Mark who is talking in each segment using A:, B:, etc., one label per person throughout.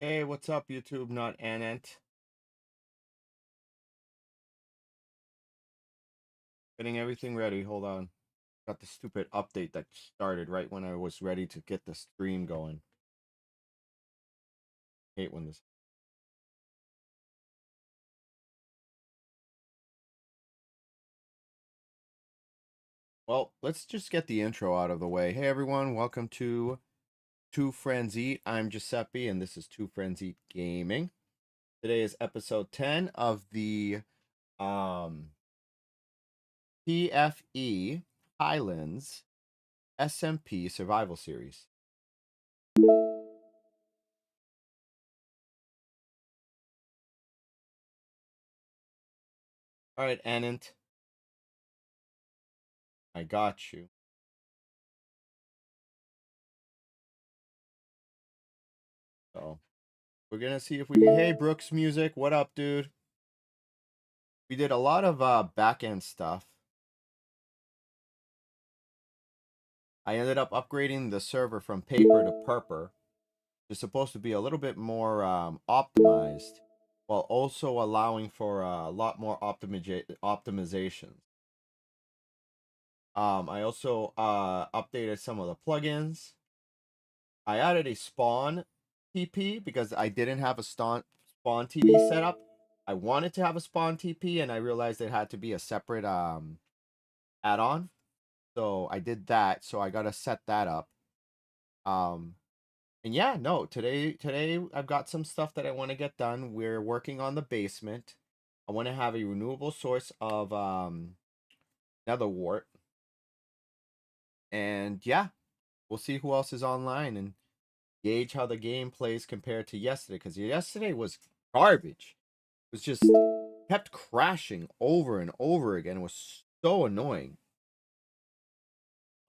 A: Hey, what's up, YouTube? Not Anant. Getting everything ready. Hold on. Got the stupid update that started right when I was ready to get the stream going. Hate when this. Well, let's just get the intro out of the way. Hey, everyone. Welcome to Two Friends Eat. I'm Giuseppe, and this is Two Friends Eat Gaming. Today is episode 10 of the TFE Highlands SMP Survival Series. All right, Anant. I got you. So we're gonna see if we can. Hey, Brooks Music, what up, dude? We did a lot of back end stuff. I ended up upgrading the server from paper to purper. It's supposed to be a little bit more optimized, while also allowing for a lot more optimizations. I also updated some of the plugins. I added a spawn TP because I didn't have a spawn TP set up. I wanted to have a spawn TP, and I realized it had to be a separate add-on. So I did that. So I gotta set that up. And yeah, no, today I've got some stuff that I want to get done. We're working on the basement. I want to have a renewable source of nether wart. And yeah, we'll see who else is online and gauge how the game plays compared to yesterday. Because yesterday was garbage. It was just kept crashing over and over again. It was so annoying.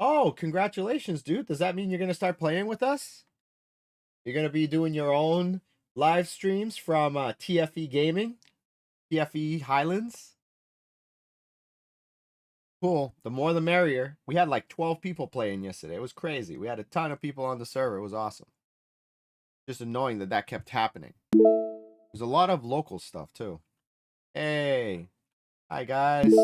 A: Oh, congratulations, dude. Does that mean you're gonna start playing with us? You're gonna be doing your own live streams from TFE Gaming, TFE Highlands. Cool. The more the merrier. We had like 12 people playing yesterday. It was crazy. We had a ton of people on the server. It was awesome. Just annoying that that kept happening. There's a lot of local stuff too. Hey. Hi, guys.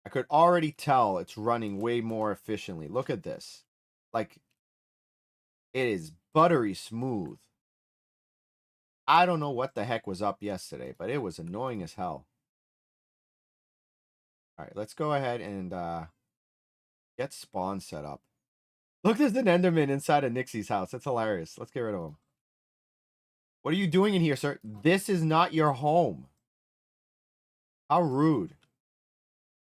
A: I could already tell it's running way more efficiently. Look at this. Like, it is buttery smooth. I don't know what the heck was up yesterday, but it was annoying as hell. All right, let's go ahead and get spawn set up. Look, there's an Enderman inside of Nixie's house. That's hilarious. Let's get rid of him. What are you doing in here, sir? This is not your home. How rude.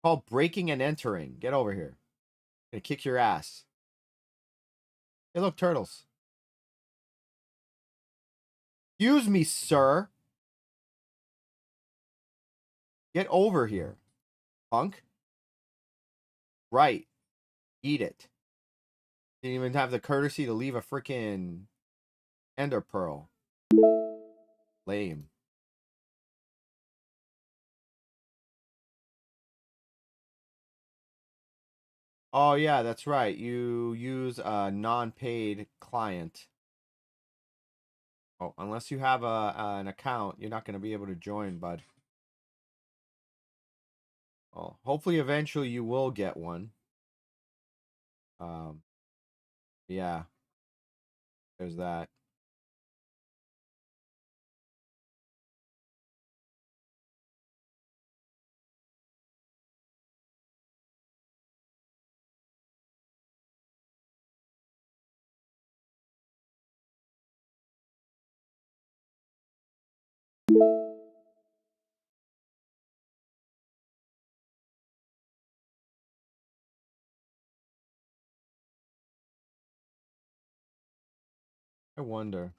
A: Called breaking and entering. Get over here. Gonna kick your ass. Hey, look, turtles. Excuse me, sir. Get over here, punk. Right. Eat it. Didn't even have the courtesy to leave a freaking ender pearl. Lame. Oh, yeah, that's right. You use a non-paid client. Oh, unless you have an account, you're not going to be able to join, bud. Oh, hopefully eventually you will get one. Um, yeah, there's that. I wonder.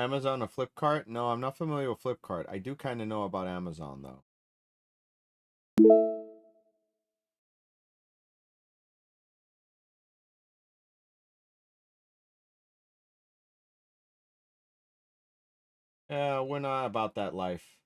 A: Amazon or Flipkart? No, I'm not familiar with Flipkart. I do kind of know about Amazon though. Yeah, we're not about that life.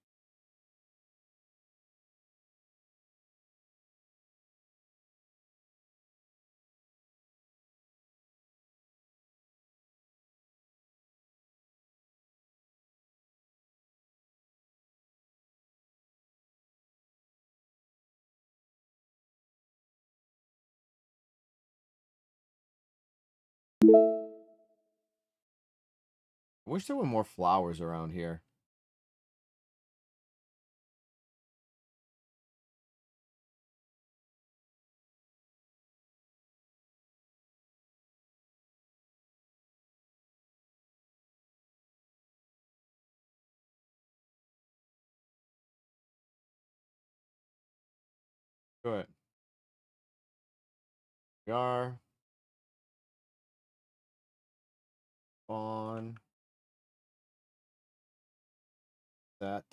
A: I wish there were more flowers around here. Good. We are on that.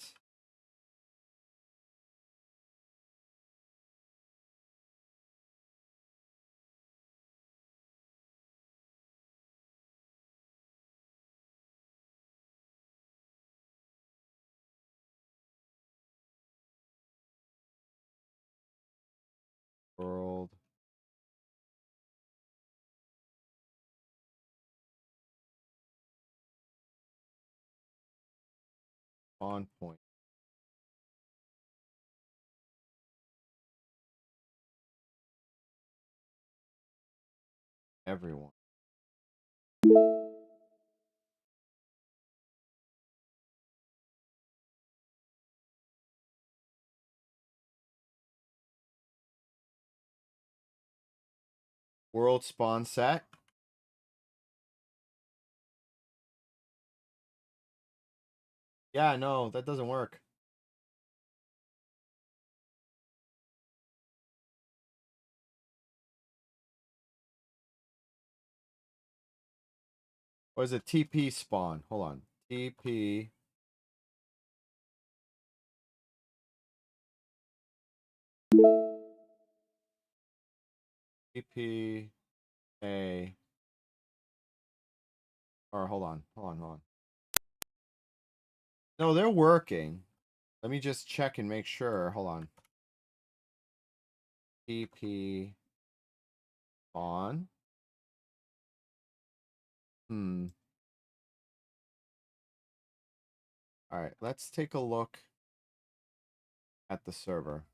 A: World. On point. Everyone. World spawn set. Yeah, no, that doesn't work. Or is it TP spawn? Hold on. TP. TP. A. Or hold on. Hold on. No, they're working. Let me just check and make sure. Hold on. TP on. All right, let's take a look at the server.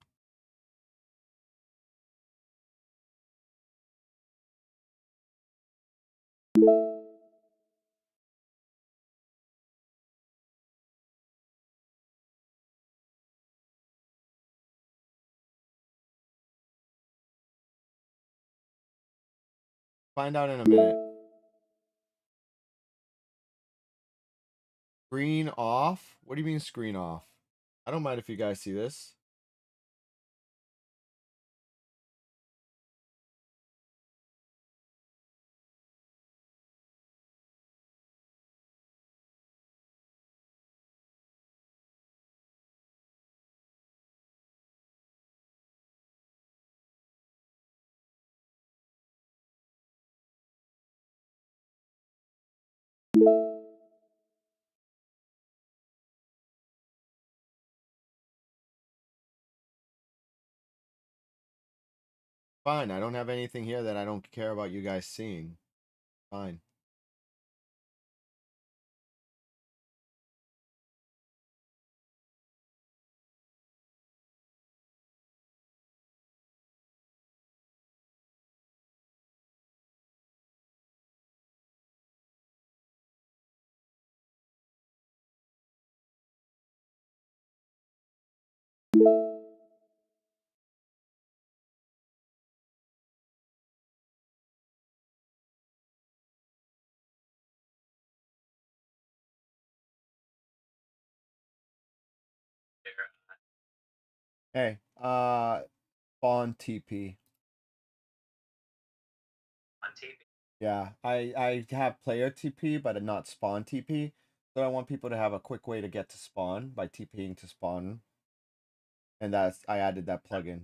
A: Find out in a minute. Screen off? What do you mean screen off? I don't mind if you guys see this. Fine, I don't have anything here that I don't care about you guys seeing. Fine. Hey, spawn TP. Yeah, I have player TP, but not spawn TP. So I want people to have a quick way to get to spawn by TPing to spawn. And that's I added that plugin.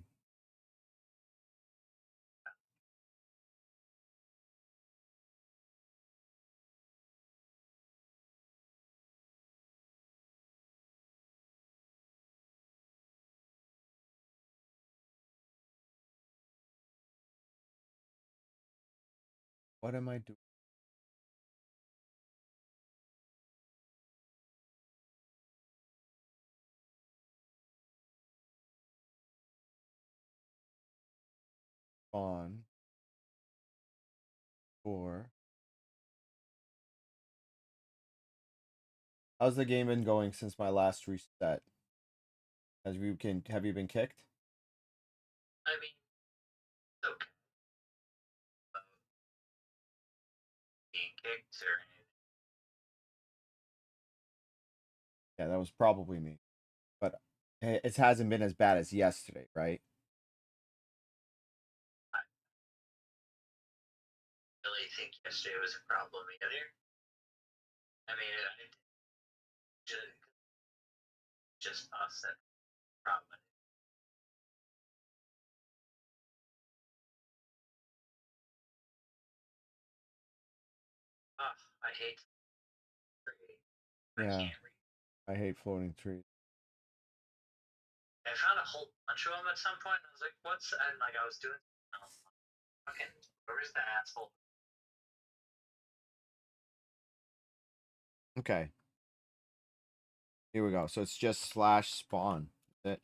A: What am I doing? Spawn for how's the game been going since my last reset? Have you been kicked?
B: I mean, it's okay. Being kicked or anything.
A: Yeah, that was probably me. But it hasn't been as bad as yesterday, right?
B: I really think yesterday was a problem either. I mean, I just us that problem. Oh, I hate I
A: Yeah,
B: can't read.
A: I hate floating trees.
B: I found a whole bunch of them at some point. And I was like, "What's?" And like, I was doing, fucking, where's the asshole?
A: Okay. Here we go. So it's just slash spawn. That's it.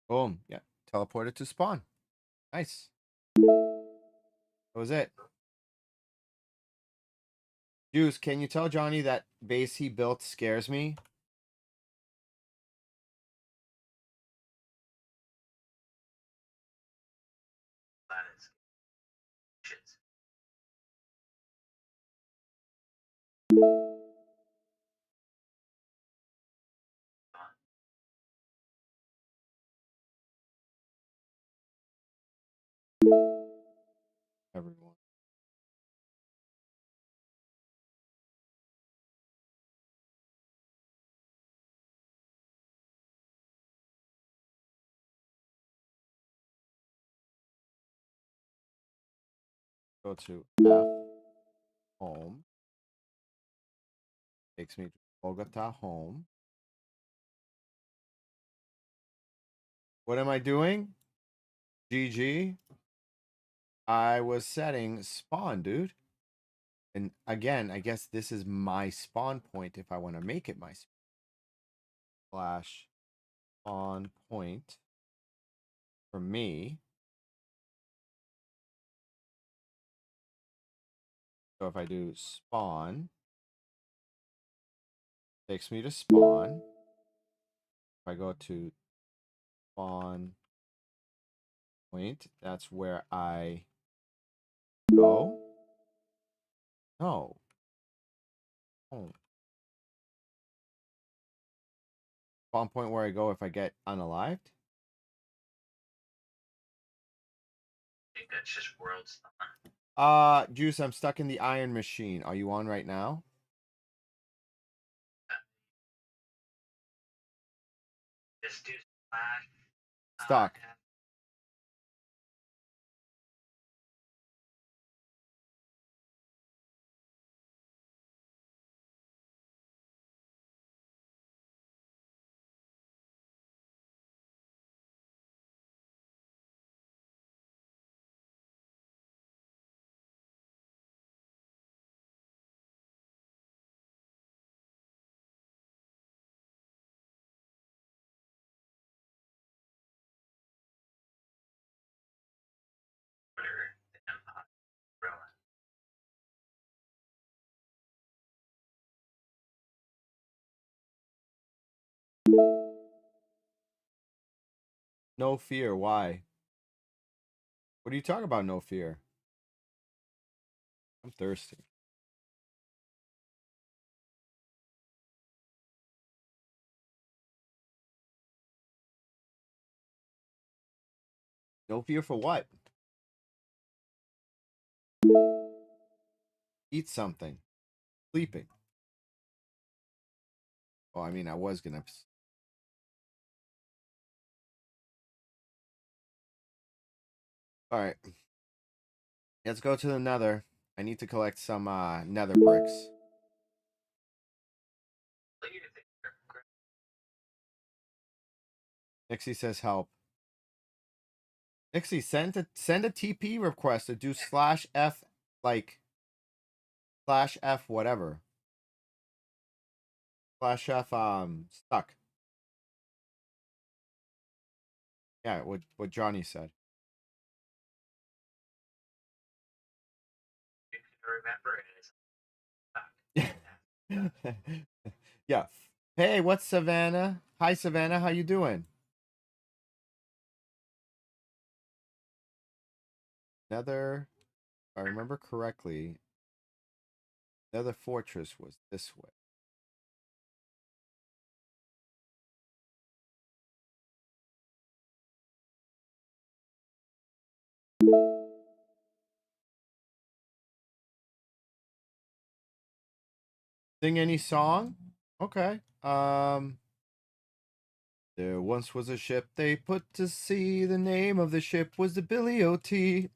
A: Boom. Yeah. Teleported to spawn. Nice. That was it. Juice, can you tell Johnny that base he built scares me?
B: That is shit.
A: Everyone. Go to F home. Takes me to Bogota home. What am I doing? GG. I was setting spawn, dude. And again, I guess this is my spawn point if I want to make it my slash spawn point for me. So if I do spawn, takes me to spawn. If I go to spawn point, that's where I go. No. Oh. Spawn point where I go if I get unalived.
B: I think that's just world stuff.
A: Juice, I'm stuck in the iron machine. Are you on right now?
B: This dude slash.
A: Stuck. No fear. Why? What are you talking about? No fear. I'm thirsty. No fear for what? Eat something. sleeping. Well, I mean, I was gonna. All right. Let's go to the nether. I need to collect some nether bricks. Nixie says help. Nixie, send a TP request to do /F like /F whatever. /F stuck. Yeah, what Johnny said.
B: Remember it.
A: Yeah. Hey, what's Savannah? Hi Savannah, how you doing? Nether, if I remember correctly, Nether Fortress was this way. Sing any song? Okay. There once was a ship they put to sea. The name of the ship was the Billy O.T.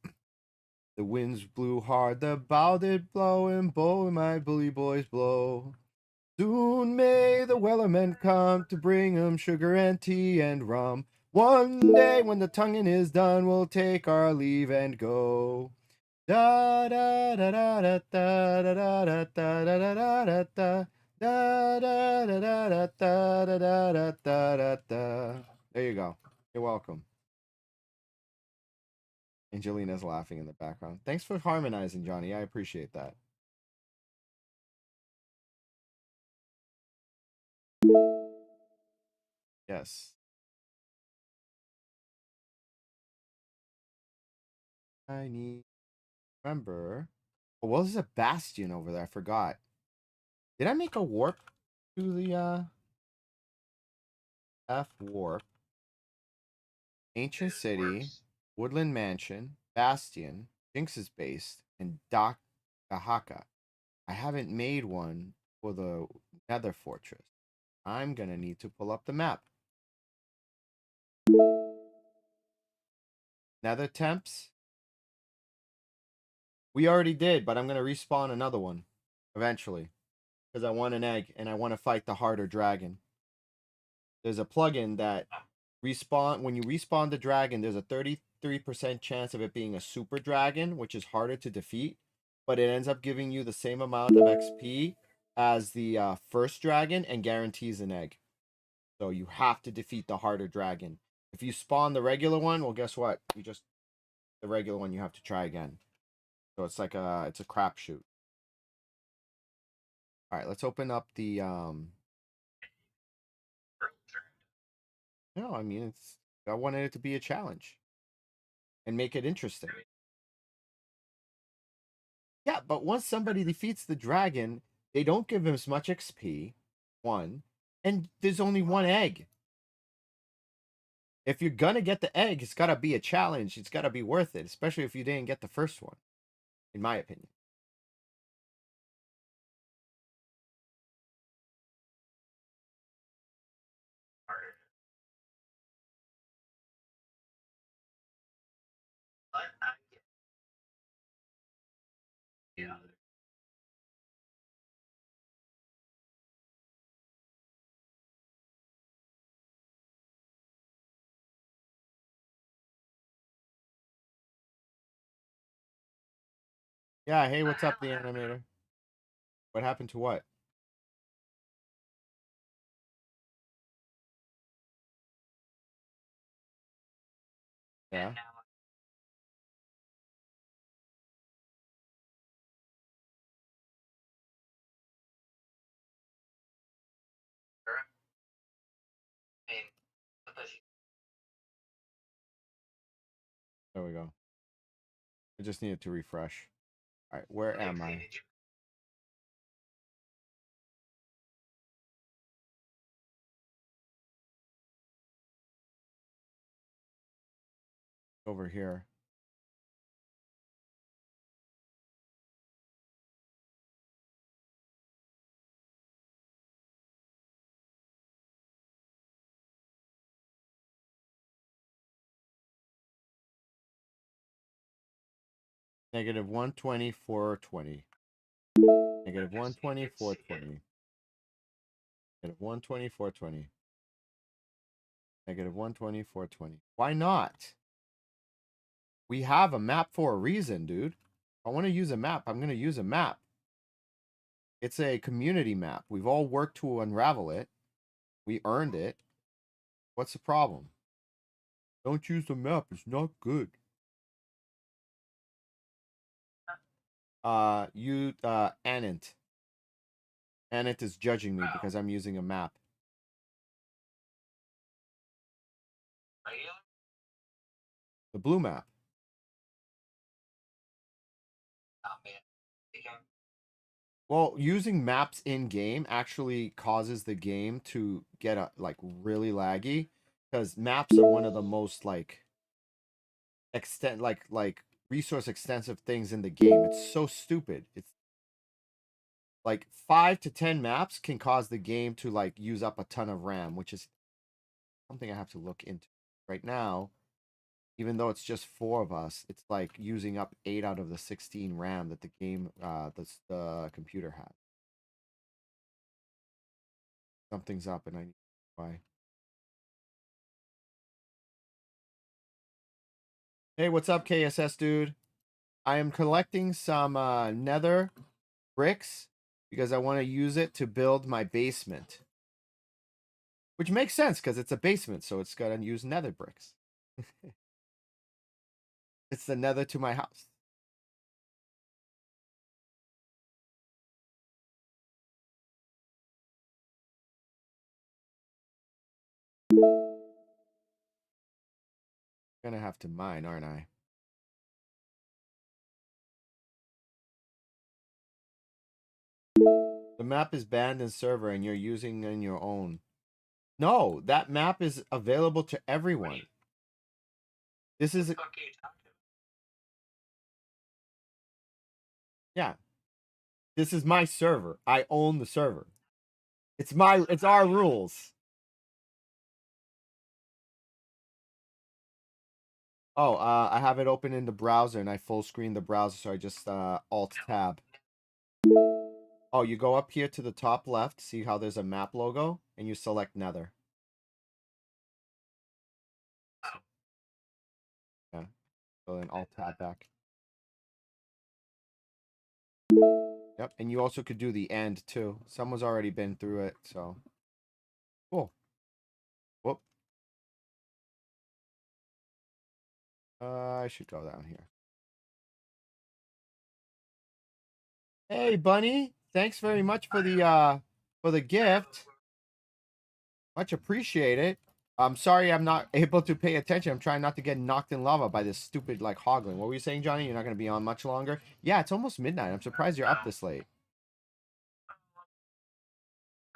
A: The winds blew hard, the bow did blow, and blow my bully boys blow. Soon may the wellermen come to bring 'em sugar and tea and rum. One day when the tonguing is done, we'll take our leave and go. Da da da da da da da da da da da da da. Da da da da da da da da da da da. There you go. You're welcome. Angelina's laughing in the background. Thanks for harmonizing, Johnny. I appreciate that. Yes. I need remember. Oh, well, there's a bastion over there. I forgot. Did I make a warp to the F warp? Ancient City, Woodland Mansion, Bastion, Jinx's Base, and Dahaka. I haven't made one for the Nether Fortress. I'm gonna need to pull up the map. Nether Temps. We already did, but I'm gonna respawn another one eventually because I want an egg and I want to fight the harder dragon. There's a plugin that respawn when you respawn the dragon. There's a 33% chance of it being a super dragon, which is harder to defeat, but it ends up giving you the same amount of XP as the first dragon and guarantees an egg. So you have to defeat the harder dragon. If you spawn the regular one, well, guess what? The regular one you have to try again. So it's like it's a crapshoot. All right, let's open up the No, I mean I wanted it to be a challenge and make it interesting. Yeah, but once somebody defeats the dragon, they don't give him as much XP. One, and there's only one egg. If you're gonna get the egg, it's gotta be a challenge. It's gotta be worth it, especially if you didn't get the first one, in my opinion.
B: Yeah.
A: Yeah, hey, what's up, the animator? What happened to what? Yeah. There we go. I just needed to refresh. All right, where am I? Over here. Negative 120, 420. Negative 120, 420. Negative 120, 420. Negative 120, 420. Why not? We have a map for a reason, dude. I want to use a map. I'm going to use a map. It's a community map. We've all worked to unravel it. We earned it. What's the problem? Don't use the map. It's not good. Anant. Anant is judging me because I'm using a map. The blue map. Well, using maps in game actually causes the game to get like really laggy because maps are one of the most like resource extensive things in the game. It's so stupid. It's like 5 to 10 maps can cause the game to like use up a ton of RAM, which is something I have to look into right now. Even though it's just 4 of us, it's like using up 8 out of the 16 RAM that the game, the computer had. Something's up, and I need to why. Hey, what's up, KSS dude? I am collecting some nether bricks because I want to use it to build my basement. Which makes sense because it's a basement, so it's got to use nether bricks. It's the nether to my house. Gonna have to mine, aren't I? The map is banned in server and you're using in your own. No, that map is available to everyone. This is yeah. This is my server. I own the server. It's our rules. Oh, I have it open in the browser and I full screen the browser, so I just alt tab. Oh, you go up here to the top left, see how there's a map logo, and you select Nether. Yeah. So then alt tab back. Yep, and you also could do the end too. Someone's already been through it, so cool. Whoop. I should go down here. Hey, Bunny. Thanks very much for the gift. Much appreciated. I'm sorry I'm not able to pay attention. I'm trying not to get knocked in lava by this stupid like hoggling. What were you saying, Johnny? You're not going to be on much longer? Yeah, it's almost midnight. I'm surprised you're up this late.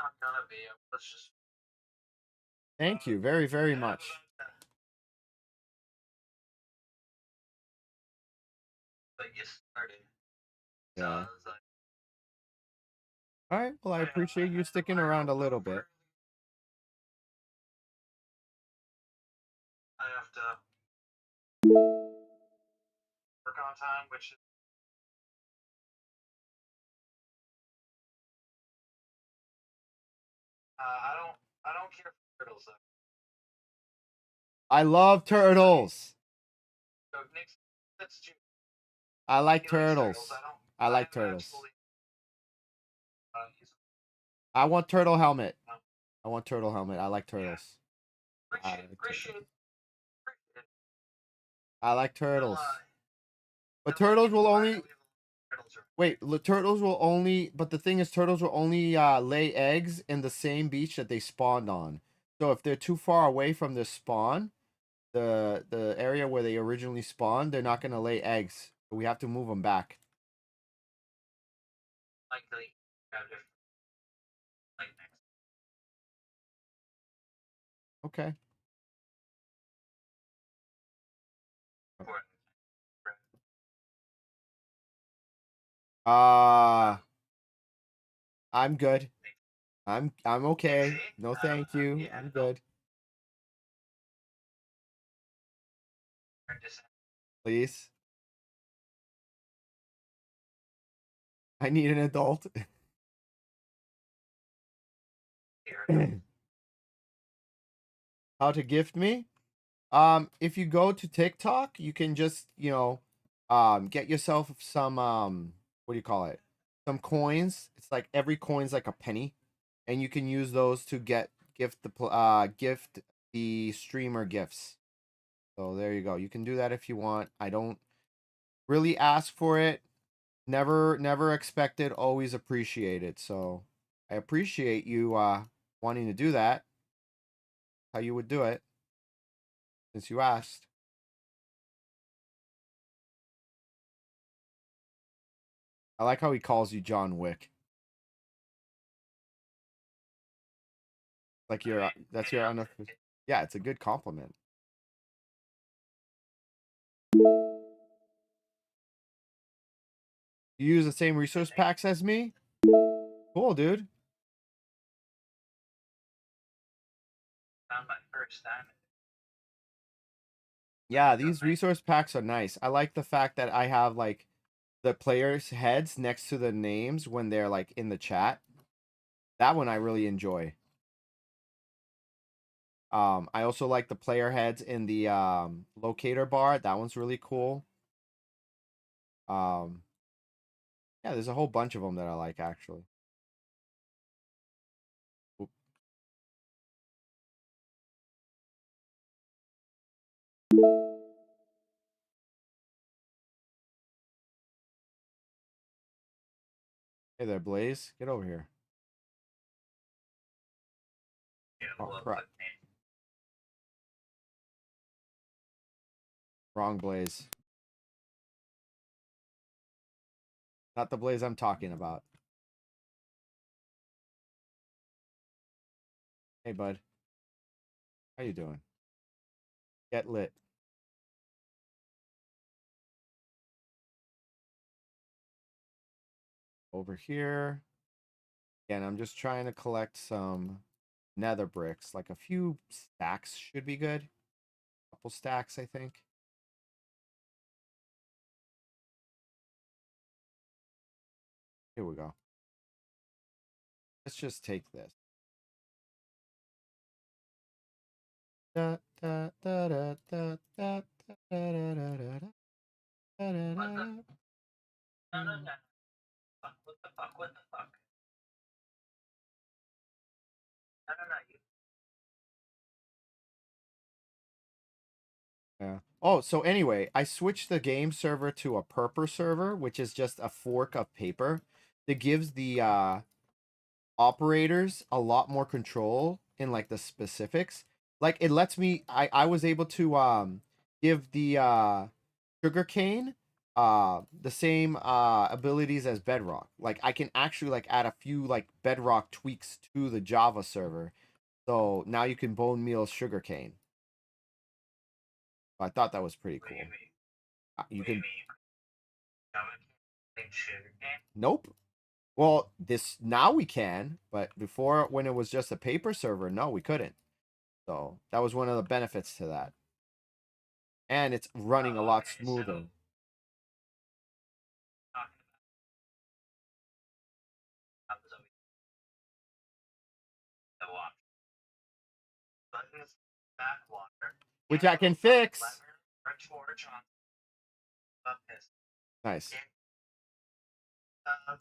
B: Not gonna be. Let's just.
A: Thank you very, very much.
B: But get started.
A: Yeah.
B: So, like,
A: All right. Well, I appreciate you sticking around a little bit.
B: I have to work on time, which I don't care for turtles though.
A: I love turtles.
B: So Nick, that's true.
A: I like
B: He likes
A: turtles. I like turtles.
B: Absolutely,
A: I want turtle helmet. I want turtle helmet. I like turtles. I like turtles. But turtles will only wait. Turtles will only. But the thing is, turtles will only lay eggs in the same beach that they spawned on. So if they're too far away from the spawn, the area where they originally spawned, they're not gonna lay eggs. We have to move them back. Okay. I'm good. I'm okay. No, thank you. I'm good. Please. I need an adult.
B: Here.
A: How to gift me? If you go to TikTok, you can just, get yourself some what do you call it? Some coins. It's like every coin's like a penny, and you can use those to gift the streamer gifts. So there you go. You can do that if you want. I don't really ask for it. Never expect it, always appreciate it. So I appreciate you wanting to do that. How you would do it since you asked. I like how he calls you John Wick. Like that's your unofficial. Yeah, it's a good compliment. You use the same resource packs as me? Cool, dude.
B: Found my first diamond.
A: Yeah, these resource packs are nice. I like the fact that I have like the players' heads next to the names when they're like in the chat. That one I really enjoy. I also like the player heads in the locator bar. That one's really cool. Yeah, there's a whole bunch of them that I like actually. Oop. Hey there, Blaze. Get over here.
B: Yeah,
A: Oh,
B: well,
A: crap. Wrong Blaze. Not the Blaze I'm talking about. Hey, bud. How you doing? Get lit. Over here. Again, I'm just trying to collect some nether bricks. Like a few stacks should be good. A couple stacks, I think. Here we go. Let's just take this. Da, da, da, da, da, da, da, da, da, da, da, da, da,
B: What the?
A: da.
B: No. Fuck, what the fuck? What the fuck? No. You.
A: Yeah. Oh, so anyway, I switched the game server to a purper server, which is just a fork of paper that gives the operators a lot more control in like the specifics. Like it lets me I was able to give the sugarcane the same abilities as Bedrock. Like I can actually like add a few like Bedrock tweaks to the Java server. So now you can bone meal sugarcane. I thought that was pretty
B: What do you
A: cool.
B: mean?
A: You
B: What do you
A: can
B: mean? Java can't sugar game?
A: Nope. Well, this now we can, but before when it was just a paper server, no, we couldn't. So that was one of the benefits to that. And it's running a
B: Oh,
A: lot
B: okay, so
A: smoother.
B: talking about was always the water buttons, backwater,
A: Which I can fix.
B: lever, or torch on above this.
A: Nice.
B: Uh,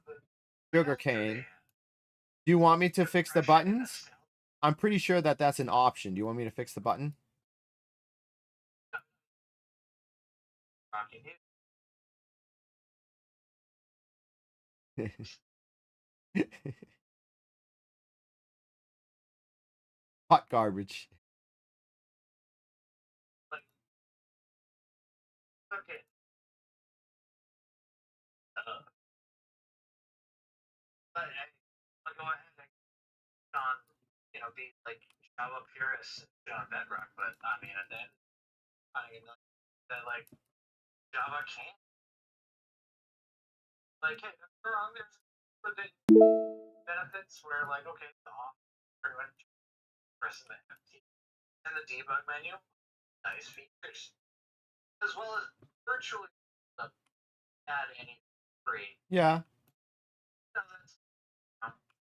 A: Sugarcane. Do you want me to fix the buttons? I'm pretty sure that that's an option. Do you want me to fix the button? Hot garbage.
B: Okay. But I'll go ahead and on, be like Java purist on Bedrock, but I mean, and then I mean that like Java can't like hey, don't get me wrong, there's the benefits where like okay, the off pretty much press the empty and the debug menu, nice features, as well as virtually add any free.
A: Yeah.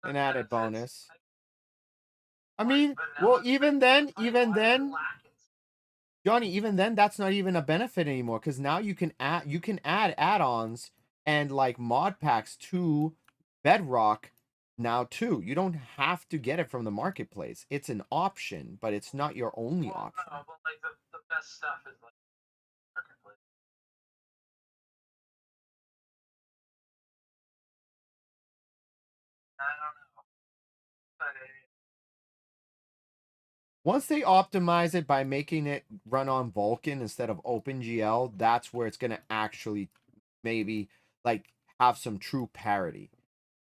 A: an added bonus. I
B: Like
A: mean, well,
B: vanilla
A: even
B: thing,
A: then,
B: like, why is it lacking?
A: Johnny, even then, that's not even a benefit anymore because now you can add add-ons and like mod packs to Bedrock now too. You don't have to get it from the marketplace. It's an option, but it's not your only
B: Well,
A: option.
B: no, but like the best stuff is like marketplace. I don't know, but
A: Once they optimize it by making it run on Vulkan instead of OpenGL, that's where it's gonna actually maybe like have some true parity.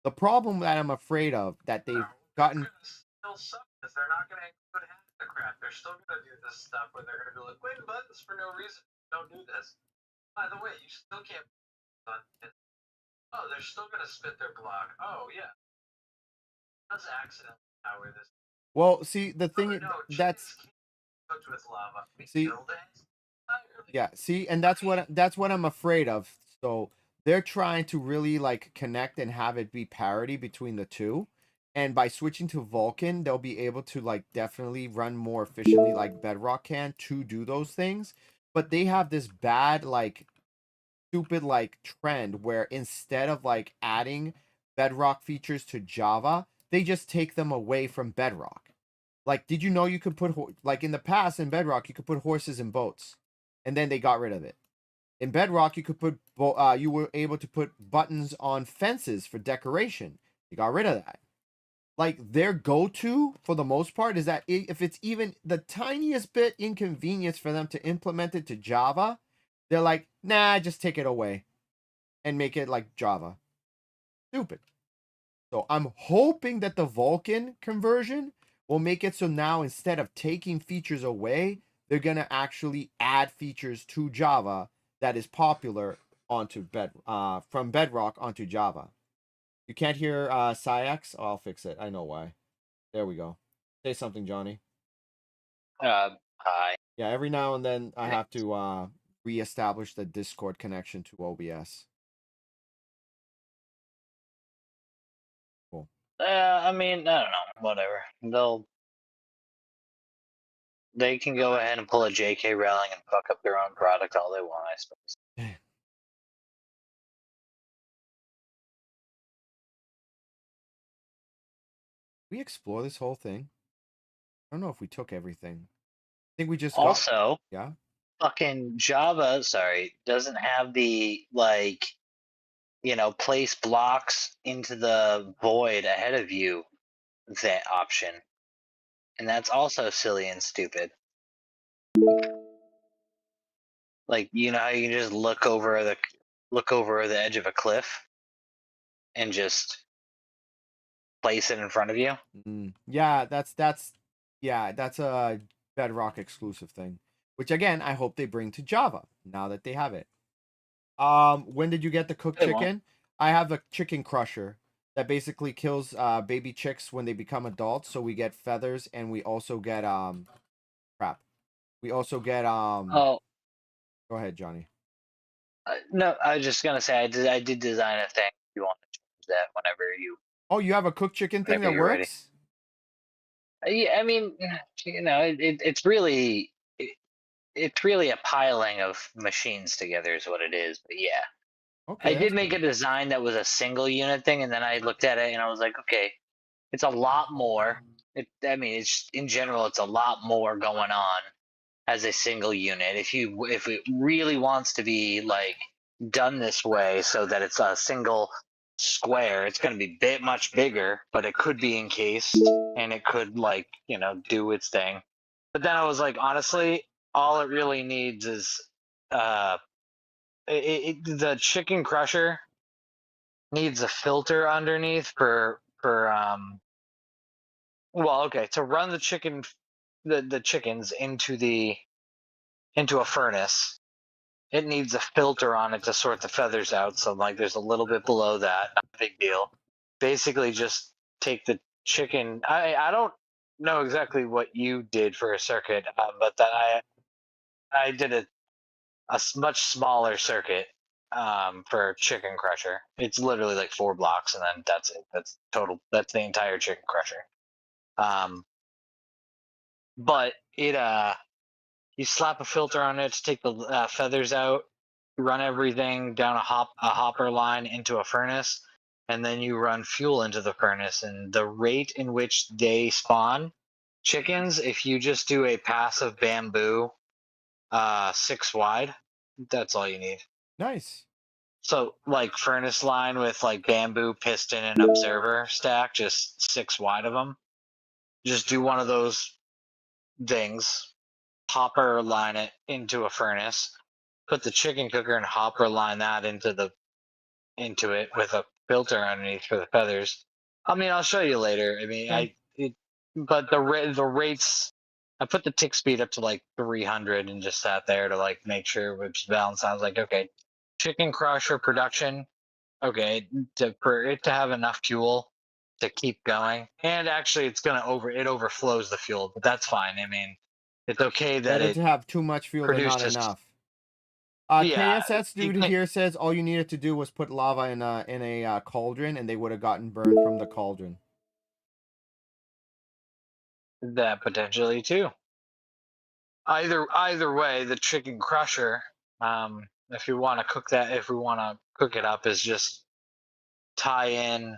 A: The problem that I'm afraid of that they've gotten.
B: it's gonna still suck because they're not gonna include half the crap. They're still gonna do this stuff where they're gonna be like, wait buttons for no reason. Don't do this. By the way, you still can't. Oh, they're still gonna spit their block. Oh yeah, that's accidentally power this.
A: Well, see, the
B: Oh
A: thing
B: no,
A: that's
B: chickens can't cooked with lava. We
A: see,
B: killed it. Entirely.
A: yeah, see, and that's what I'm afraid of. So they're trying to really like connect and have it be parity between the two. And by switching to Vulkan, they'll be able to like definitely run more efficiently like Bedrock can to do those things. But they have this bad like stupid like trend where instead of like adding Bedrock features to Java, they just take them away from Bedrock. Like, did you know you could put like in the past in Bedrock you could put horses in boats, and then they got rid of it. In Bedrock you could put you were able to put buttons on fences for decoration. You got rid of that. Like their go-to for the most part is that if it's even the tiniest bit inconvenience for them to implement it to Java, they're like, nah, just take it away and make it like Java. Stupid. So I'm hoping that the Vulkan conversion will make it so now instead of taking features away, they're gonna actually add features to Java that is popular onto from Bedrock onto Java. You can't hear Syax? Oh, I'll fix it. I know why. There we go. Say something, Johnny.
C: Hi.
A: Yeah, every now and then I have to reestablish the Discord connection to OBS. Cool.
C: I mean, I don't know. Whatever. They can go ahead and pull a J.K. Rowling and fuck up their own product all they want, I suppose.
A: We explore this whole thing. I don't know if we took everything. I think we just got.
C: Also,
A: Yeah.
C: fucking Java, sorry, doesn't have the like, place blocks into the void ahead of you that option, and that's also silly and stupid. Like, you know how you can just look over the edge of a cliff and just place it in front of you.
A: Yeah, that's a Bedrock exclusive thing. Which again, I hope they bring to Java now that they have it. When did you get the cooked
C: They won't.
A: chicken? I have a chicken crusher that basically kills baby chicks when they become adults, so we get feathers and we also get crap. We also get
C: Oh,
A: go ahead, Johnny.
C: no, I was just gonna say I did design a thing. If you want to change that
A: Oh, you have a cooked chicken thing
C: whenever
A: that
C: you're ready.
A: works?
C: Yeah, I mean, it's really it's really a piling of machines together is what it is. But yeah,
A: Okay,
C: I
A: that's
C: did make
A: cool.
C: a design that was a single unit thing, and then I looked at it and I was like, okay, it's a lot more. I mean, it's in general, it's a lot more going on as a single unit. If it really wants to be like done this way, so that it's a single square, it's going to be much bigger, but it could be encased and it could do its thing. But then I was like, honestly, all it really needs is uh, the chicken crusher needs a filter underneath well, okay, to run the chickens into a furnace. It needs a filter on it to sort the feathers out. So like, there's a little bit below that. Not a big deal. Basically, just take the chicken. I don't know exactly what you did for a circuit, but that I did a much smaller circuit for chicken crusher. It's literally like 4 blocks, and then that's it. That's total. That's the entire chicken crusher. But it you slap a filter on it to take the feathers out, run everything down a hopper line into a furnace, and then you run fuel into the furnace. And the rate in which they spawn chickens, if you just do a passive bamboo 6 wide, that's all you need.
A: Nice.
C: So like furnace line with like bamboo, piston, and observer stack, just 6 wide of them. Just do one of those things, hopper line it into a furnace, put the chicken cooker and hopper line that into it with a filter underneath for the feathers. I mean, I'll show you later. I mean,
A: Yeah.
C: but the rates. I put the tick speed up to like 300 and just sat there to like make sure which balance. I was like, okay, chicken crusher production. Okay, for it to have enough fuel to keep going, and actually, it overflows the fuel, but that's fine. I mean, it's okay that
A: Better
C: it
A: to have too much fuel than not
C: produces.
A: enough.
C: Yeah,
A: KSS
C: you
A: dude
C: can't,
A: here says all you needed to do was put lava in a cauldron, and they would have gotten burned from the cauldron.
C: that potentially too. Either way, the chicken crusher, if you want to cook that, if we want to cook it up, is just tie in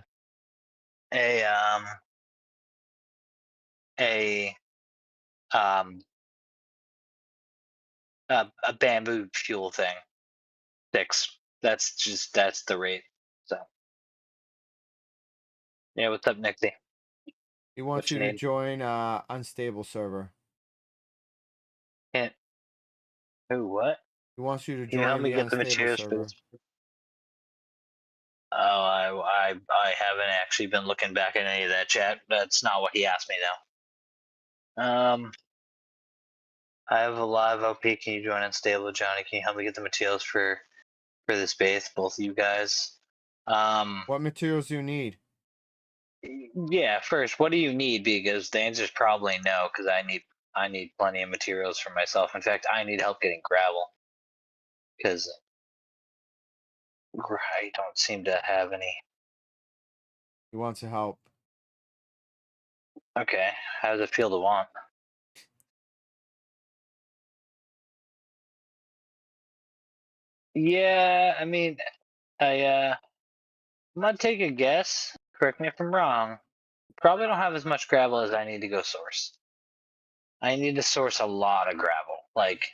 C: a a um a bamboo fuel thing. 6. That's the rate. So yeah, what's up, Nixie?
A: He wants
C: What
A: you
C: you
A: to
C: need?
A: join unstable server.
C: Can't. Who? What?
A: He wants you to
C: Can you help
A: join
C: me
A: the
C: get the
A: unstable
C: materials for
A: server.
C: this? Oh, I haven't actually been looking back at any of that chat. That's not what he asked me though. I have a live OP. Can you join Unstable, Johnny? Can you help me get the materials for this base, both of you guys?
A: What materials do you need?
C: Yeah. First, what do you need? Because the answer is probably no. Because I need plenty of materials for myself. In fact, I need help getting gravel. Because I don't seem to have any.
A: He wants to help.
C: Okay. How does it feel to want? Yeah. I mean, I'm gonna take a guess. Correct me if I'm wrong. Probably don't have as much gravel as I need to go source. I need to source a lot of gravel, like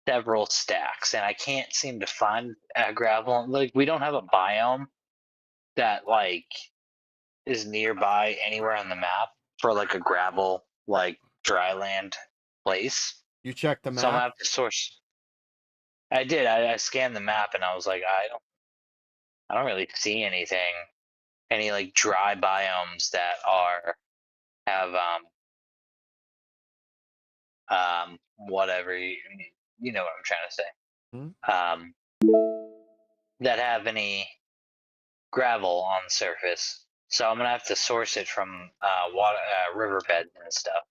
C: several stacks, and I can't seem to find gravel. Like we don't have a biome that like is nearby anywhere on the map for like a gravel like dry land place.
A: You checked the
C: So I'm gonna
A: map?
C: have to source. I did. I scanned the map and I was like, I don't really see anything, any like dry biomes that are have whatever you know what I'm trying to say.
A: Hmm?
C: That have any gravel on the surface. So I'm gonna have to source it from water, riverbeds and stuff.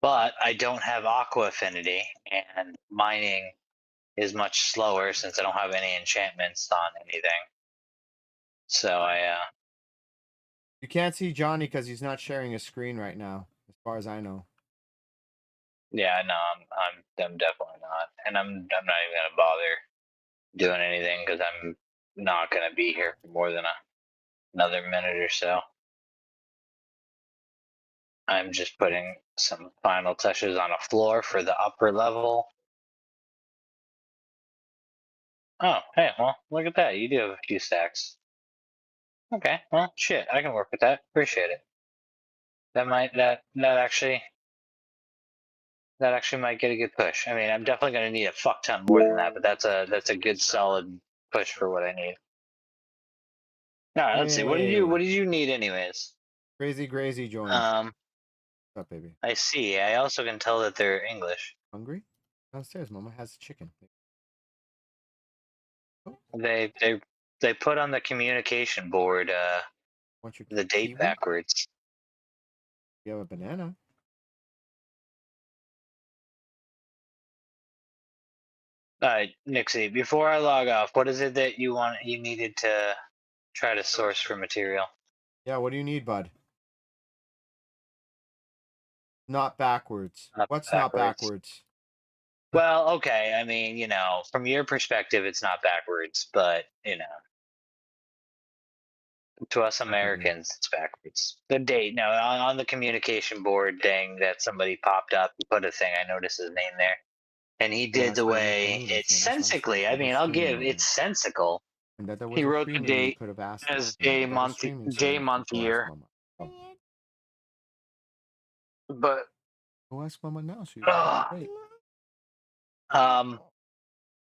C: But I don't have aqua affinity, and mining is much slower since I don't have any enchantments on anything. So
A: You can't see Johnny because he's not sharing his screen right now, as far as I know.
C: yeah, no, I'm definitely not, and I'm not even gonna bother doing anything because I'm not gonna be here for more than another minute or so. I'm just putting some final touches on a floor for the upper level. Oh, hey, well, look at that. You do have a few stacks. Okay, well, shit, I can work with that. Appreciate it. That actually might get a good push. I mean, I'm definitely gonna need a fuck ton more than that, but that's a good solid push for what I need. All right, let's see. What
A: Hey,
C: did you need anyways?
A: Crazy Grazy joined.
C: Um,
A: What's up, baby?
C: I see. I also can tell that they're English.
A: Hungry? Downstairs, Mama has chicken. Oh,
C: They put on the communication board
A: want your
C: the date
A: kiwi?
C: backwards.
A: You have a banana.
C: Nixie, before I log off, what is it that you needed to try to source for material?
A: Yeah, what do you need, bud? Not backwards.
C: Not
A: What's not
C: backwards.
A: backwards?
C: Well, okay. I mean, from your perspective, it's not backwards, but to us
A: Look at me.
C: Americans, it's backwards. The date, no, on the communication board thing that somebody popped up, he put a thing. I noticed his name there, and he
A: Oh,
C: did
A: that's
C: the
A: why you need to
C: way
A: know this.
C: it's
A: Never saw
C: sensically. I
A: ever
C: mean, I'll
A: stream
C: give
A: mode.
C: it's sensical.
A: And that there
C: He
A: was a
C: wrote
A: stream
C: the
A: name, you
C: date
A: could have asked it.
C: as
A: You know,
C: day,
A: that was
C: month,
A: streaming, so
C: day, month,
A: go ask
C: year,
A: Mama. Oh.
C: but
A: Go ask Mama now. She
C: uh,
A: wait.
C: um.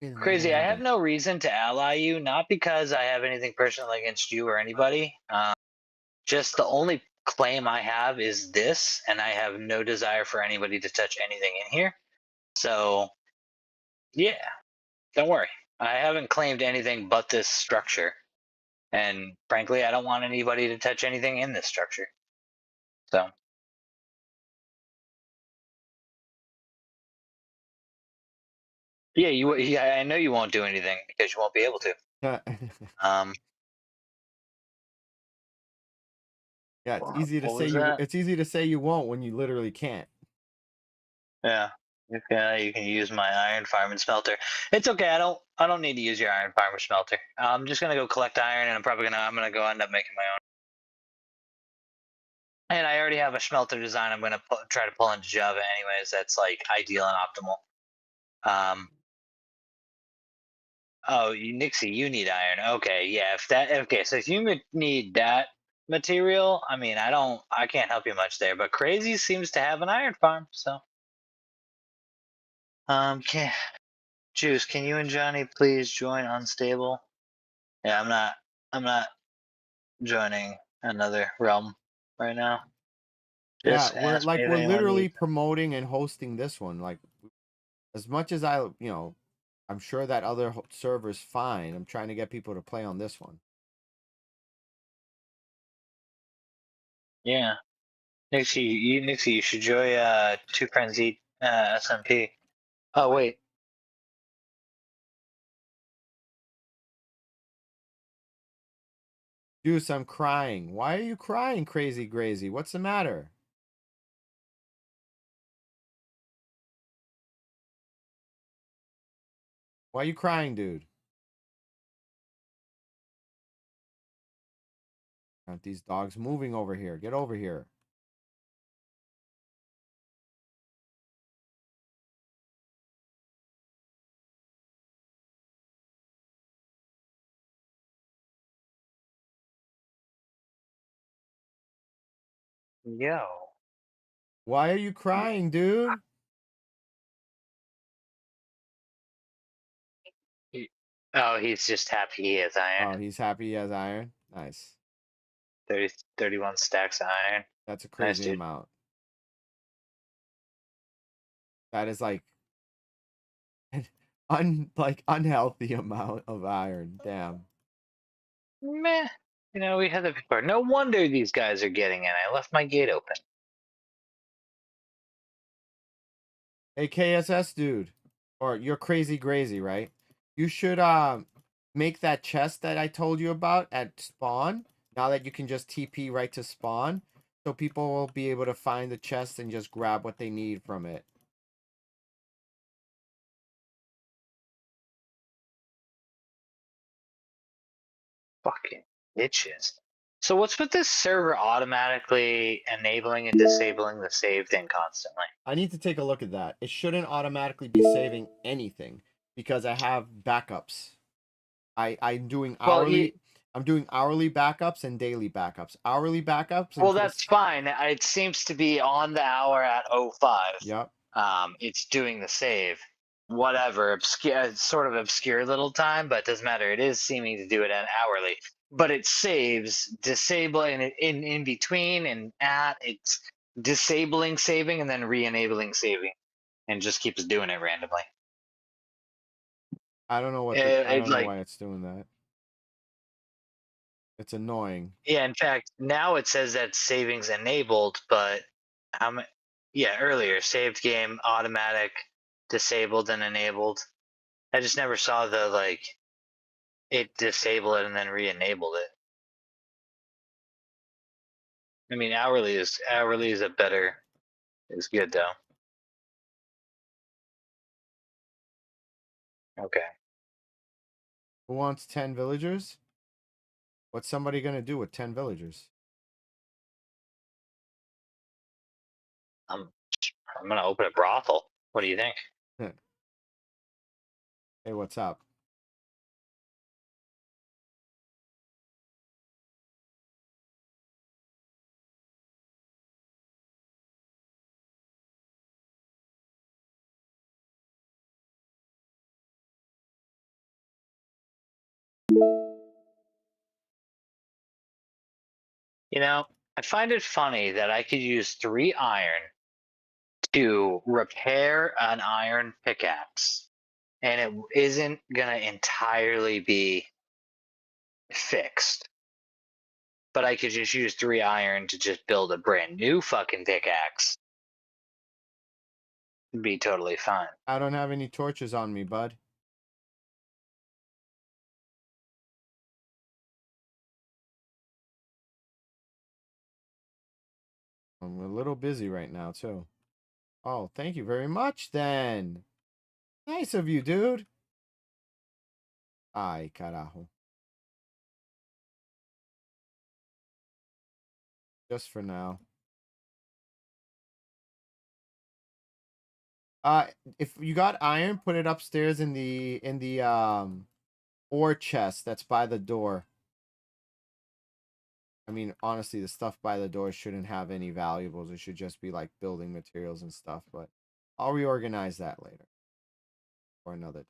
A: Okay, then what do you
C: Crazy.
A: want
C: I
A: me to
C: have
A: do?
C: no reason to ally you, not because I have anything personal against you or anybody. Just the only claim I have is this, and I have no desire for anybody to touch anything in here. So, yeah, don't worry. I haven't claimed anything but this structure. And frankly, I don't want anybody to touch anything in this structure. So, yeah, I know you won't do anything because you won't be able to.
A: Yeah,
C: Um,
A: yeah. It's easy to
C: what
A: say
C: was
A: you.
C: that?
A: It's easy to say you won't when you literally can't.
C: Yeah. You can use my iron farm and smelter. It's okay. I don't need to use your iron farm or smelter. I'm just gonna go collect iron, and I'm gonna go end up making my own. And I already have a smelter design. I'm gonna try to pull into Java anyways. That's like ideal and optimal. Um. Oh, Nixie, you need iron. Okay, yeah. So if you need that material, I mean, I can't help you much there. But Crazy seems to have an iron farm, so. Can Juice, can you and Johnny please join Unstable? Yeah, I'm not joining another realm right now.
A: Yeah,
C: Just
A: we're
C: ask me
A: like
C: if
A: we're
C: anyone
A: literally
C: needs.
A: promoting and hosting this one. Like as much as I'm sure that other server's fine. I'm trying to get people to play on this one.
C: Yeah, Nixie, you should join Two Frenzy SMP. Oh wait,
A: Juice, I'm crying. Why are you crying, crazy crazy? What's the matter? Why are you crying, dude? Aren't these dogs moving over here? Get over here.
C: yo.
A: Why are you crying, dude?
C: Oh, he's just happy he has iron.
A: Oh, he's happy he has iron. Nice.
C: 31 stacks of iron.
A: That's a
C: Nice,
A: crazy
C: dude.
A: amount. That is like an unhealthy amount of iron. Damn.
C: Meh. We had the before. No wonder these guys are getting in. I left my gate open.
A: Hey, KSS dude. Or you're crazy crazy, right? You should make that chest that I told you about at spawn. Now that you can just TP right to spawn. So people will be able to find the chest and just grab what they need from it.
C: Fucking bitches. So what's with this server automatically enabling and disabling the save thing constantly?
A: I need to take a look at that. It shouldn't automatically be saving anything because I have backups. I'm doing
C: Well,
A: hourly backups and daily backups. Hourly backups
C: well,
A: until
C: that's fine. It seems to be on the hour at 05.
A: yep.
C: It's doing the save. Whatever, obscure, sort of obscure little time, but it doesn't matter. It is seeming to do it at hourly, but it saves disabling it in between and at it's disabling saving and then re-enabling saving, and just keeps doing it randomly.
A: I don't know I
C: It's
A: don't know
C: like
A: why it's doing that. It's annoying.
C: yeah. In fact, now it says that savings enabled, but how many? Yeah, earlier saved game automatic, disabled and enabled. I just never saw the like it disable it and then re-enabled it. I mean, hourly is a better is good though. Okay.
A: Who wants 10 villagers? What's somebody gonna do with 10 villagers?
C: I'm gonna open a brothel. What do you think?
A: Hey, what's up?
C: You know, I find it funny that I could use 3 iron to repair an iron pickaxe, and it isn't gonna entirely be fixed. But I could just use 3 iron to just build a brand new fucking pickaxe. It'd be totally fine.
A: I don't have any torches on me, bud. I'm a little busy right now, too. Oh, thank you very much, then. Nice of you, dude. Ay, carajo. Just for now. If you got iron, put it upstairs in the ore chest that's by the door. I mean, honestly, the stuff by the door shouldn't have any valuables. It should just be like building materials and stuff, but I'll reorganize that later. Or another day.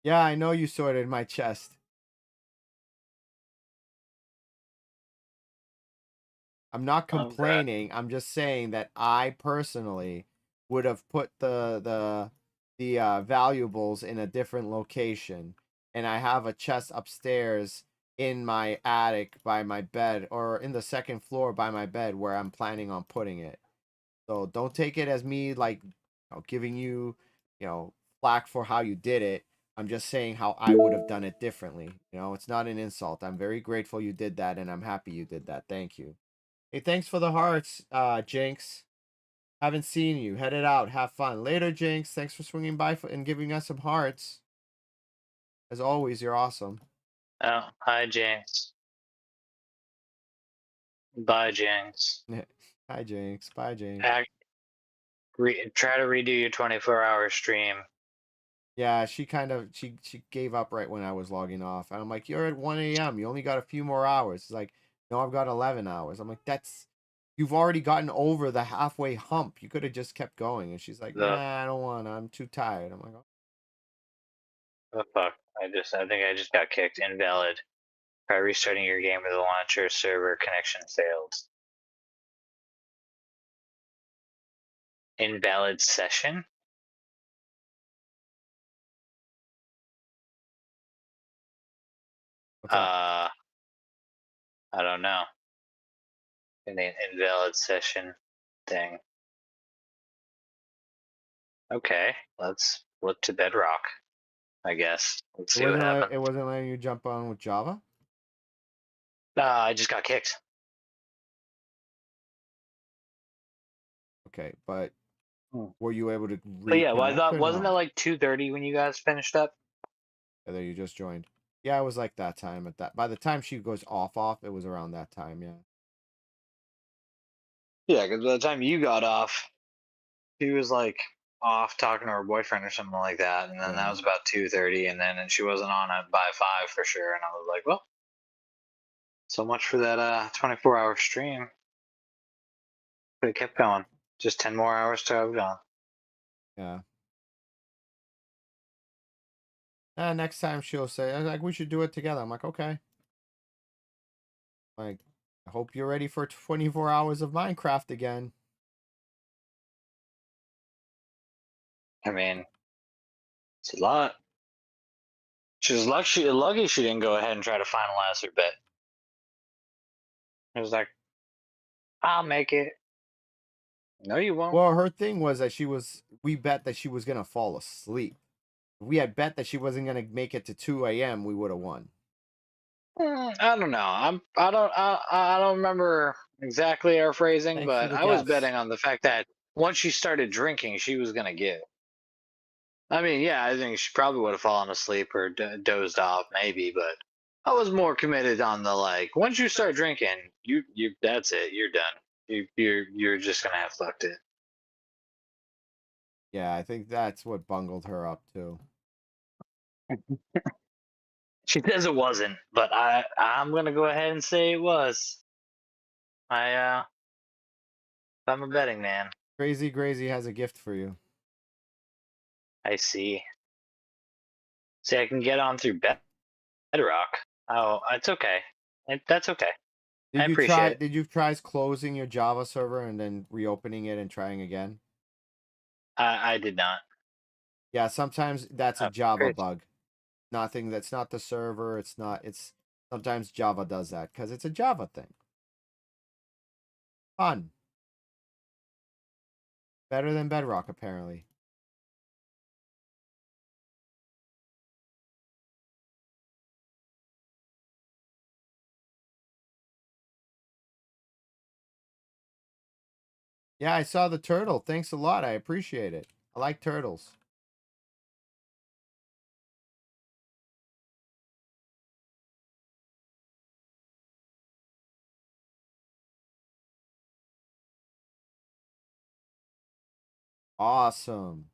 A: Yeah, I know you sorted my chest. I'm not complaining. I'm just saying that I personally would have put the valuables in a different location, and I have a chest upstairs in my attic by my bed, or in the second floor by my bed where I'm planning on putting it. So don't take it as me like giving you, flack for how you did it. I'm just saying how I would have done it differently. It's not an insult. I'm very grateful you did that, and I'm happy you did that. Thank you. Hey, thanks for the hearts, Jinx. Haven't seen you. Headed out. Have fun. Later, Jinx. Thanks for swinging by and giving us some hearts. As always, you're awesome.
C: Oh, hi, Jinx. Bye, Jinx.
A: Hi, Jinx. Bye, Jinx.
C: Try to redo your 24-hour stream.
A: Yeah, she gave up right when I was logging off. And I'm like, you're at 1 a.m. You only got a few more hours. It's like, no, I've got 11 hours. I'm like, you've already gotten over the halfway hump. You could have just kept going. And she's like, nah, I don't want to. I'm too tired. I'm like, oh.
C: The fuck? I think I just got kicked. Invalid. Try restarting your game with the launcher server connection failed. Invalid session?
A: What's up?
C: I don't know. In the invalid session thing. Okay, let's look to Bedrock, I guess. Let's see what happens.
A: It wasn't letting you jump on with Java?
C: I just got kicked.
A: Okay, but were you able to
C: But yeah, well, I
A: reconnect
C: thought,
A: or
C: wasn't
A: no?
C: it like 2:30 when you guys finished up?
A: Yeah, there you just joined. Yeah, it was like that time by the time she goes off, it was around that time, yeah.
C: Yeah, because by the time you got off, she was like off talking to her boyfriend or something like that, and then that
A: Yeah.
C: was about 2:30, and then she wasn't on it by 5 for sure, and I was like, well, so much for that 24-hour stream. But it kept going. Just 10 more hours to have gone.
A: Yeah. Next time she'll say, like, we should do it together. I'm like, okay. Like, I hope you're ready for 24 hours of Minecraft again.
C: I mean, it's a lot. She was lucky she didn't go ahead and try to finalize her bet. It was like, I'll make it. No, you won't.
A: Well, her thing was that we bet that she was gonna fall asleep. If we had bet that she wasn't gonna make it to 2 a.m., we would have won.
C: I don't know. I don't remember exactly our phrasing,
A: Thanks for
C: but
A: the
C: I was
A: guess.
C: betting on the fact that once she started drinking, she was gonna give. I mean, yeah, I think she probably would have fallen asleep or dozed off, maybe, but I was more committed on the like. Once you start drinking, you that's it. You're done. You're just gonna have fucked it.
A: Yeah, I think that's what bungled her up too.
C: She says it wasn't, but I'm gonna go ahead and say it was. I'm a betting man.
A: Crazy Grazy has a gift for you.
C: I see. See, I can get on through Bedrock. Oh, it's okay. That's okay. I appreciate it.
A: Did you try closing your Java server and then reopening it and trying again?
C: I did not.
A: Yeah, sometimes that's a
C: Oh,
A: Java
C: great.
A: bug. Nothing, that's not the server, it's sometimes Java does that because it's a Java thing. Fun. Better than Bedrock, apparently. Yeah, I saw the turtle. Thanks a lot. I appreciate it. I like turtles. Awesome.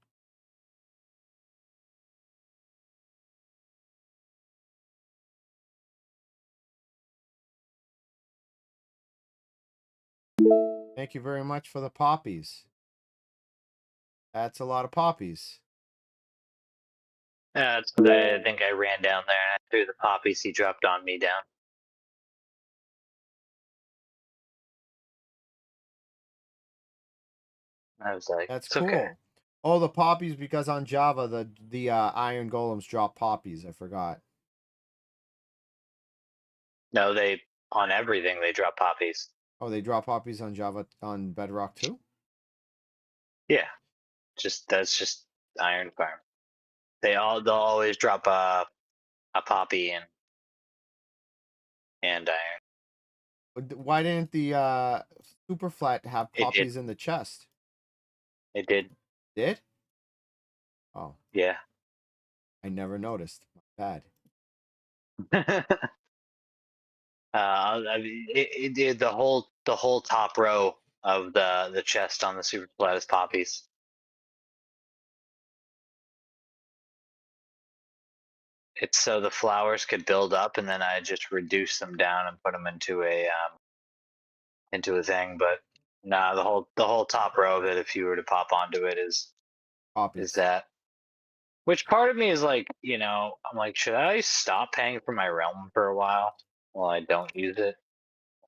A: Thank you very much for the poppies. That's a lot of poppies.
C: That's what I think I ran down there and I threw the poppies he dropped on me down. I was like,
A: That's
C: it's okay.
A: cool. Oh, the poppies, because on Java the iron golems drop poppies. I forgot.
C: No, they on everything they drop poppies.
A: Oh, they drop poppies on Java on Bedrock too?
C: Yeah, that's just Iron Farm. They'll always drop a poppy and iron.
A: Why didn't the super flat have
C: It did.
A: poppies in the chest?
C: It did.
A: Did? Oh,
C: Yeah.
A: I never noticed. My bad.
C: I mean, it did the whole top row of the chest on the super flat is poppies. It's so the flowers could build up, and then I just reduce them down and put them into a thing. But nah, the whole top row of it, if you were to pop onto it, is
A: Poppies.
C: that. Which part of me is like, I'm like, should I stop paying for my realm for a while I don't use it?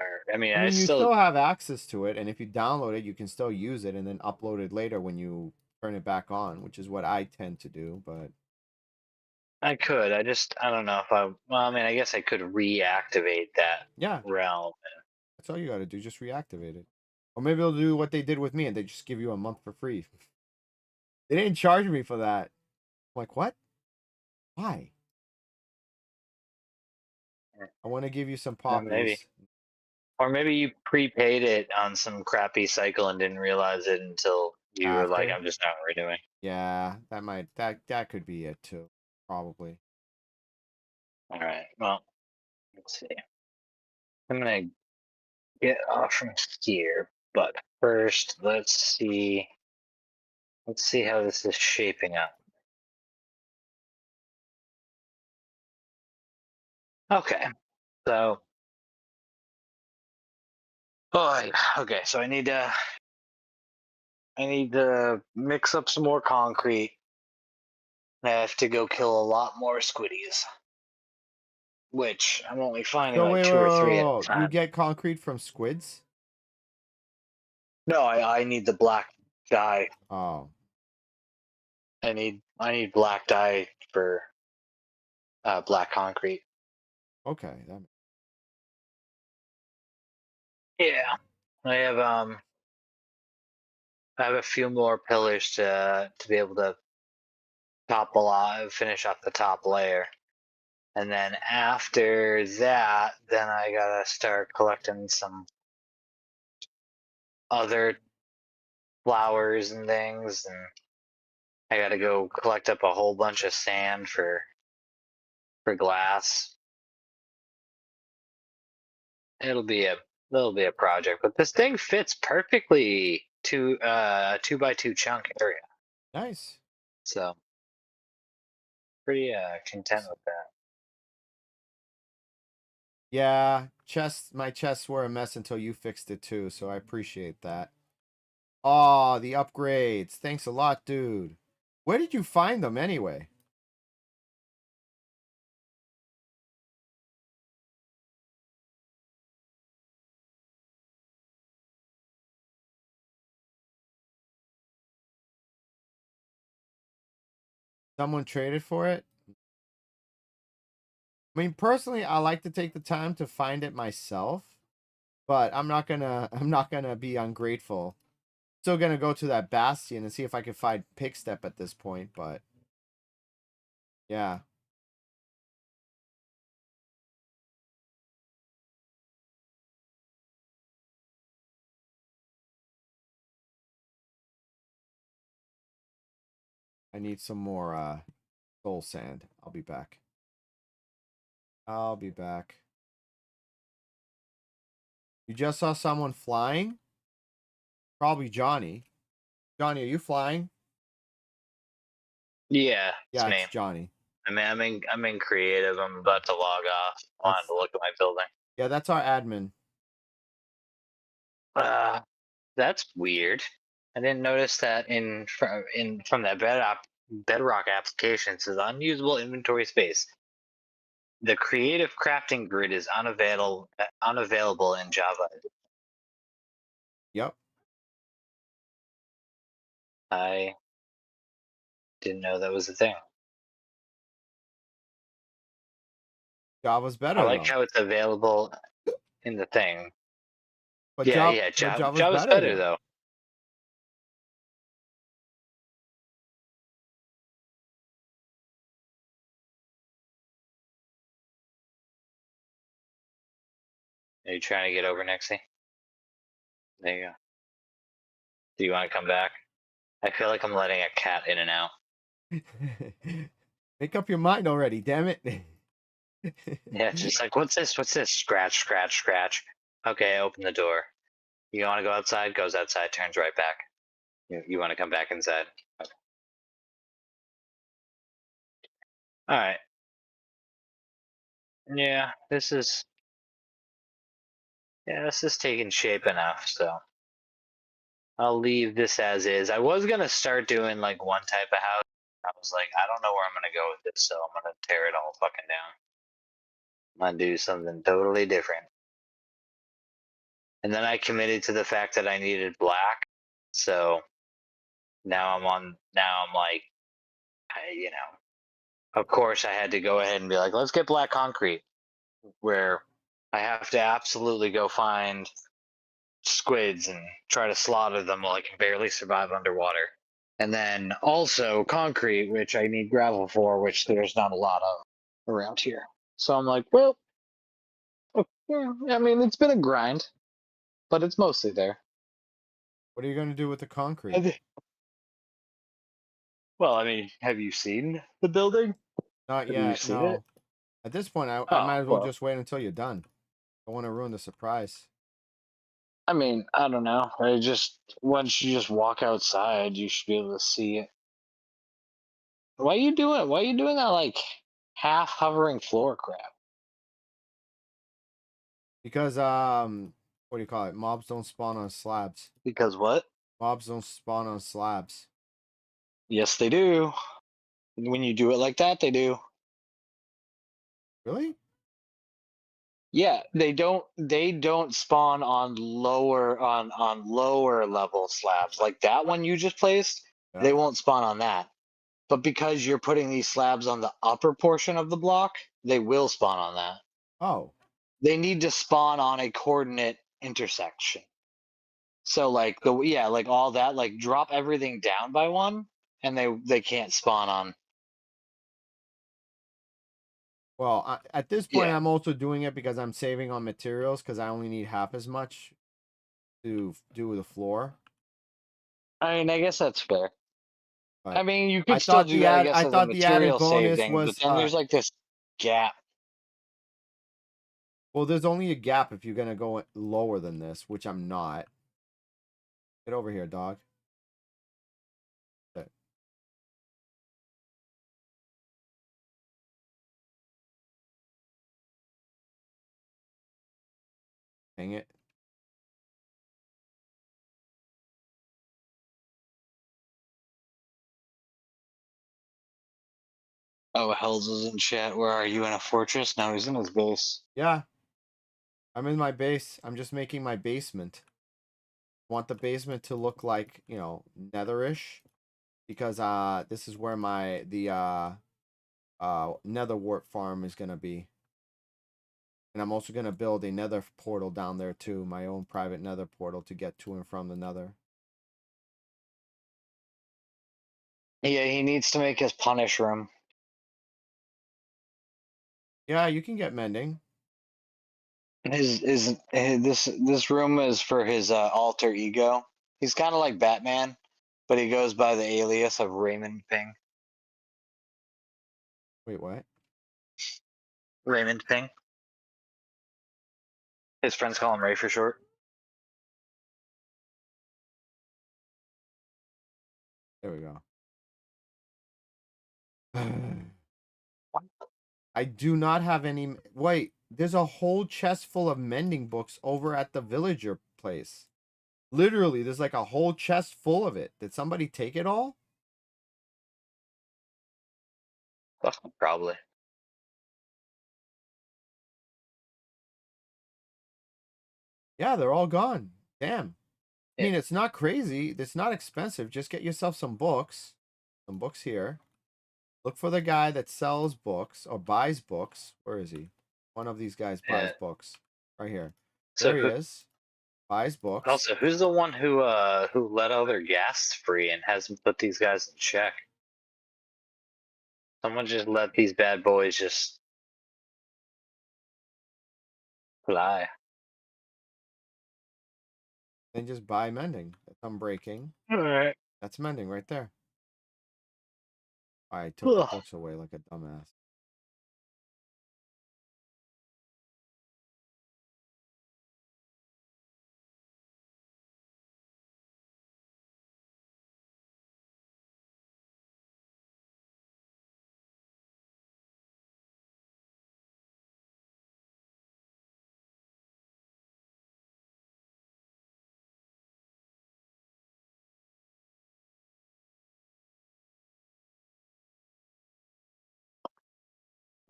C: Or I mean,
A: I
C: I
A: mean, you
C: still
A: still have access to it, and if you download it, you can still use it and then upload it later when you turn it back on, which is what I tend to do. But
C: I could. I don't know if I. Well, I mean, I guess I could reactivate that
A: yeah,
C: realm.
A: that's all you got to do. Just reactivate it. Or maybe they'll do what they did with me and they just give you a month for free. They didn't charge me for that. I'm like, what? Why? I want to give you some
C: Maybe,
A: poppies.
C: or maybe you prepaid it on some crappy cycle and didn't realize it until you were like,
A: After.
C: "I'm just not renewing."
A: Yeah, that could be it too. Probably.
C: All right. Well, let's see. I'm gonna get off from here, but first, let's see. Let's see how this is shaping up. Okay. So, oh, okay. So I need to mix up some more concrete. I have to go kill a lot more squiddies, which I'm only finding
A: So
C: like
A: wait,
C: two or three at a
A: you
C: time.
A: get concrete from squids?
C: No, I need the black dye.
A: Oh,
C: I need black dye for black concrete.
A: Okay. That...
C: Yeah, I have a few more pillars to be able to finish off the top layer, and then after that, then I gotta start collecting some other flowers and things, and I gotta go collect up a whole bunch of sand for glass. It'll be a project, but this thing fits perfectly to 2x2 chunk area,
A: Nice.
C: so pretty content with that.
A: Yeah, my chests were a mess until you fixed it too, so I appreciate that. Oh, the upgrades. Thanks a lot, dude. Where did you find them anyway? Someone traded for it? I mean, personally, I like to take the time to find it myself, but I'm not gonna be ungrateful. Still gonna go to that bastion and see if I can find Pickstep at this point, but yeah. I need some more soul sand. I'll be back. I'll be back. You just saw someone flying? Probably Johnny. Johnny, are you flying?
C: Yeah, it's
A: Yeah,
C: me.
A: it's Johnny.
C: I mean, I'm in creative. I'm about to log off. I wanted
A: That's
C: to look at my building.
A: yeah, that's our admin.
C: Uh, that's weird. I didn't notice that from that Bedrock application. It says unusable inventory space. The creative crafting grid is unavailable in Java.
A: Yep.
C: I didn't know that was a thing.
A: Java's
C: I
A: better
C: like
A: though.
C: how it's available in the thing.
A: But
C: Yeah,
A: Java's
C: Java's
A: better
C: better
A: though.
C: though. Are you trying to get over, Nixie? There you go. Do you want to come back? I feel like I'm letting a cat in and out.
A: Make up your mind already, damn it.
C: Yeah, just like, what's this? What's this? Scratch, scratch, scratch. Okay, open the door. You want to go outside? Goes outside, turns right back. You want to come back inside? Okay. All right. Yeah, this is taking shape enough, so I'll leave this as is. I was gonna start doing like one type of house. I was like, I don't know where I'm gonna go with this, so I'm gonna tear it all fucking down. I'm gonna do something totally different. And then I committed to the fact that I needed black, so now I'm like, of course I had to go ahead and be like, let's get black concrete, where I have to absolutely go find squids and try to slaughter them while I can barely survive underwater. And then also concrete, which I need gravel for, which there's not a lot of around here. So I'm like, well, I mean, it's been a grind, but it's mostly there.
A: What are you gonna do with the concrete?
C: Well, I mean, have you seen the building?
A: Not
C: Have you
A: yet,
C: seen it?
A: no. At this point, I
C: Oh,
A: might as well
C: well,
A: just wait until you're done. I want to ruin the surprise.
C: I mean, I don't know. Once you just walk outside, you should be able to see it. Why are you doing? Why are you doing that like half hovering floor crap?
A: Because what do you call it? Mobs don't spawn on slabs.
C: Because what?
A: Mobs don't spawn on slabs.
C: Yes, they do. When you do it like that, they do.
A: Really?
C: Yeah, they don't. They don't spawn on lower level slabs like that one you just placed.
A: Yeah.
C: They won't spawn on that. But because you're putting these slabs on the upper portion of the block, they will spawn on that.
A: Oh,
C: They need to spawn on a coordinate intersection. So like like all that, like drop everything down by one, and they can't spawn on.
A: well, at this point,
C: Yeah,
A: I'm also doing it because I'm saving on materials because I only need half as much to do the floor.
C: I mean, I guess that's fair. I
A: But
C: mean, you
A: I
C: could still
A: thought
C: do that, I guess,
A: I
C: as a
A: thought the added
C: material
A: bonus
C: saving, but
A: was
C: then there's like this gap.
A: well, there's only a gap if you're gonna go lower than this, which I'm not. Get over here, dog. Okay. Hang it.
C: Oh, Hells is in chat. Where are you, in a fortress? No, he's in his base.
A: Yeah, I'm in my base. I'm just making my basement. Want the basement to look like, you know, netherish because this is where the nether wart farm is gonna be. And I'm also gonna build a nether portal down there too, my own private nether portal to get to and from the nether.
C: Yeah, he needs to make his punish room.
A: Yeah, you can get mending.
C: This room is for his alter ego. He's kind of like Batman, but he goes by the alias of Raymond Ping.
A: Wait, what?
C: Raymond Ping. His friends call him Ray for short.
A: There we go. I do not have any. Wait, there's a whole chest full of mending books over at the villager place. Literally, there's like a whole chest full of it. Did somebody take it all?
C: Probably.
A: Yeah, they're all gone. Damn. I
C: Yeah.
A: mean, it's not crazy. It's not expensive. Just get yourself some books. Some books here. Look for the guy that sells books or buys books. Where is he? One of these guys buys
C: Yeah.
A: books. Right here.
C: So
A: There he is. Buys books.
C: who's the one who let other guests free and hasn't put these guys in check? Someone just let these bad boys just fly.
A: Then just buy mending. That's unbreaking.
C: All right.
A: That's mending right there. I took the books away like a dumbass.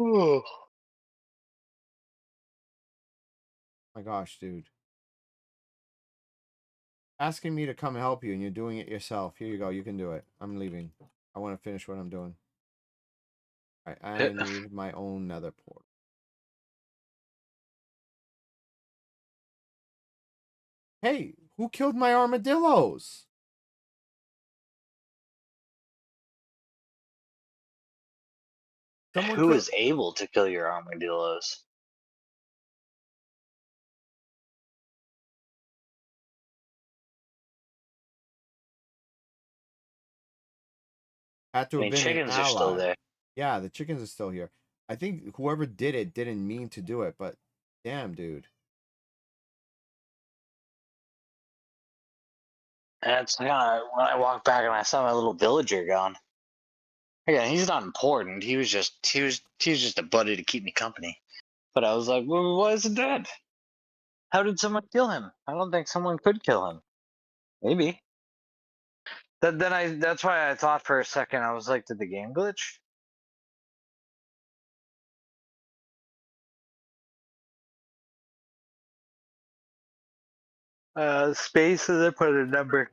C: Ooh.
A: My gosh, dude. Asking me to come help you and you're doing it yourself. Here you go. You can do it. I'm leaving. I want to finish what I'm doing. I need my own nether portal. Hey, who killed my armadillos? Someone
C: Who
A: killed.
C: is able to kill your armadillos?
A: Had to
C: I
A: have
C: mean,
A: been an
C: chickens are still
A: ally.
C: there.
A: Yeah, the chickens are still here. I think whoever did it didn't mean to do it, but damn, dude.
C: That's kind of when I walked back and I saw my little villager gone. Again, he's not important. He was just a buddy to keep me company. But I was like, well, why is it dead? How did someone kill him? I don't think someone could kill him. Maybe. That's why I thought for a second. I was like, did the game glitch? Space and then put a number.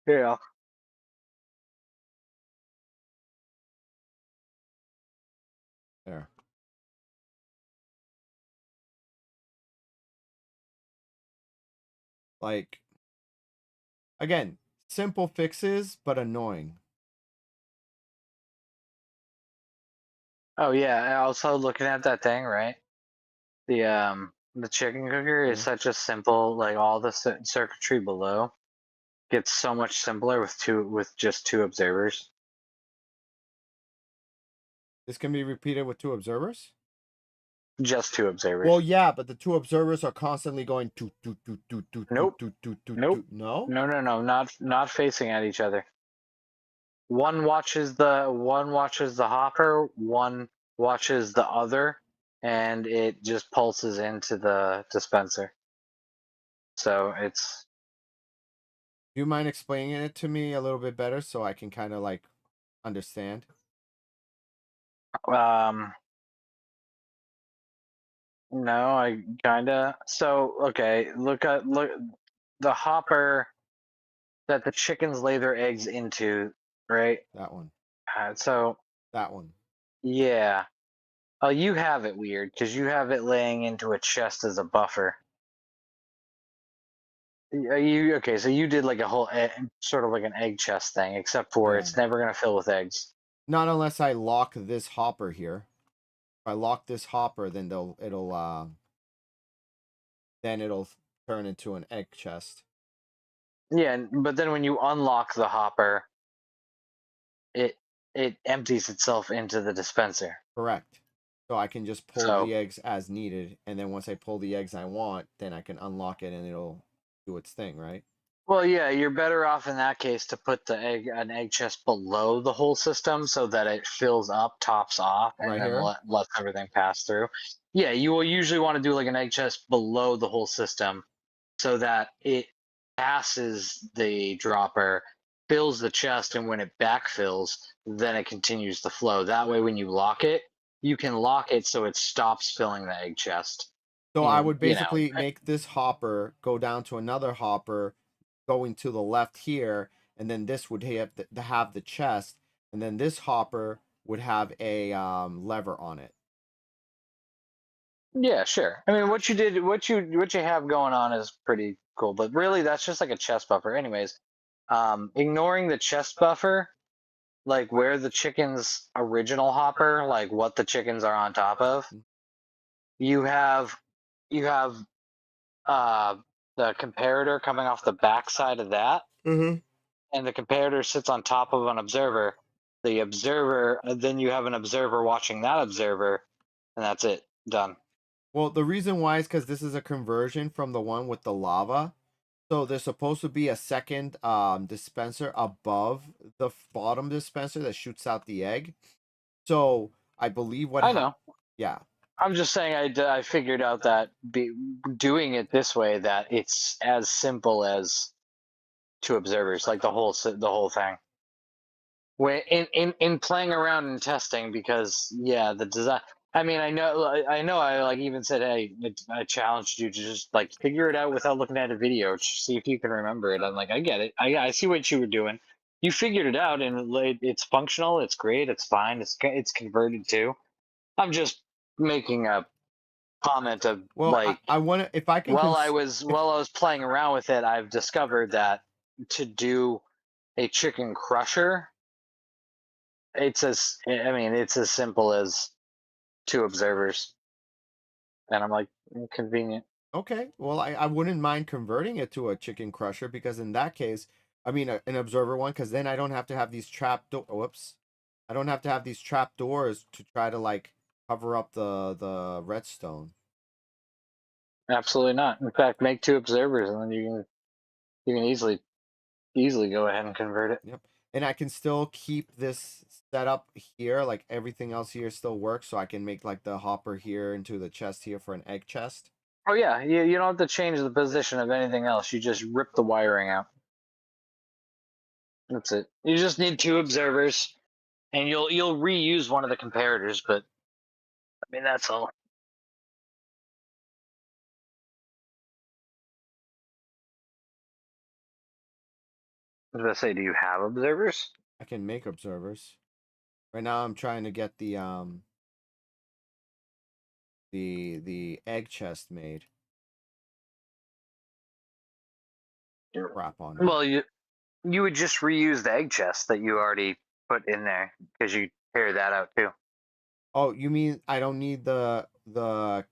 C: Yeah.
A: Like, again, simple fixes, but annoying.
C: Oh yeah, also looking at that thing, right? The chicken cooker is
A: Mhm.
C: such a simple, like all the circuitry below gets so much simpler with just two observers.
A: This can be repeated with 2 observers?
C: Just two observers.
A: Well, yeah, but the 2 observers are constantly going
C: Nope. Nope.
A: No?
C: No. Not facing at each other. One watches the hopper, one watches the other, and it just pulses into the dispenser. So it's
A: Do you mind explaining it to me a little bit better so I can kind of like understand?
C: um no, I kinda. So okay, look the hopper that the chickens lay their eggs into, right?
A: That one.
C: So
A: That one.
C: yeah. Oh, you have it weird because you have it laying into a chest as a buffer. You okay? So you did like a whole sort of like an egg chest thing, except for
A: Yeah.
C: it's never gonna fill with eggs.
A: Not unless I lock this hopper here. If I lock this hopper, then it'll turn into an egg chest.
C: Yeah, but then when you unlock the hopper, it it empties itself into the dispenser.
A: Correct. So I can just pull
C: So
A: the eggs as needed, and then once I pull the eggs I want, then I can unlock it and it'll do its thing, right?
C: well, yeah, you're better off in that case to put an egg chest below the whole system so that it fills up, tops off, and
A: Right
C: then
A: here?
C: lets everything pass through. Yeah, you will usually want to do like an egg chest below the whole system so that it passes the dropper, fills the chest, and when it backfills, then it continues to flow. That way, when you lock it, you can lock it so it stops filling the egg chest.
A: So I
C: And
A: would basically make this hopper go down to another hopper going to the left here, and then this would have the chest, and then this hopper would have a lever on it.
C: yeah, sure. I mean, what you have going on is pretty cool, but really, that's just like a chest buffer, anyways. Ignoring the chest buffer, like where the chicken's original hopper, like what the chickens are on top of, you have you have uh the comparator coming off the back side of that,
A: Mm-hmm.
C: and the comparator sits on top of an observer. The observer, then you have an observer watching that observer, and that's it, done.
A: Well, the reason why is because this is a conversion from the one with the lava. So there's supposed to be a second dispenser above the bottom dispenser that shoots out the egg. So I believe
C: I know.
A: yeah.
C: I'm just saying I figured out that doing it this way that it's as simple as two observers, like the whole thing. When in playing around and testing, because yeah, the design. I mean, I know. I like even said, hey, I challenged you to just like figure it out without looking at a video, just see if you can remember it. I'm like, I get it. I see what you were doing. You figured it out, and it's functional. It's great. It's fine. It's converted too. I'm just making a comment of
A: Well,
C: like
A: I want to if I can if
C: while I was playing around with it, I've discovered that to do a chicken crusher, it's as simple as two observers, and I'm like convenient.
A: okay, well I wouldn't mind converting it to a chicken crusher because in that case, I mean an observer one because then I don't have to have these whoops. I don't have to have these trap doors to try to like cover up the redstone.
C: Absolutely not. In fact, make two observers, and then you can easily go ahead and convert it.
A: Yep. And I can still keep this setup here, like everything else here still works, so I can make like the hopper here into the chest here for an egg chest.
C: Oh yeah, you don't have to change the position of anything else. You just rip the wiring out. That's it. You just need two observers, and you'll reuse one of the comparators, but I mean that's all. I was gonna say, do you have observers?
A: I can make observers. Right now I'm trying to get the egg chest made. crap on me.
C: Well, you would just reuse the egg chest that you already put in there because you tear that out too.
A: Oh, you mean I don't need this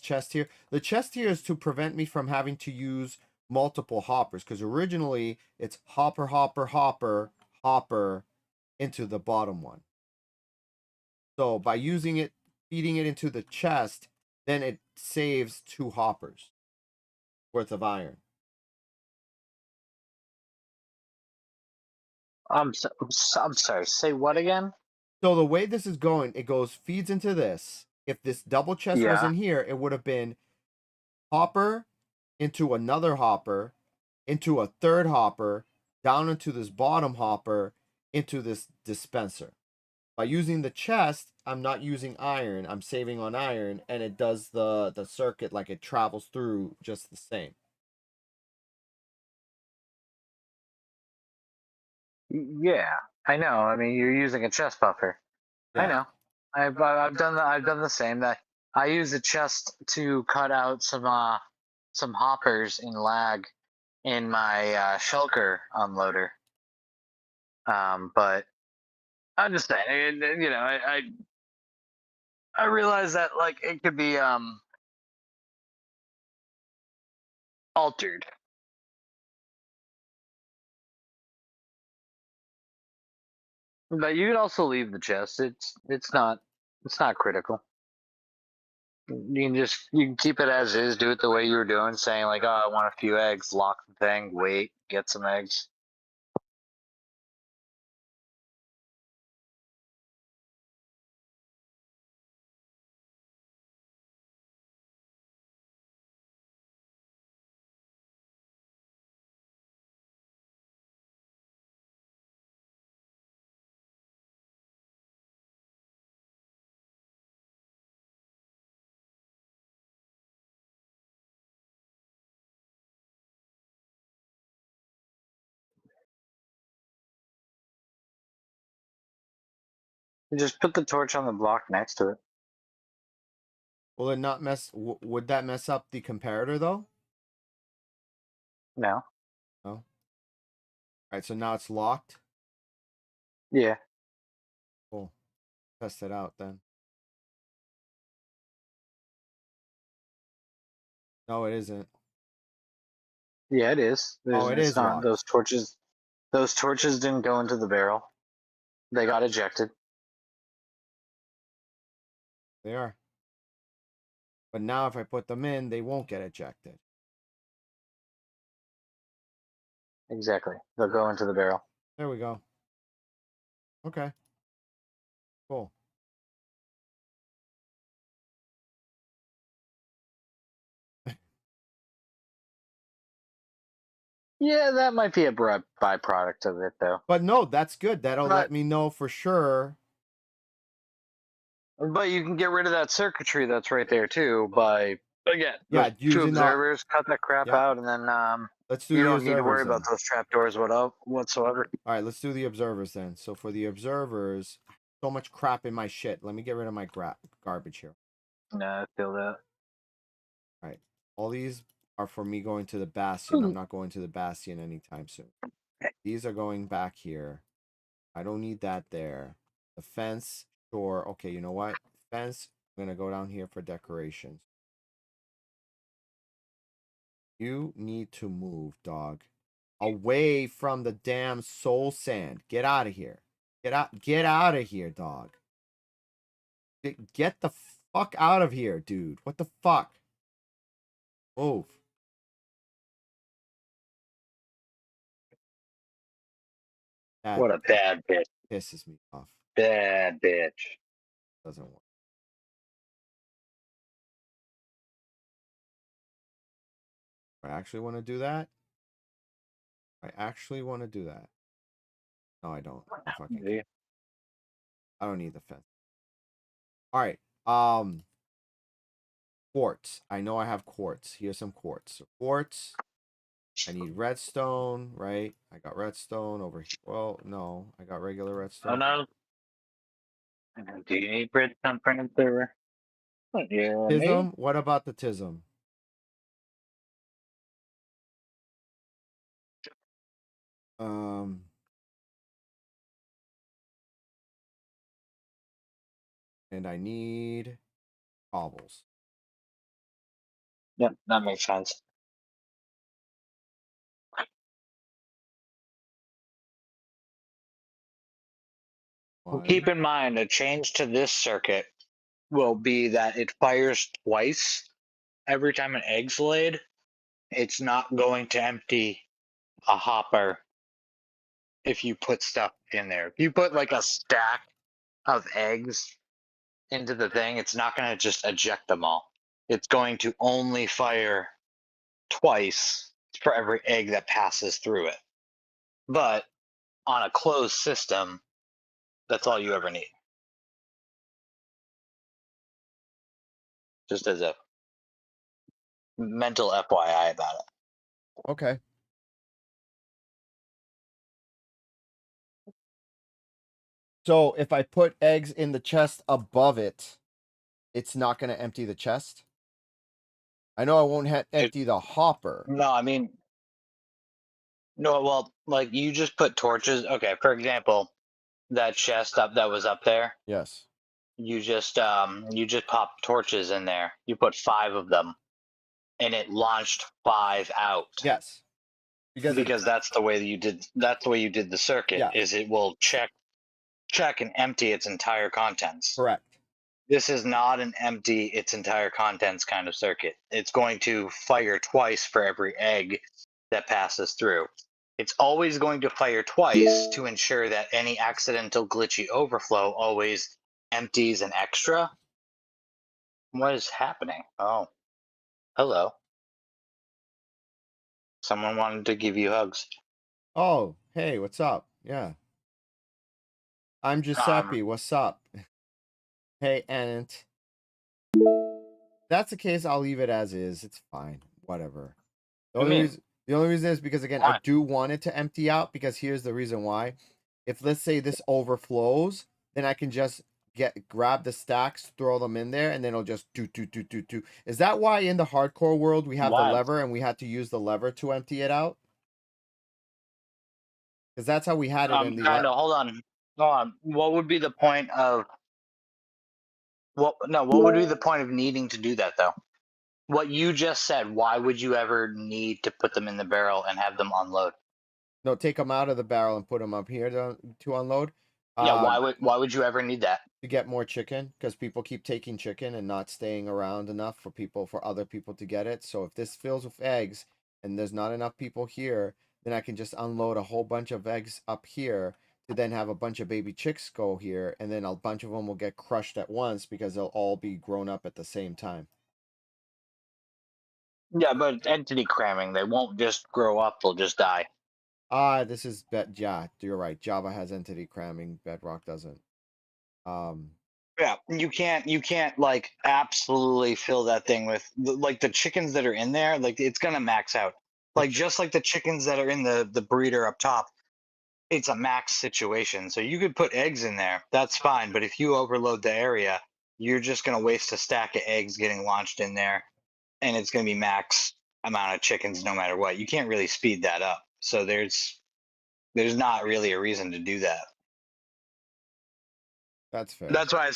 A: chest here? The chest here is to prevent me from having to use multiple hoppers, because originally it's hopper, hopper, hopper, hopper into the bottom one. So by using it, feeding it into the chest, then it saves 2 hoppers worth of iron.
C: I'm sorry. Say what again?
A: So the way this is going, it goes feeds into this. If this double chest was
C: Yeah.
A: in here, it would have been hopper into another hopper, into a third hopper, down into this bottom hopper, into this dispenser. By using the chest, I'm not using iron. I'm saving on iron, and it does the circuit, like it travels through just the same.
C: Yeah, I know. I mean, you're using a chest buffer. I
A: Yeah.
C: know. I've done the same. That I use a chest to cut out some hoppers in lag in my shulker unloader. But I'm just saying, you know, I realize that like it could be altered. But you could also leave the chest. It's not critical. You can keep it as is, do it the way you were doing, saying like, oh, I want a few eggs, lock the thing, wait, get some eggs. You just put the torch on the block next to it.
A: Will it not mess? Would that mess up the comparator though?
C: No.
A: No. All right. So now it's locked.
C: Yeah.
A: Cool. Test it out then. No, it isn't.
C: Yeah, it is.
A: Oh, it
C: It's
A: is
C: not.
A: locked.
C: Those torches didn't go into the barrel. They got ejected.
A: They are. But now if I put them in, they won't get ejected.
C: Exactly. They'll go into the barrel.
A: There we go. Okay. Cool.
C: Yeah, that might be a byproduct of it, though.
A: But no, that's good. That'll
C: But
A: let me know for sure.
C: but you can get rid of that circuitry that's right there too by again those
A: Yeah,
C: 2
A: using the.
C: observers, cut that crap
A: Yeah.
C: out, and then
A: Let's do
C: you
A: the
C: don't need to worry
A: observers
C: about
A: then.
C: those trapdoors whatsoever.
A: All right, let's do the observers then. So for the observers, so much crap in my shit. Let me get rid of my garbage here.
C: No, I feel that.
A: All right. All these are for me going to the bastion. I'm not going to the bastion anytime soon. These are going back here. I don't need that there. The fence, sure. Okay, you know what? Fence, I'm going to go down here for decorations. You need to move, dog. Away from the damn soul sand. Get out of here. Get out of here, dog. Get the fuck out of here, dude. What the fuck? Move. That
C: What a bad bitch.
A: pisses me off.
C: Bad bitch.
A: Doesn't work. I actually want to do that. I actually want to do that. No, I don't. I fucking can't. I don't need the fence. All right. Quartz. I know I have quartz. Here's some quartz. So quartz. I need redstone, right? I got redstone over here. Well, no, I got regular
C: Oh
A: redstone.
C: no. Do you need Redstone for an server? Yeah, me.
A: Tism. What about the tism? Um. And I need cobbles.
C: Yep, that makes sense.
A: One.
C: Keep in mind, a change to this circuit will be that it fires twice every time an egg's laid. It's not going to empty a hopper if you put stuff in there. If you put like a stack of eggs into the thing, it's not going to just eject them all. It's going to only fire twice for every egg that passes through it. But on a closed system, that's all you ever need. Just as a mental FYI about it.
A: Okay. So if I put eggs in the chest above it, it's not going to empty the chest. I know I won't empty the hopper.
C: No, I mean, no, well, like you just put torches. Okay, for example, that chest up that was up there,
A: Yes.
C: you just popped torches in there. You put 5 of them, and it launched 5 out.
A: Yes.
C: Because that's the way that you did the circuit.
A: Yeah.
C: Is it will check and empty its entire contents.
A: Correct.
C: This is not an empty its entire contents kind of circuit. It's going to fire twice for every egg that passes through. It's always going to fire twice to ensure that any accidental glitchy overflow always empties an extra. What is happening? Oh, hello. Someone wanted to give you hugs.
A: Oh, hey, what's up? Yeah. I'm Giuseppe. What's up? Hey, Ant. That's the case. I'll leave it as is. It's fine. Whatever. The only reason is because, again, I do want it to empty out, because here's the reason why. If, let's say, this overflows, then I can just grab the stacks, throw them in there, and then it'll just do. Is that why in the hardcore world we have the lever and we had to use the lever to empty it out? Because that's how we had it in the...
C: Hold on. What would be the point of... what would be the point of needing to do that, though? What you just said, why would you ever need to put them in the barrel and have them unload?
A: No, take them out of the barrel and put them up here to unload.
C: Yeah, why would you ever need that?
A: To get more chicken, because people keep taking chicken and not staying around enough for other people to get it. So if this fills with eggs and there's not enough people here, then I can just unload a whole bunch of eggs up here to then have a bunch of baby chicks go here, and then a bunch of them will get crushed at once because they'll all be grown up at the same time.
C: Yeah, but entity cramming, they won't just grow up, they'll just die.
A: This is yeah, you're right. Java has entity cramming, Bedrock doesn't.
C: Yeah, you can't like absolutely fill that thing with like the chickens that are in there, like it's gonna max out. Like just like the chickens that are in the breeder up top, it's a max situation. So you could put eggs in there, that's fine. But if you overload the area, you're just gonna waste a stack of eggs getting launched in there, and it's gonna be max amount of chickens no matter what. You can't really speed that up. So there's not really a reason to do that.
A: That's fair.
C: That's why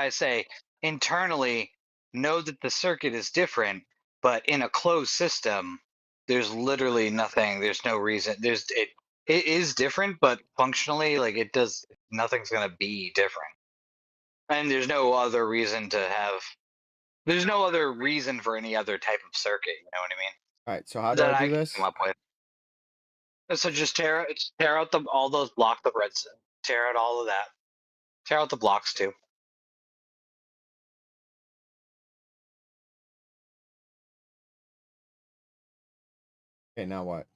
C: I say internally know that the circuit is different, but in a closed system, there's literally nothing. There's no reason. It is different, but functionally, like nothing's gonna be different. And there's no other reason to have. There's no other reason for any other type of circuit. You know what I mean?
A: All right. So how do I do this?
C: Come up with. So just tear out all those blocks of redstone. Tear out all of that. Tear out the blocks too.
A: Okay, now what?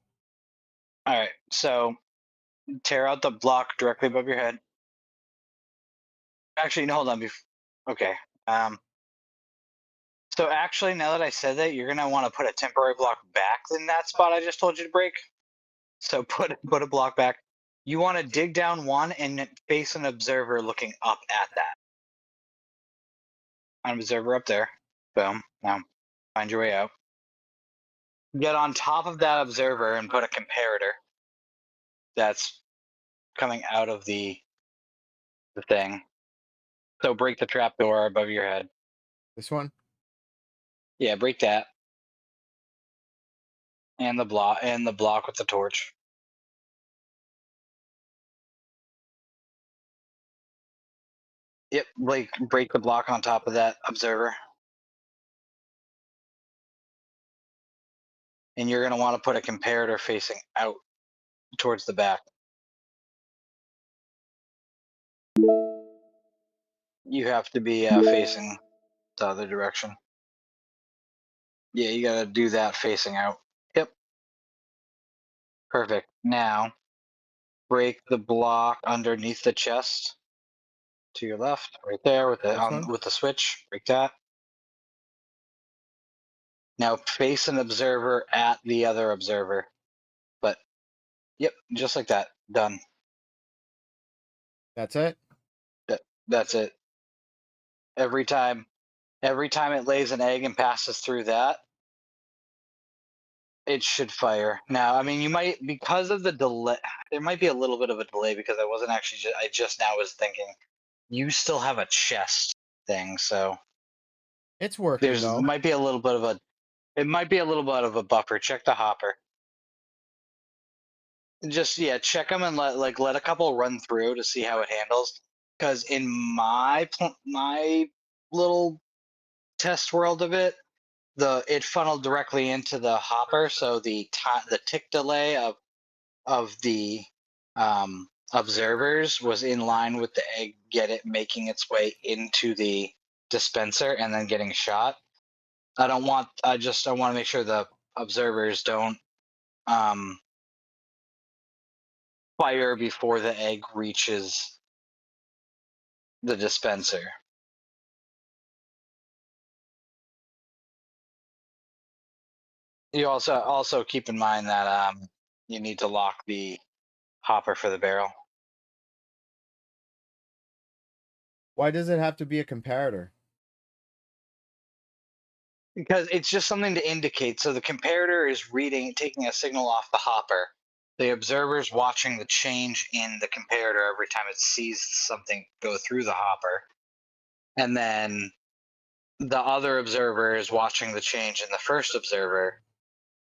C: All right, so tear out the block directly above your head. Actually, no, hold on. Okay. So actually, now that I said that, you're gonna want to put a temporary block back in that spot I just told you to break. So put a block back. You want to dig down one and face an observer looking up at that. An observer up there. Boom. Now, find your way out. get on top of that observer and put a comparator that's coming out of the thing. So break the trapdoor above your head.
A: This one?
C: Yeah, break that. And the block with the torch. Yep, like break the block on top of that observer. And you're gonna want to put a comparator facing out towards the back. You have to be facing the other direction. Yeah, you gotta do that facing out. Yep. Perfect. Now, break the block underneath the chest to your left, right there with
A: This one?
C: the switch. Break that. Now face an observer at the other observer. But yep, just like that. Done.
A: That's it?
C: That's it. Every time it lays an egg and passes through that, it should fire. Now, I mean, you might, because of the delay, there might be a little bit of a delay because I wasn't actually, I just now was thinking, you still have a chest thing, so
A: It's working though.
C: might be a little bit of a, it might be a little bit of a buffer. Check the hopper. Just, yeah, check them and let a couple run through to see how it handles. Because in my little test world of it, it funneled directly into the hopper, so the tick delay of the observers was in line with the egg making its way into the dispenser and then getting shot. I want to make sure the observers don't fire before the egg reaches the dispenser. You also keep in mind that you need to lock the hopper for the barrel.
A: Why does it have to be a comparator?
C: Because it's just something to indicate. So the comparator is taking a signal off the hopper. The observer's watching the change in the comparator every time it sees something go through the hopper. And then the other observer is watching the change in the first observer,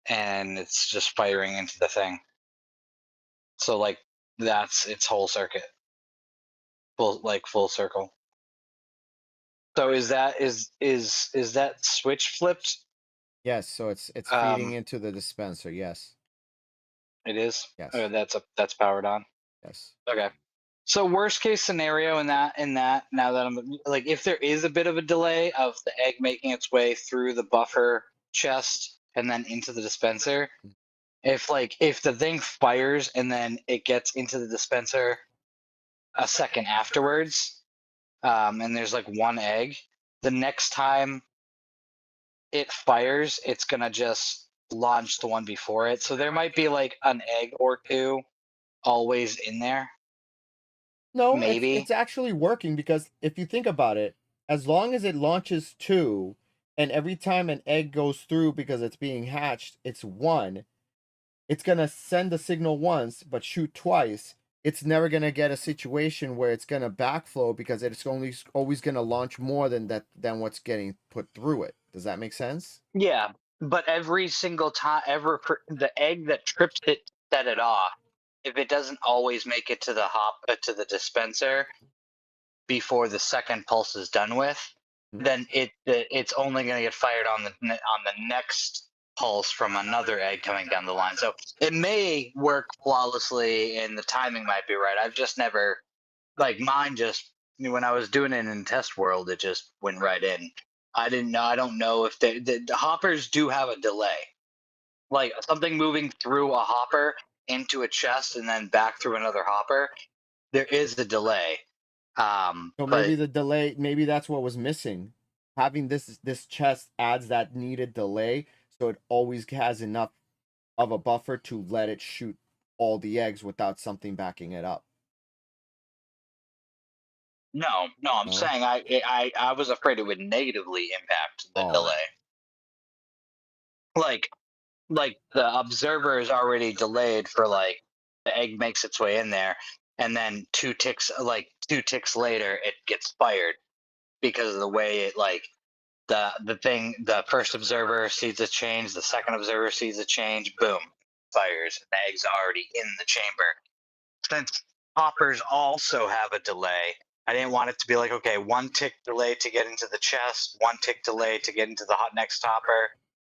C: and it's just firing into the thing. So like that's its whole circuit. Full circle. So is that switch flipped?
A: Yes, so it's feeding into the dispenser, yes.
C: It is?
A: Yes.
C: Oh, that's powered on.
A: Yes.
C: Okay. So worst case scenario in that now that I'm like, if there is a bit of a delay of the egg making its way through the buffer chest and then into the dispenser, if the thing fires and then it gets into the dispenser a second afterwards, and there's like one egg, the next time it fires, it's gonna just launch the one before it. So there might be like an egg or two always in there.
A: No,
C: Maybe.
A: it's actually working because if you think about it, as long as it launches 2 and every time an egg goes through because it's being hatched, it's 1, it's going to send the signal once but shoot twice. It's never going to get a situation where it's going to backflow because it's always going to launch more than what's getting put through it. Does that make sense?
C: Yeah, but every single time, the egg that trips it to set it off, if it doesn't always make it to to the dispenser before the second pulse is done with, then it's only going to get fired on the next pulse from another egg coming down the line. So it may work flawlessly, and the timing might be right. I've just never, like, mine just, when I was doing it in test world, it just went right in. I didn't know. I don't know if the hoppers do have a delay, like something moving through a hopper into a chest and then back through another hopper. There is a delay.
A: So
C: But
A: maybe the delay, maybe that's what was missing. Having this chest adds that needed delay, so it always has enough of a buffer to let it shoot all the eggs without something backing it up.
C: no, I'm
A: No?
C: saying I was afraid it would negatively impact the
A: Oh.
C: delay. Like like the observer is already delayed for like the egg makes its way in there, and then two ticks later it gets fired because of the way it like the first observer sees a change, the second observer sees a change, boom, fires. The egg's already in the chamber. Since hoppers also have a delay, I didn't want it to be like, okay, 1 tick delay to get into the chest, 1 tick delay to get into the hot next hopper,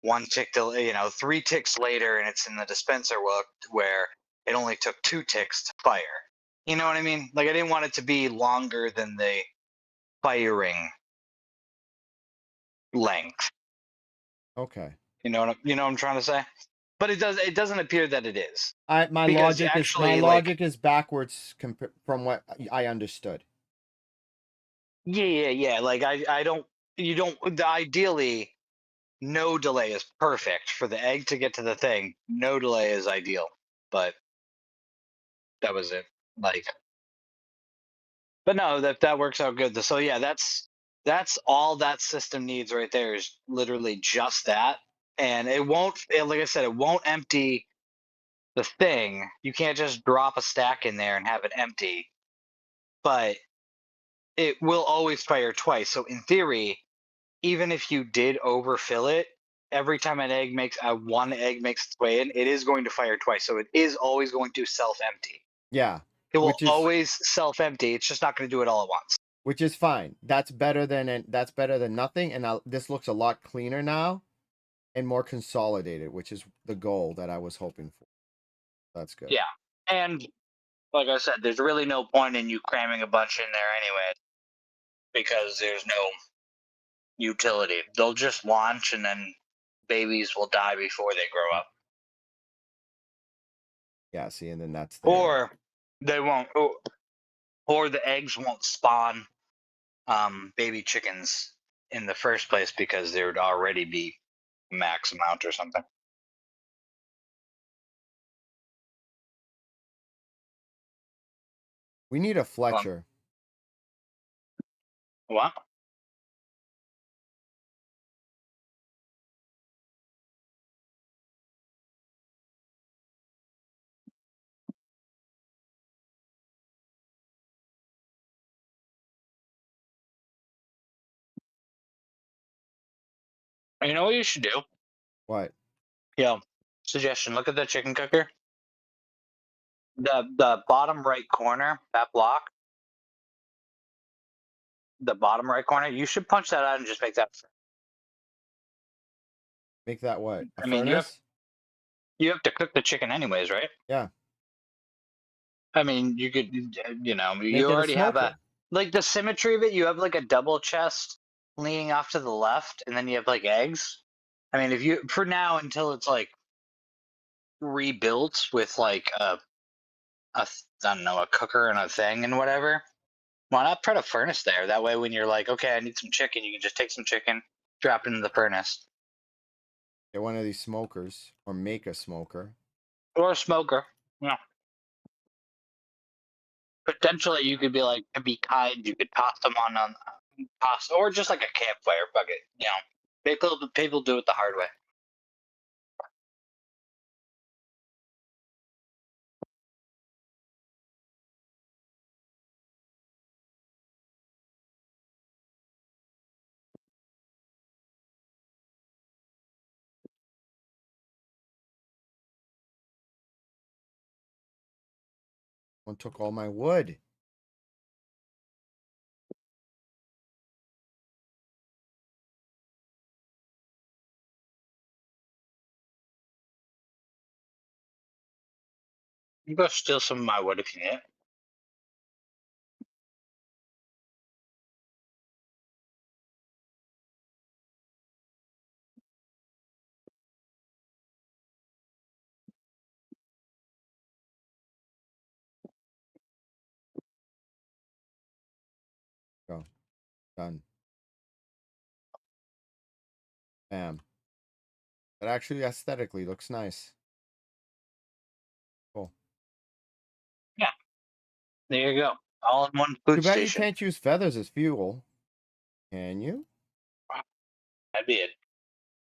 C: 1 tick delay, 3 ticks later and it's in the dispenser where it only took 2 ticks to fire. You know what I mean? Like I didn't want it to be longer than the firing length.
A: Okay.
C: You know what I'm trying to say? But it doesn't appear that it is.
A: My
C: Because
A: logic
C: actually, like,
A: is backwards from what I understood.
C: yeah. Like I don't you don't ideally no delay is perfect for the egg to get to the thing. No delay is ideal. But that was it. Like but no, that works out good. So yeah, that's all that system needs right there is literally just that. And like I said, it won't empty the thing. You can't just drop a stack in there and have it empty. But it will always fire twice. So in theory, even if you did overfill it, every time one egg makes its way in, it is going to fire twice. So it is always going to self-empty.
A: Yeah.
C: It will always self-empty. It's just not going to do it all at once.
A: Which is fine. That's better than nothing. And this looks a lot cleaner now and more consolidated, which is the goal that I was hoping for. That's good.
C: Yeah. And like I said, there's really no point in you cramming a bunch in there anyway, because there's no utility. They'll just launch and then babies will die before they grow up.
A: Yeah, see, and then that's
C: Or they won't, or the eggs won't spawn baby chickens in the first place because there would already be max amount or something.
A: we need a Fletcher.
C: What? You know what you should do?
A: What?
C: Yeah. Suggestion: look at the chicken cooker. The bottom right corner, that block. The bottom right corner. You should punch that out and just make that.
A: Make that what? A
C: I mean,
A: furnace?
C: you have to cook the chicken anyways, right?
A: Yeah.
C: I mean, you could,
A: Make
C: you
A: it a
C: already have
A: smoker.
C: like the symmetry of it. You have like a double chest leaning off to the left, and then you have like eggs. I mean, if you for now until it's like rebuilt with like I don't know, a cooker and a thing and whatever. Why not put a furnace there? That way, when you're like, okay, I need some chicken, you can just take some chicken, drop it into the furnace,
A: Get one of these smokers or make a smoker.
C: or a smoker. Yeah. Potentially, you could be like, to be kind, you could toss them on toss, or just like a campfire bucket. People do it the hard way.
A: One took all my wood.
C: You go steal some of my wood if you need it.
A: Go. Done. Bam. That actually aesthetically looks nice. Cool.
C: Yeah, there you go. All in one food
A: Too bad you
C: station.
A: can't use feathers as fuel. Can you?
C: That'd be it.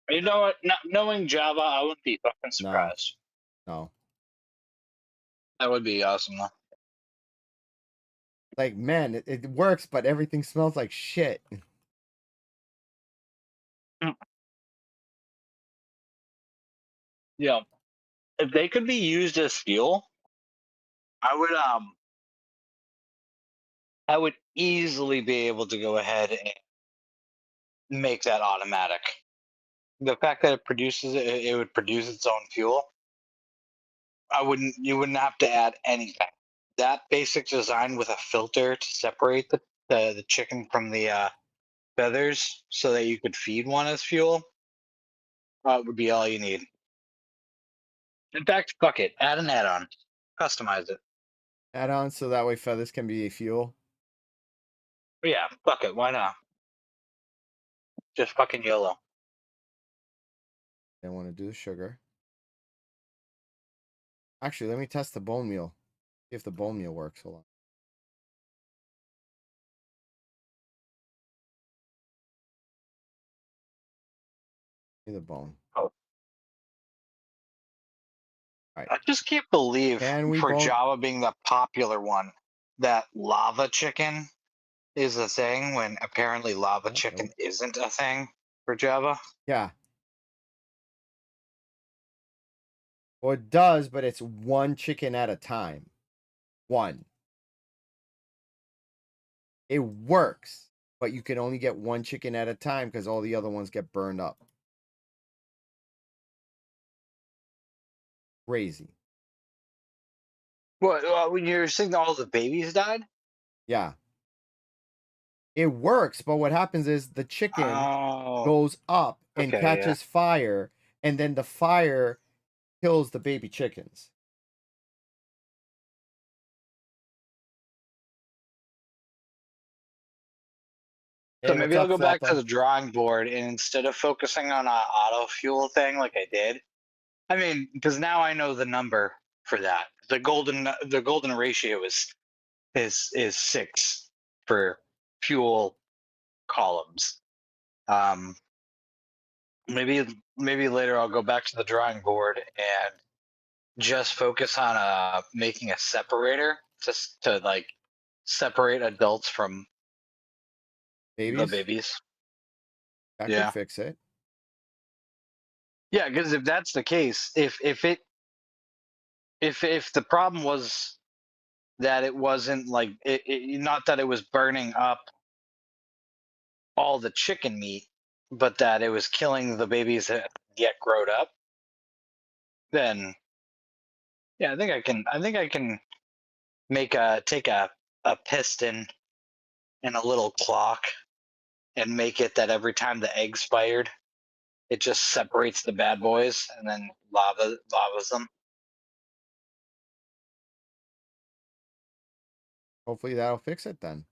C: You know what? Not knowing Java, I wouldn't be fucking
A: No,
C: surprised.
A: no.
C: That would be awesome, though.
A: Like, man, it works, but everything smells like shit.
C: Yeah. If they could be used as fuel, I would easily be able to go ahead and make that automatic. The fact that it produces it would produce its own fuel. You wouldn't have to add anything. That basic design with a filter to separate the chicken from the feathers so that you could feed one as fuel would be all you need. In fact, fuck it. Add an add-on. Customize it.
A: Add on so that way feathers can be fuel.
C: But yeah, fuck it. Why not? Just fucking YOLO.
A: I want to do the sugar. Actually, let me test the bone meal. See if the bone meal works. Hold on. See the bone.
C: Oh.
A: Alright.
C: I just can't believe
A: Can we
C: for
A: bone?
C: Java being the popular one that lava chicken is a thing when apparently lava
A: Oh,
C: chicken
A: no.
C: isn't a thing for Java.
A: Yeah. Well, it does, but it's one chicken at a time. One. It works, but you can only get one chicken at a time because all the other ones get burned up. Crazy.
C: What? When you're saying all the babies died?
A: Yeah. It works, but what happens is the chicken
C: Oh,
A: goes up and
C: okay, yeah.
A: catches fire, and then the fire kills the baby chickens.
C: So
A: Hey, what's
C: maybe I'll
A: up,
C: go back to
A: Flappa?
C: the drawing board and instead of focusing on a auto fuel thing like I did, I mean, because now I know the number for that. The golden ratio is 6 for fuel columns. Um, maybe later I'll go back to the drawing board and just focus on making a separator just to like separate adults from the
A: Babies?
C: babies.
A: That could
C: Yeah.
A: fix it.
C: Yeah, because if that's the case, if the problem was that it wasn't like not that it was burning up all the chicken meat, but that it was killing the babies that get growed up, then yeah, I think I can take a piston and a little clock and make it that every time the egg's fired, it just separates the bad boys and then lavas them.
A: Hopefully that'll fix it then.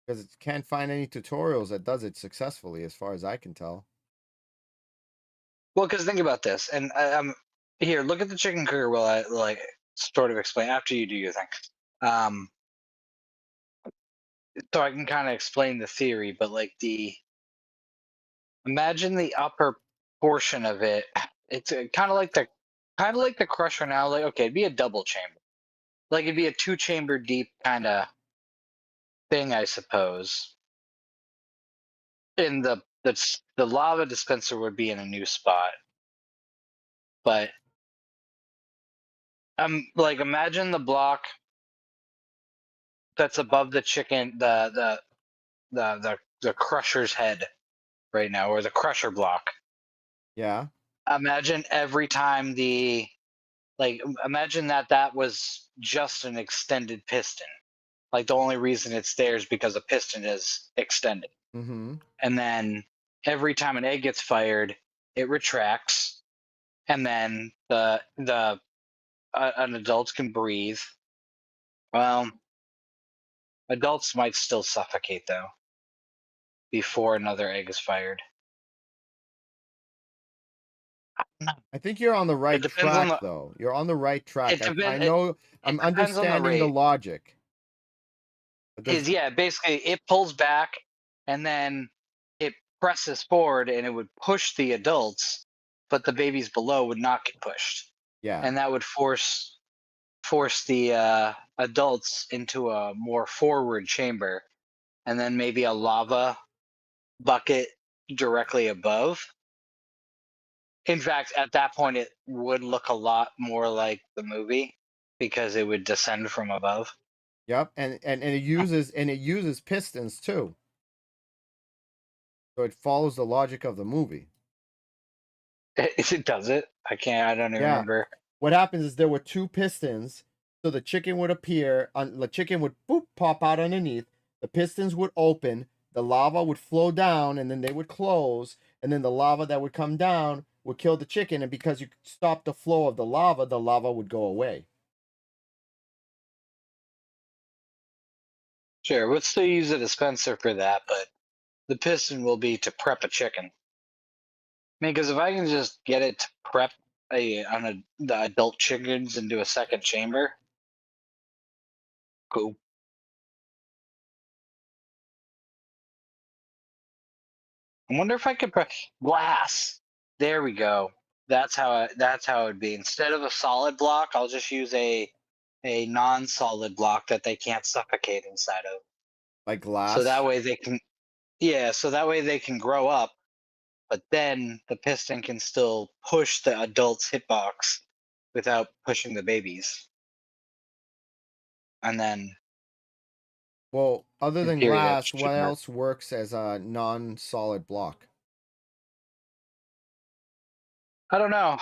A: Because it can't find any tutorials that does it successfully, as far as I can tell.
C: Well, because think about this, and here. Look at the chicken cooker while I like sort of explain after you do your thing. Um, so I can kind of explain the theory, but like imagine the upper portion of it. It's kind of like the crusher now. Like okay, it'd be a double chamber, like it'd be a 2-chamber deep kind of thing, I suppose. In the lava dispenser would be in a new spot, but like imagine the block that's above the chicken, the crusher's head right now, or the crusher block.
A: Yeah.
C: Imagine every time imagine that was just an extended piston. Like the only reason it's there is because a piston is extended.
A: Mm-hmm.
C: And then every time an egg gets fired, it retracts, and then an adult can breathe. Well, adults might still suffocate though before another egg is fired.
A: I think you're on the
C: It
A: right
C: depends on
A: track,
C: the
A: though. You're on the right track.
C: it
A: I
C: depends
A: know
C: it
A: I'm
C: depends on the
A: understanding the
C: rate.
A: logic. But does
C: Is yeah, basically it pulls back and then it press this forward and it would push the adults, but the babies below would not get pushed,
A: Yeah.
C: and that would force the adults into a more forward chamber, and then maybe a lava bucket directly above. In fact, at that point, it would look a lot more like the movie because it would descend from above.
A: Yep. And it uses pistons too. So it follows the logic of the movie.
C: It does it. I don't even
A: Yeah.
C: remember.
A: What happens is there were two pistons, so the chicken would appear, the chicken would boop pop out underneath, the pistons would open, the lava would flow down, and then they would close, and then the lava that would come down would kill the chicken, and because you stopped the flow of the lava would go away.
C: Sure, we'll still use a dispenser for that, but the piston will be to prep a chicken. I mean, because if I can just get it to prep the adult chickens into a second chamber, cool. I wonder if I could prep glass. There we go. That's how it would be. Instead of a solid block, I'll just use a non-solid block that they can't suffocate inside of.
A: Like
C: So that
A: glass.
C: way they can, yeah. So that way they can grow up, but then the piston can still push the adult's hitbox without pushing the babies. And then,
A: Well, other
C: in
A: than
C: theory, that
A: glass, what
C: should work.
A: else works as a non-solid block?
C: I don't know.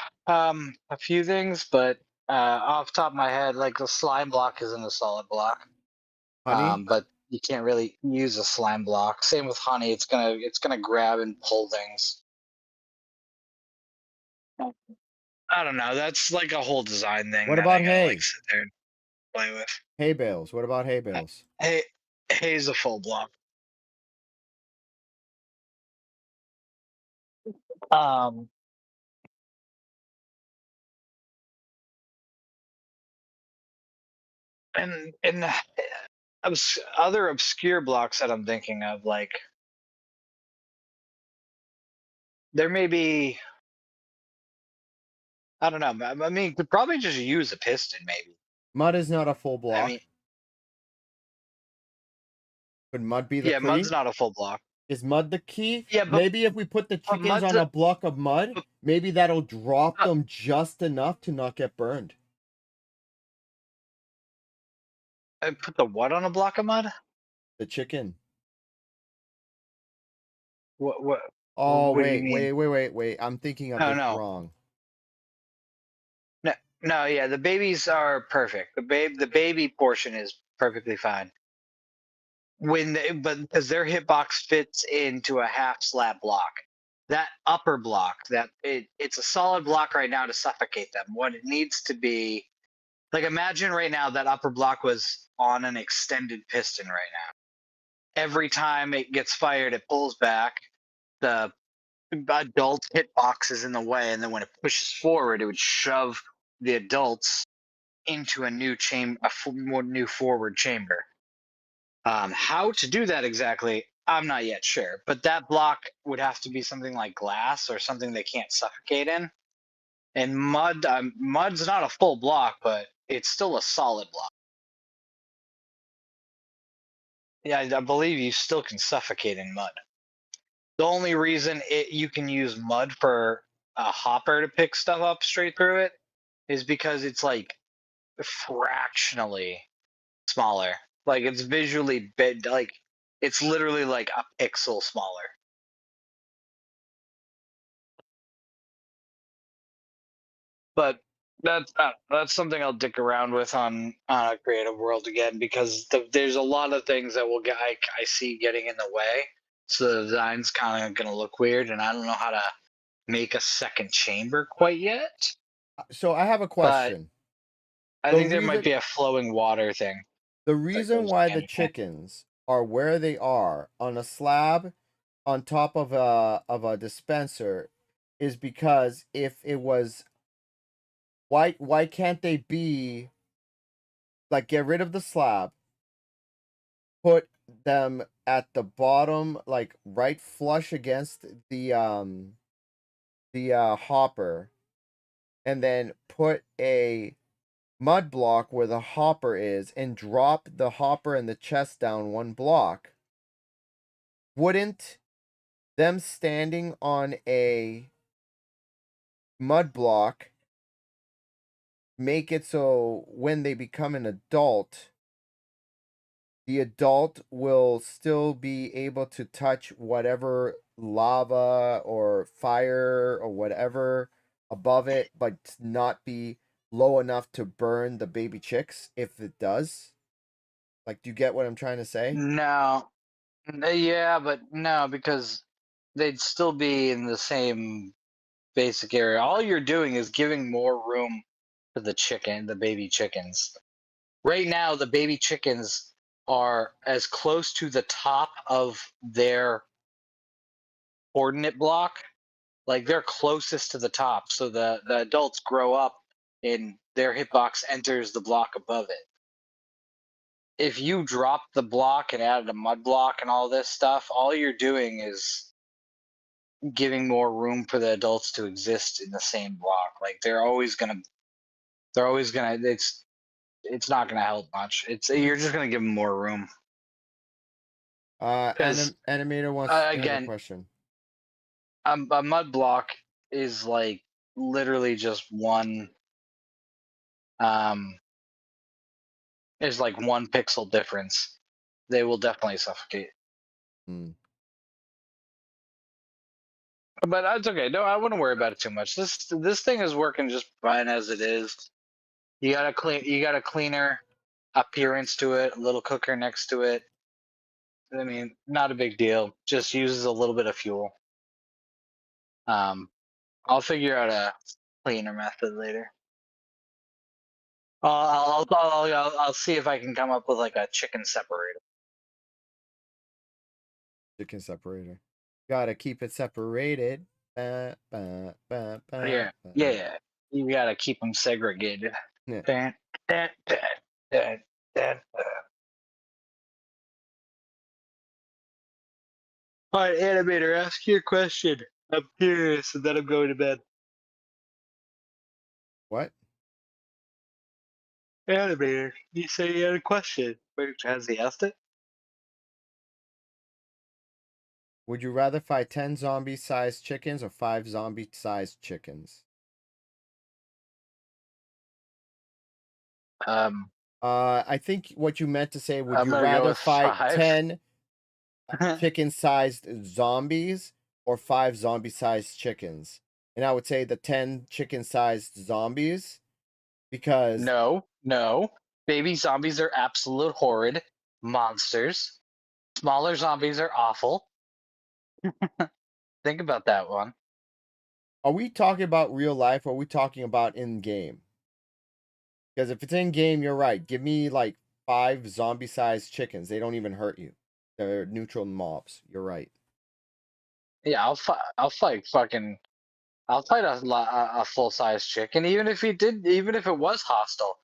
C: A few things, but off the top of my head, like the slime block isn't a solid block.
A: Honey?
C: But you can't really use a slime block. Same with honey; it's gonna grab and pull things. I don't know. That's like a whole design thing
A: What
C: that I
A: about
C: gotta like
A: hay?
C: sit there and play with.
A: Hay bales. What about hay bales?
C: Hey, hay's a full block. Um, and other obscure blocks that I'm thinking of, like there may be. I don't know. I mean, could probably just use a piston, maybe.
A: Mud is not a full
C: I mean,
A: block. Could mud be the
C: yeah, mud's
A: key?
C: not a full block.
A: Is mud the key?
C: Yeah,
A: Maybe if we put the
C: but
A: chickens on a block of mud, maybe that'll drop
C: uh,
A: them just enough to not get burned.
C: I put the what on a block of mud?
A: The chicken.
C: What what
A: Oh,
C: what do you mean?
A: wait. I'm thinking of
C: Oh
A: this
C: no.
A: wrong.
C: No, no, yeah, the babies are perfect. The baby portion is perfectly fine. But because their hitbox fits into a half slab block. That upper block, it's a solid block right now to suffocate them. What it needs to be, like imagine right now that upper block was on an extended piston right now. Every time it gets fired, it pulls back. The adult hitbox is in the way, and then when it pushes forward, it would shove the adults into a new new forward chamber. How to do that exactly, I'm not yet sure. But that block would have to be something like glass or something they can't suffocate in. And mud's not a full block, but it's still a solid block. Yeah, I believe you still can suffocate in mud. The only reason you can use mud for a hopper to pick stuff up straight through it is because it's like fractionally smaller. Like it's visually big, like it's literally like a pixel smaller. But that's something I'll dick around with on a creative world again because there's a lot of things that I see getting in the way. So the design's kind of gonna look weird, and I don't know how to make a second chamber quite yet.
A: So I have a
C: But
A: question.
C: I
A: The
C: think there might
A: reason
C: be a flowing water thing
A: the
C: that
A: reason
C: goes
A: why the
C: hand in hand.
A: chickens are where they are on a slab on top of a dispenser is because if it was why can't they be like get rid of the slab, put them at the bottom, like right flush against the hopper, and then put a mud block where the hopper is and drop the hopper and the chest down 1 block, wouldn't them standing on a mud block make it so when they become an adult, the adult will still be able to touch whatever lava or fire or whatever above it, but not be low enough to burn the baby chicks if it does? Like, do you get what I'm trying to say?
C: No. Yeah, but no, because they'd still be in the same basic area. All you're doing is giving more room for the baby chickens. Right now, the baby chickens are as close to the top of their coordinate block, like they're closest to the top. So the adults grow up and their hitbox enters the block above it. If you drop the block and added a mud block and all this stuff, all you're doing is giving more room for the adults to exist in the same block. Like it's not gonna help much. You're just gonna give them more room. Because
A: Animator wants has a
C: again,
A: question.
C: a mud block is like literally just one is like 1 pixel difference. They will definitely suffocate.
A: Hmm.
C: But that's okay. No, I wouldn't worry about it too much. This thing is working just fine as it is. You got a cleaner appearance to it, a little cooker next to it. I mean, not a big deal. Just uses a little bit of fuel. I'll figure out a cleaner method later. I'll see if I can come up with like a chicken separator.
A: Chicken separator. Gotta keep it separated.
C: Yeah, yeah. You gotta keep them segregated.
A: Yeah.
C: Dun, dun, dun, dun, dun. All right, animator, ask your question. I'm curious, and then I'm going to bed.
A: What?
C: Animator, you say you had a question. Wait, has he asked it?
A: Would you rather fight 10 zombie-sized chickens or 5 zombie-sized chickens? I think what you meant to say, would
C: I'm
A: you
C: gonna go
A: rather
C: with
A: fight
C: 5.
A: 10 chicken-sized zombies or 5 zombie-sized chickens? And I would say the 10 chicken-sized zombies because
C: No. Baby zombies are absolute horrid monsters. Smaller zombies are awful. Think about that one.
A: are we talking about real life or are we talking about in game? Because if it's in game, you're right. Give me like 5 zombie-sized chickens. They don't even hurt you. They're neutral mobs. You're right.
C: Yeah, I'll fight a full size chicken, even if even if it was hostile.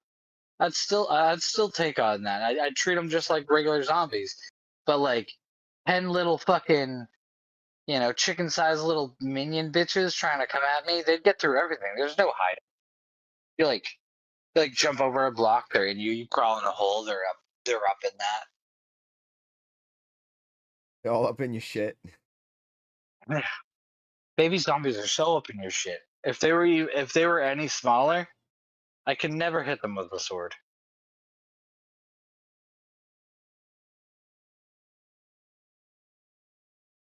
C: I'd still take on that. I'd treat them just like regular zombies, but like 10 little fucking chicken sized little minion bitches trying to come at me, they'd get through everything. There's no hiding. You like jump over a block, they're in you. You crawl in a hole, they're up in
A: They're all up in your shit.
C: that. Baby zombies are so up in your shit. If they were any smaller, I could never hit them with a sword.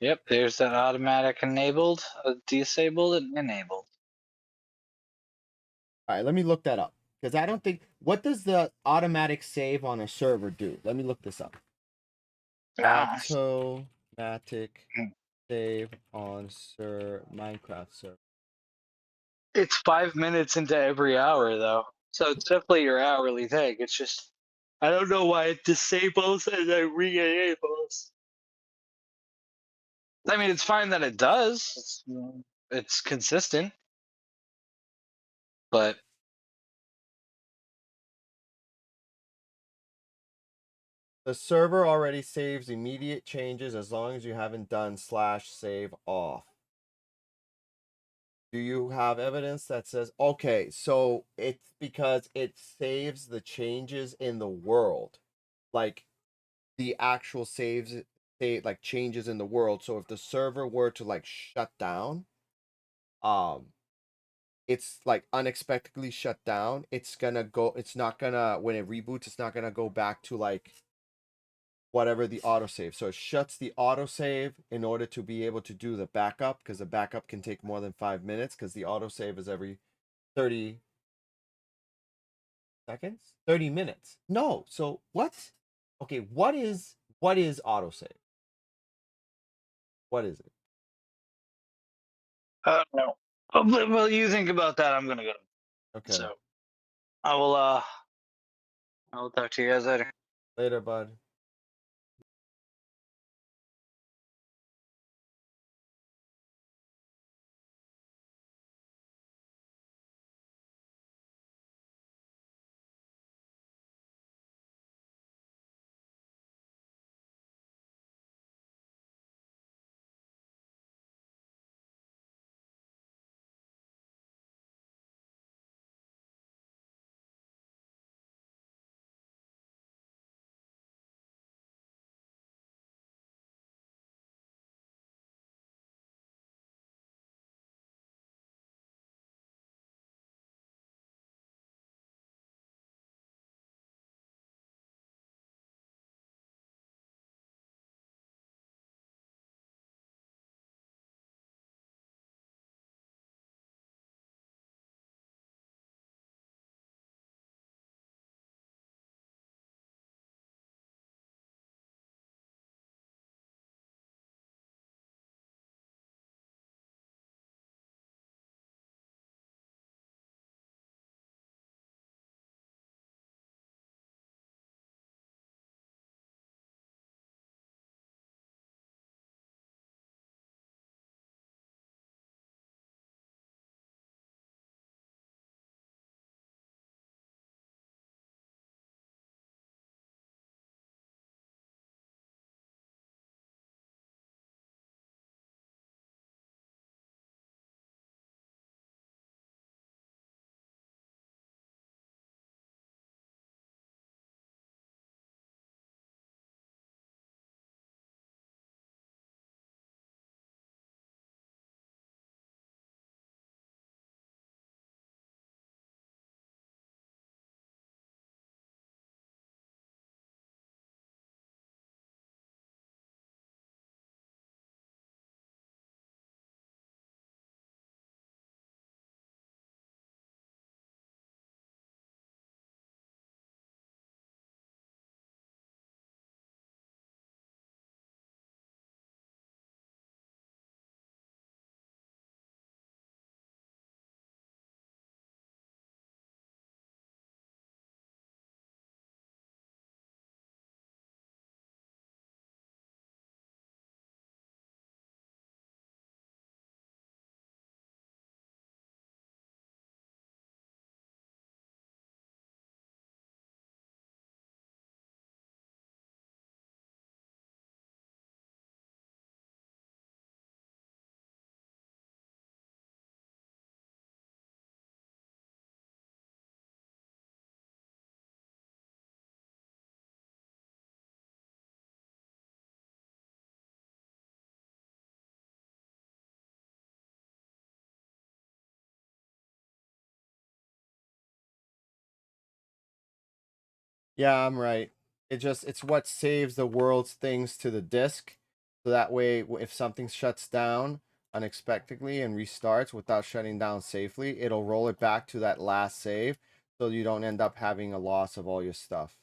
C: Yep, there's that automatic enabled, disabled, and enabled.
A: All right, let me look that up because I don't think. What does the automatic save on a server do? Let me look this up.
C: Ah,
A: Automatic save on Minecraft server.
C: it's 5 minutes into every hour though, so it's definitely your hourly thing. It's just I don't know why it disables and then re-enables. I mean, it's fine that it does. It's consistent, but.
A: So The server already saves immediate changes as long as you haven't done /save off. Do you have evidence that says, okay, so it's because it saves the changes in the world, like the actual saves, like changes in the world. So if the server were to like shut down, it's like unexpectedly shut down, it's not gonna, when it reboots, it's not gonna go back to like whatever the autosave. So it shuts the autosave in order to be able to do the backup, because the backup can take more than 5 minutes, because the autosave is every 30 seconds, 30 minutes. No, so what? Okay, what is autosave? What is it?
C: I don't know. Well, you think about that. I'm gonna go.
A: Okay,
C: So I will. I will talk to you guys later.
A: later, bud. Yeah, I'm right. It's what saves the world's things to the disk. So that way, if something shuts down unexpectedly and restarts without shutting down safely, it'll roll it back to that last save, so you don't end up having a loss of all your stuff.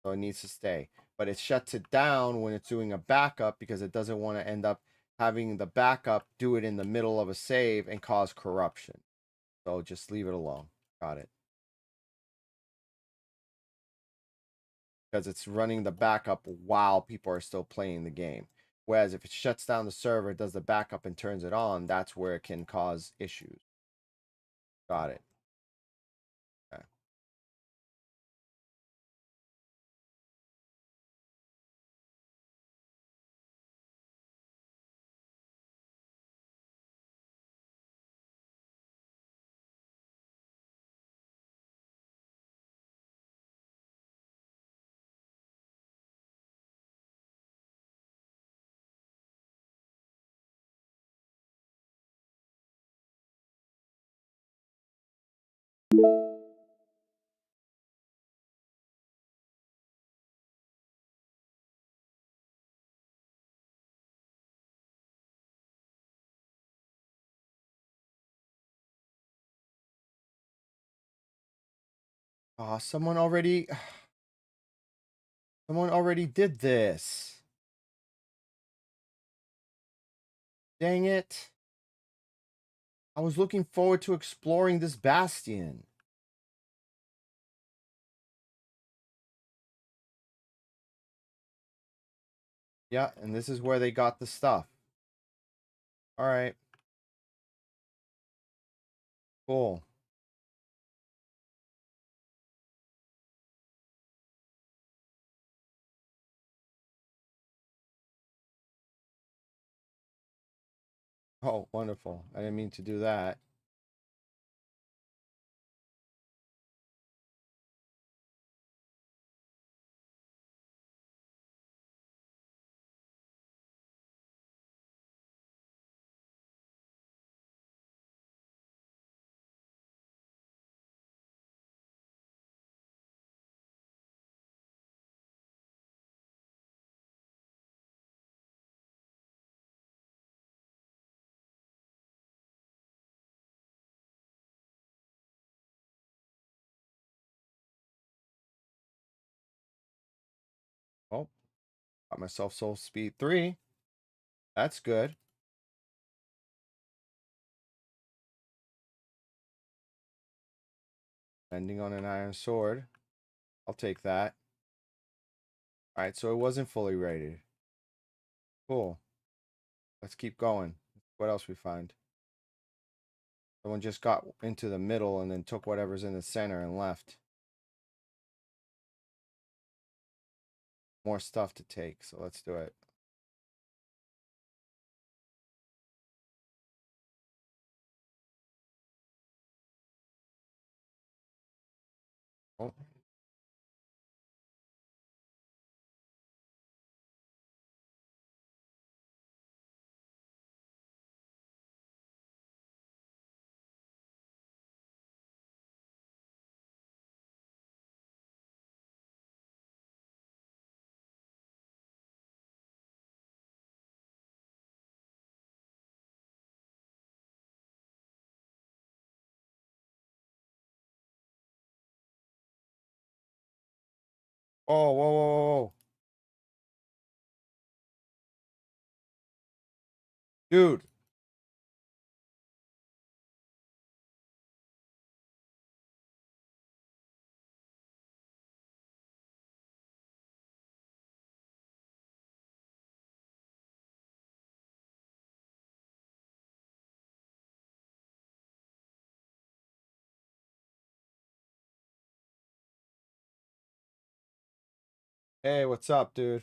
A: So it needs to stay. But it shuts it down when it's doing a backup, because it doesn't want to end up having the backup do it in the middle of a save and cause corruption. So just leave it alone. Got it. Because it's running the backup while people are still playing the game. Whereas if it shuts down the server, does the backup and turns it on, that's where it can cause issues. Got it. Okay. Oh, someone already did this. Dang it. I was looking forward to exploring this bastion. Yeah, and this is where they got the stuff. All right. Cool. Oh, wonderful. I didn't mean to do that. Oh, got myself soul speed 3. That's good. Ending on an iron sword. I'll take that. All right, so it wasn't fully rated. Cool. Let's keep going. What else we find? Someone just got into the middle and then took whatever's in the center and left. More stuff to take, so let's do it. Oh. Oh, whoa, whoa, whoa, whoa. Dude. Hey, what's up, dude?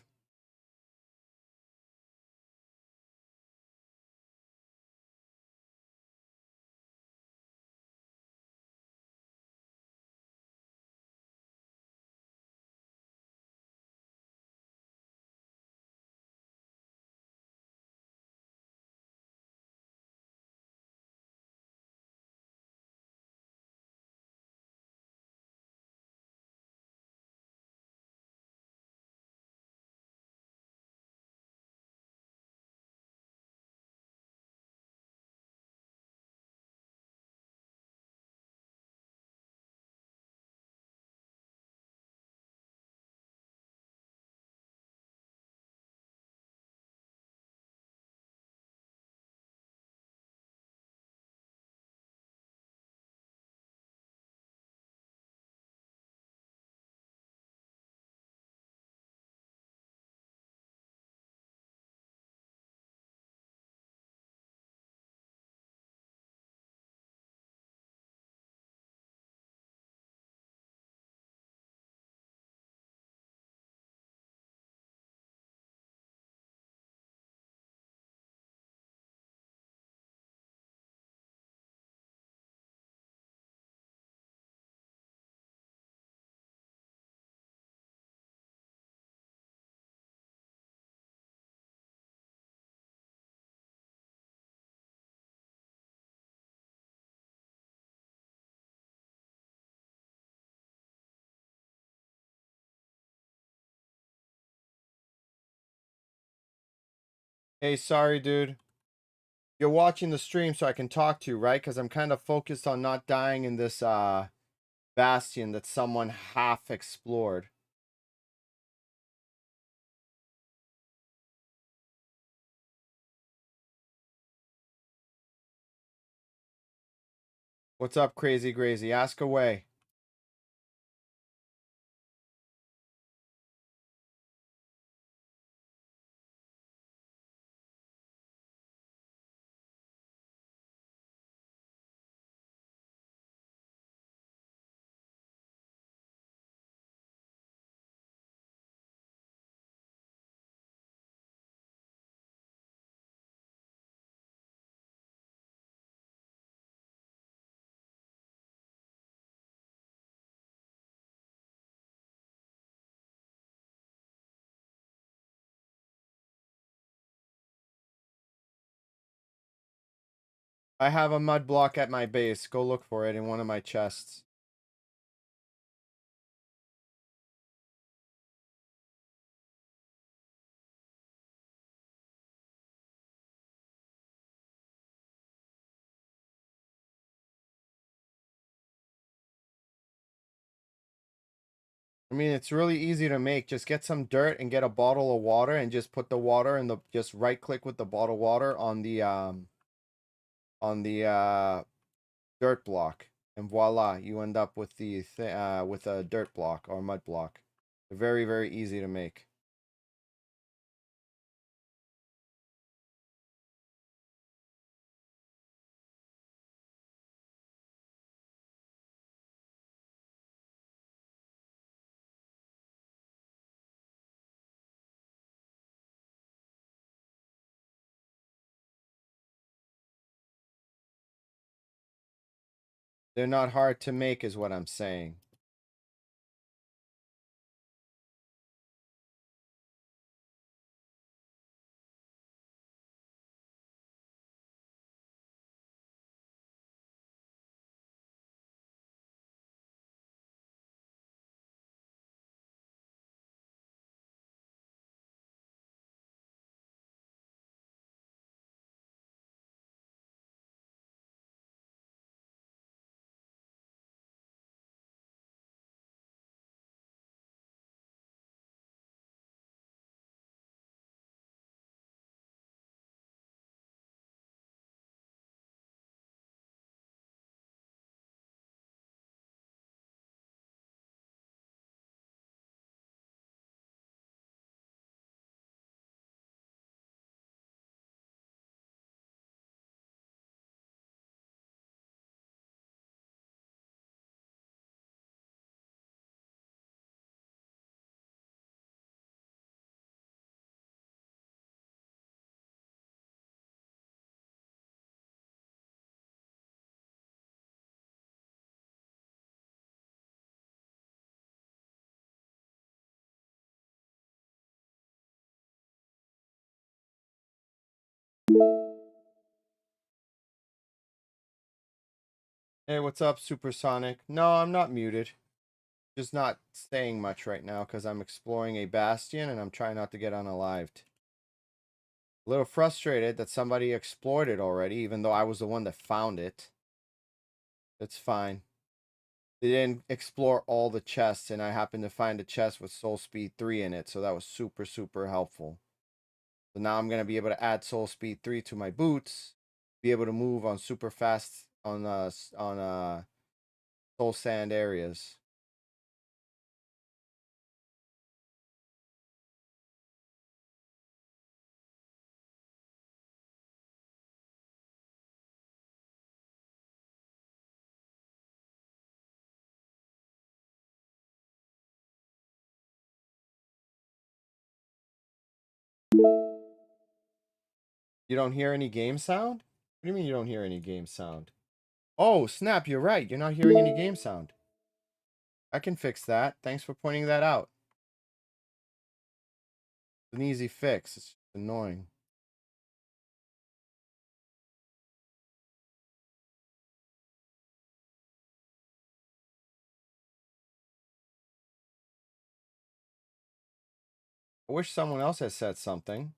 A: Hey, sorry, dude. You're watching the stream so I can talk to you, right? Because I'm kind of focused on not dying in this bastion that someone half explored. What's up, Crazy Grazy? Ask away. I have a mud block at my base. Go look for it in one of my chests. I mean, it's really easy to make. Just get some dirt and get a bottle of water and just put the water in the, just right click with the bottle water on the dirt block, and voila, you end up with the with a dirt block or mud block. They're very, very easy to make. They're not hard to make is what I'm saying. Hey, what's up, Supersonic? No, I'm not muted. Just not saying much right now because I'm exploring a bastion and I'm trying not to get unalived. A little frustrated that somebody explored it already, even though I was the one that found it. It's fine. They didn't explore all the chests, and I happened to find a chest with Soul Speed 3 in it, so that was super, super helpful. So now I'm going to be able to add Soul Speed 3 to my boots, be able to move on super fast on soul sand areas. You don't hear any game sound? What do you mean you don't hear any game sound? Oh, snap, you're right. You're not hearing any game sound. I can fix that. Thanks for pointing that out. It's an easy fix. It's annoying. I wish someone else had said something.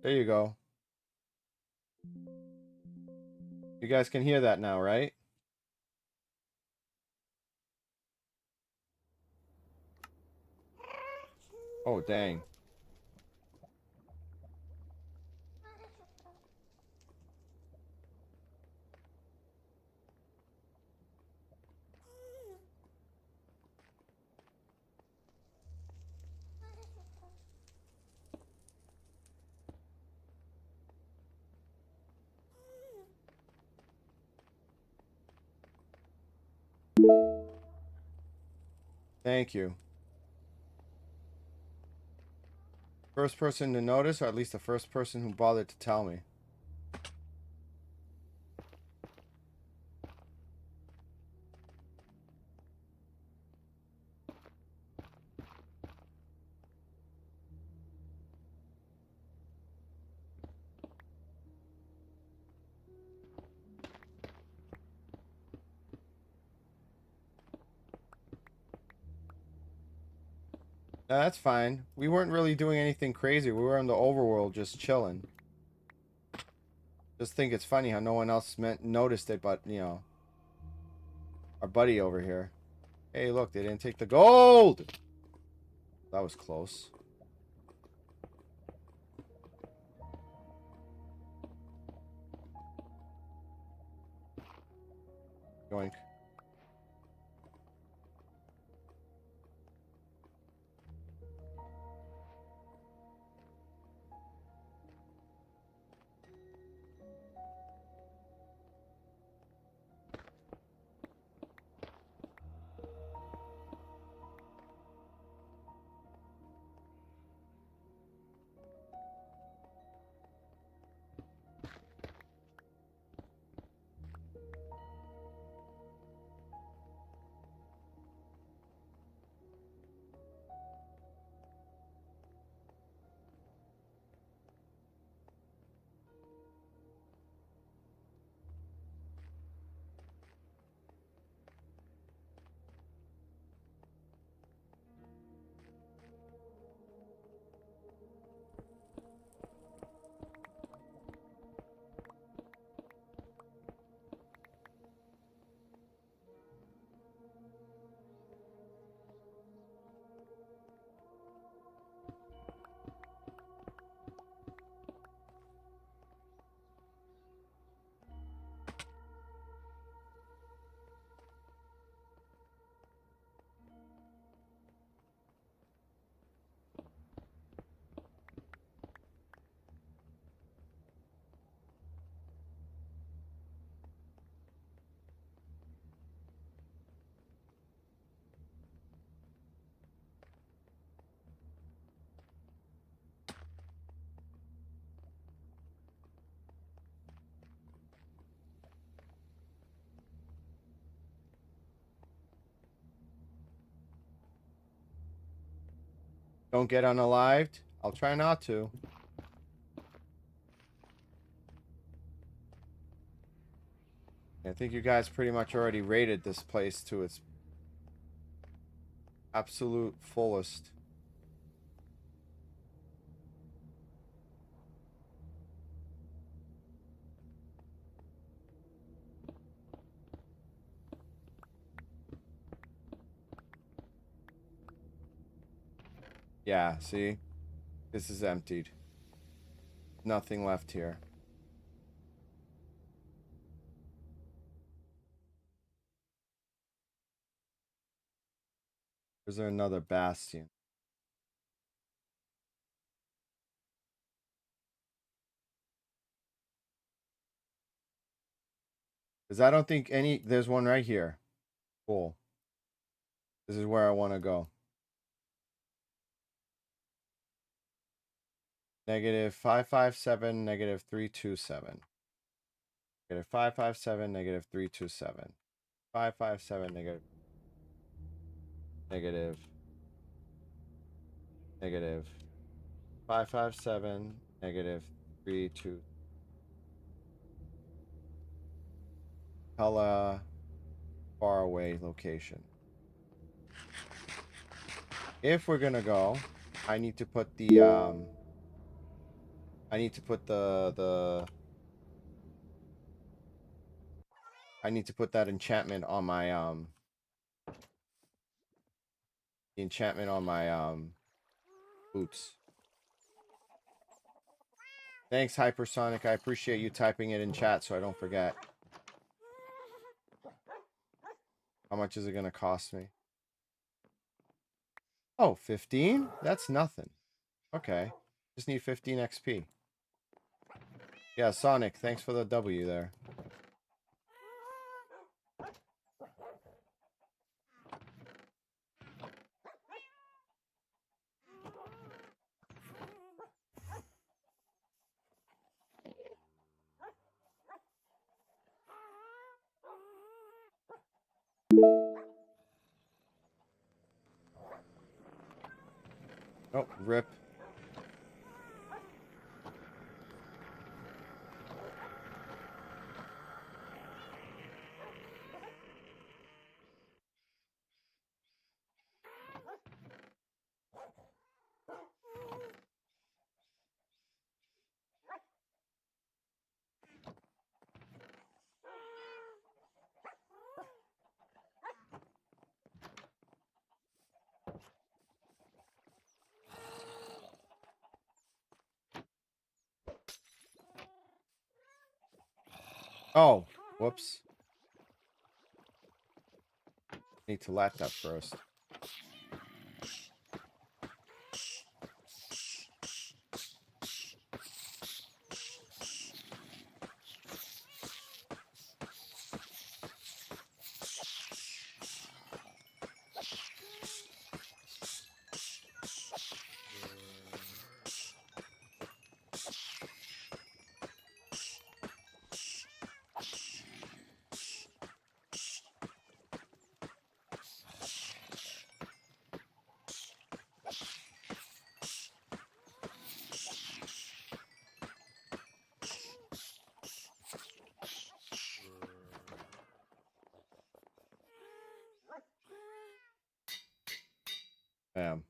A: There you go. You guys can hear that now, right? Oh, dang. Thank you. First person to notice, or at least the first person who bothered to tell me. That's fine. We weren't really doing anything crazy. We were in the overworld just chilling. Just think it's funny how no one else noticed it but, you know, our buddy over here. Hey, look, they didn't take the gold! That was close. Yoink. Don't get unalived. I'll try not to. I think you guys pretty much already rated this place to its absolute fullest. Yeah, see? This is emptied. Nothing left here. Is there another bastion? Because I don't think any... There's one right here. Cool. This is where I want to go. Negative 557, negative 327. Negative 557, negative 327. 557, negative... Negative... Negative... 557, negative 32. Hella far away location. If we're gonna go, I need to put the I need to put I need to put that enchantment on my the enchantment on my boots. Thanks, Hypersonic. I appreciate you typing it in chat so I don't forget. How much is it gonna cost me? Oh, 15? That's nothing. Okay. Just need 15 XP. Yeah, Sonic, thanks for the W there. Oh, rip. Oh, whoops. Need to let that first. Bam.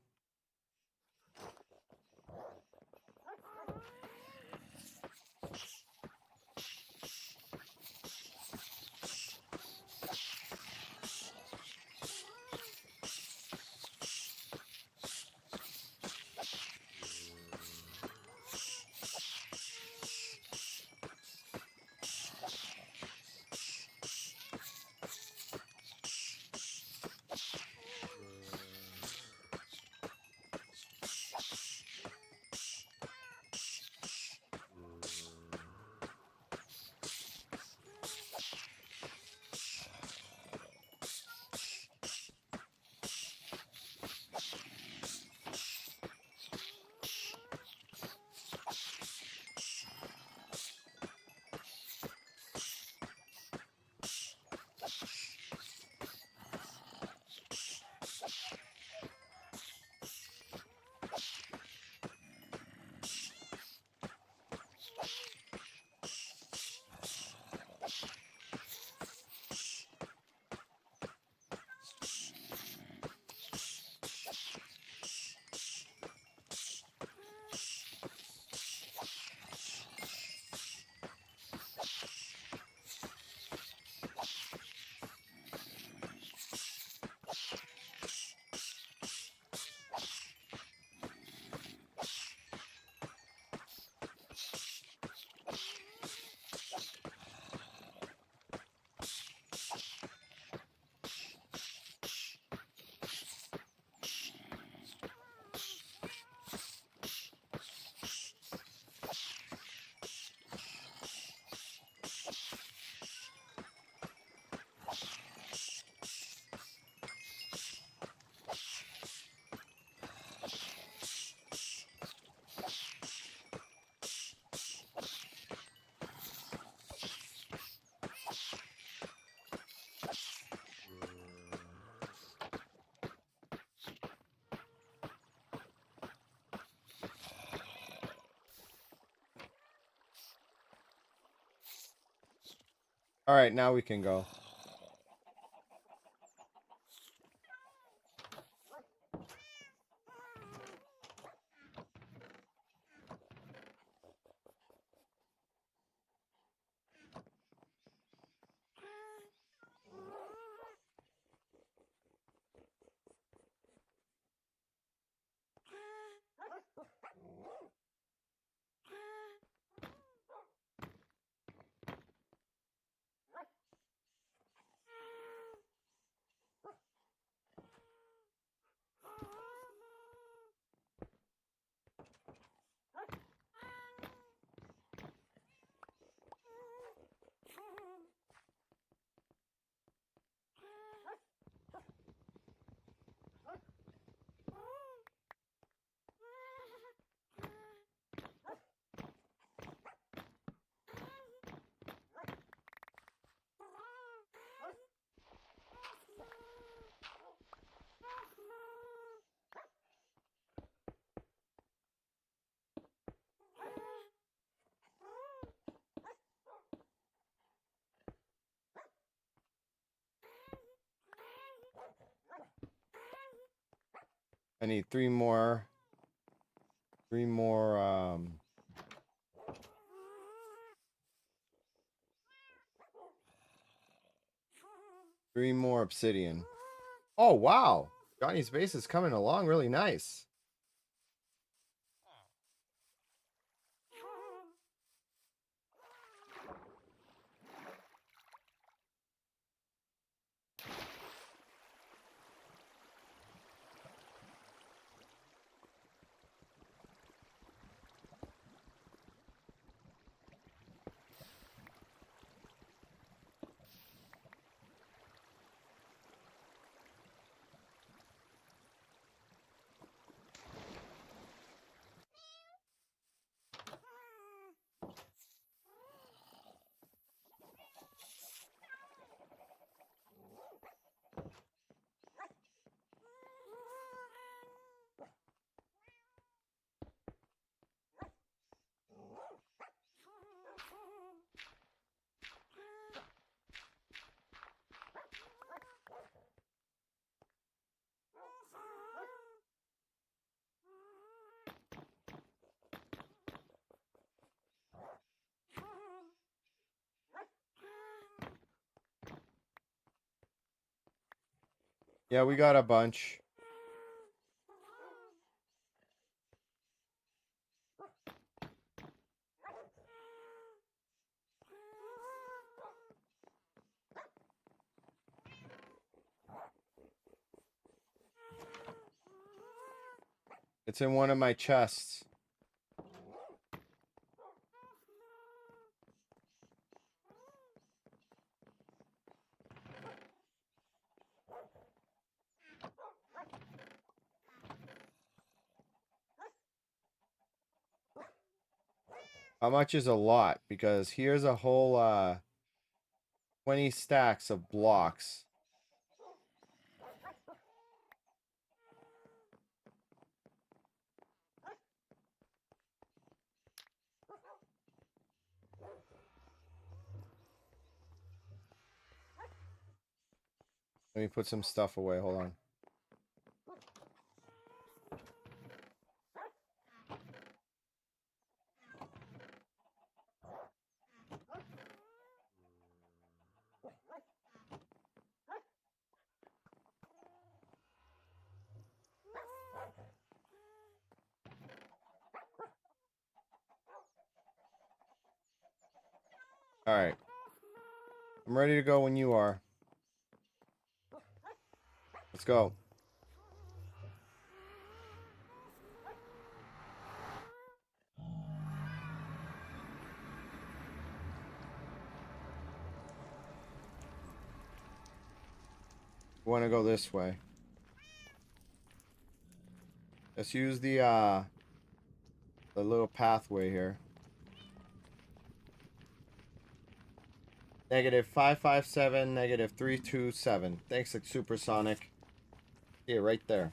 A: All right, now we can go. I need 3 more. 3 more, 3 more obsidian. Oh, wow. Johnny's base is coming along really nice. Yeah, we got a bunch. It's in one of my chests. How much is a lot? Because here's a whole 20 stacks of blocks. Let me put some stuff away. Hold on. All right. I'm ready to go when you are. Let's go. We want to go this way. Let's use the little pathway here. -557, -327. Thanks, Supersonic. Yeah, right there.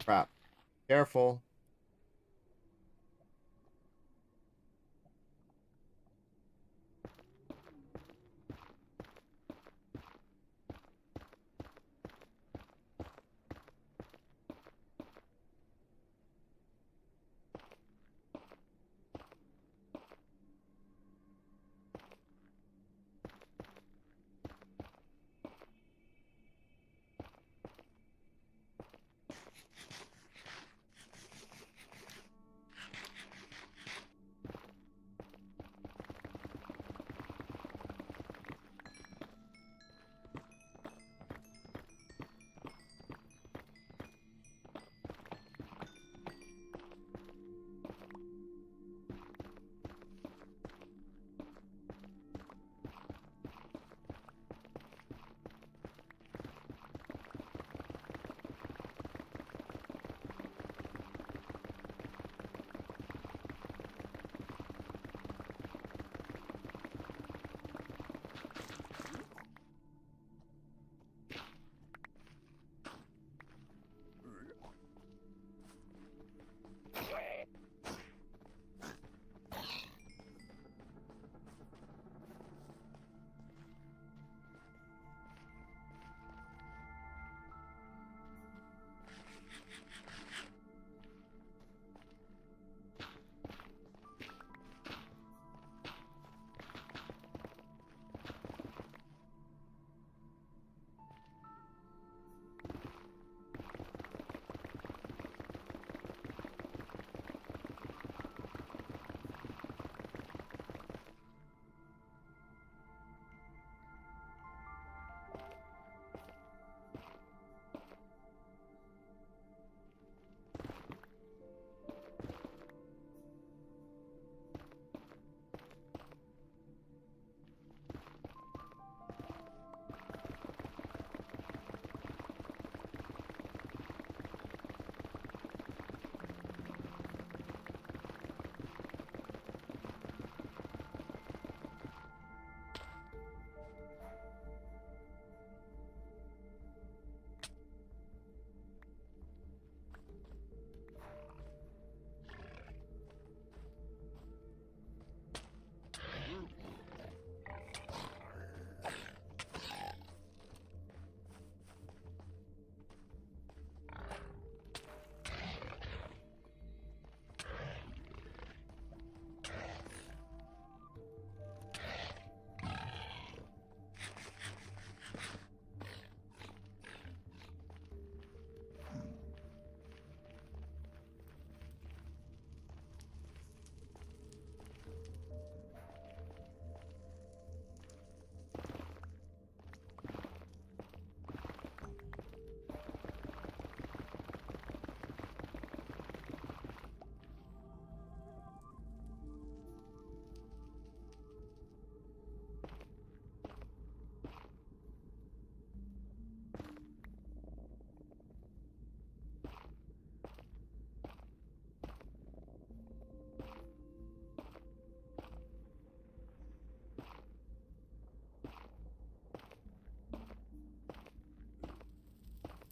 A: Crap. Careful.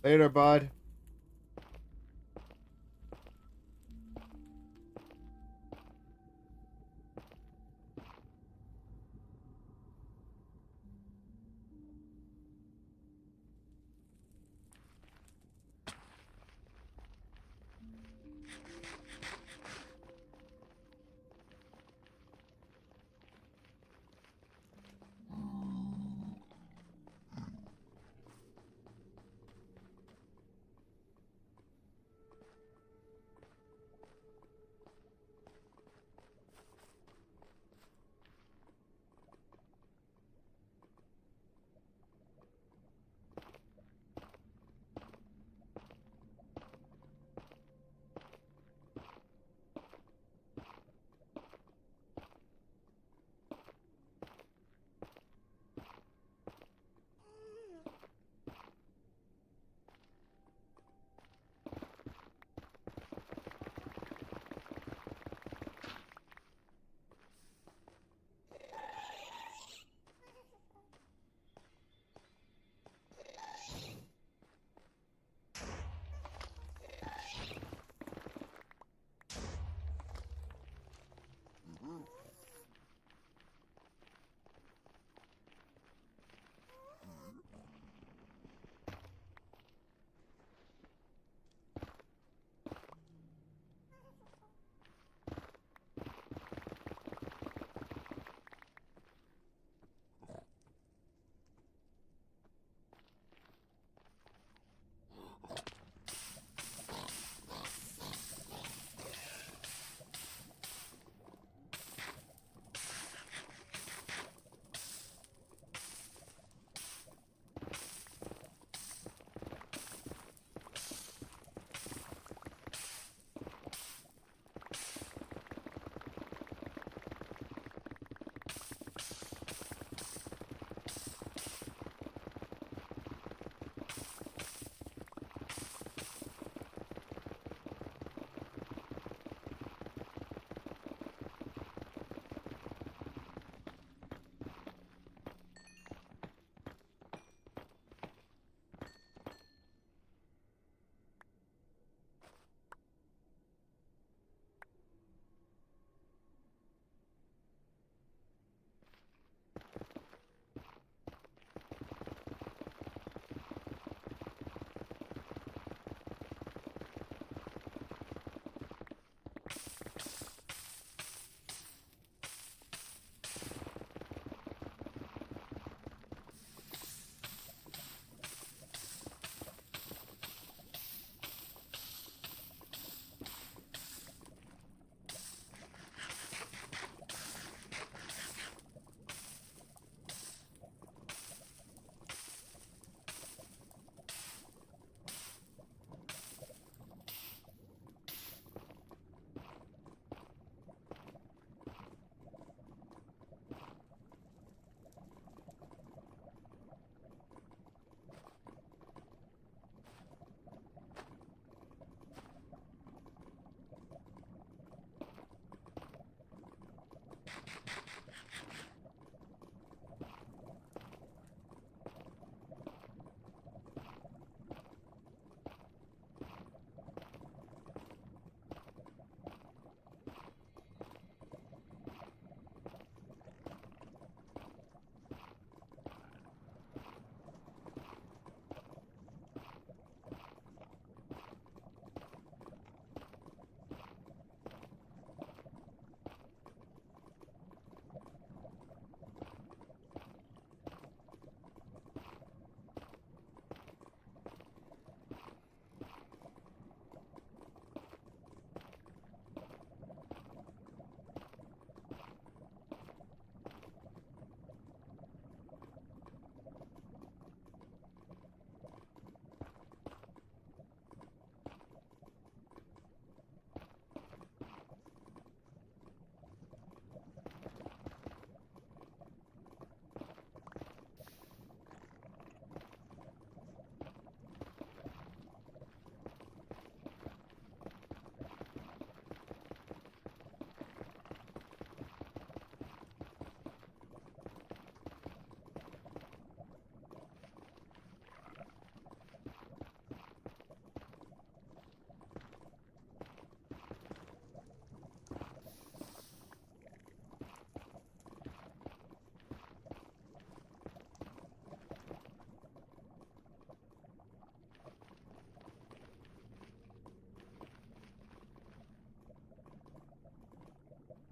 A: Later, bud.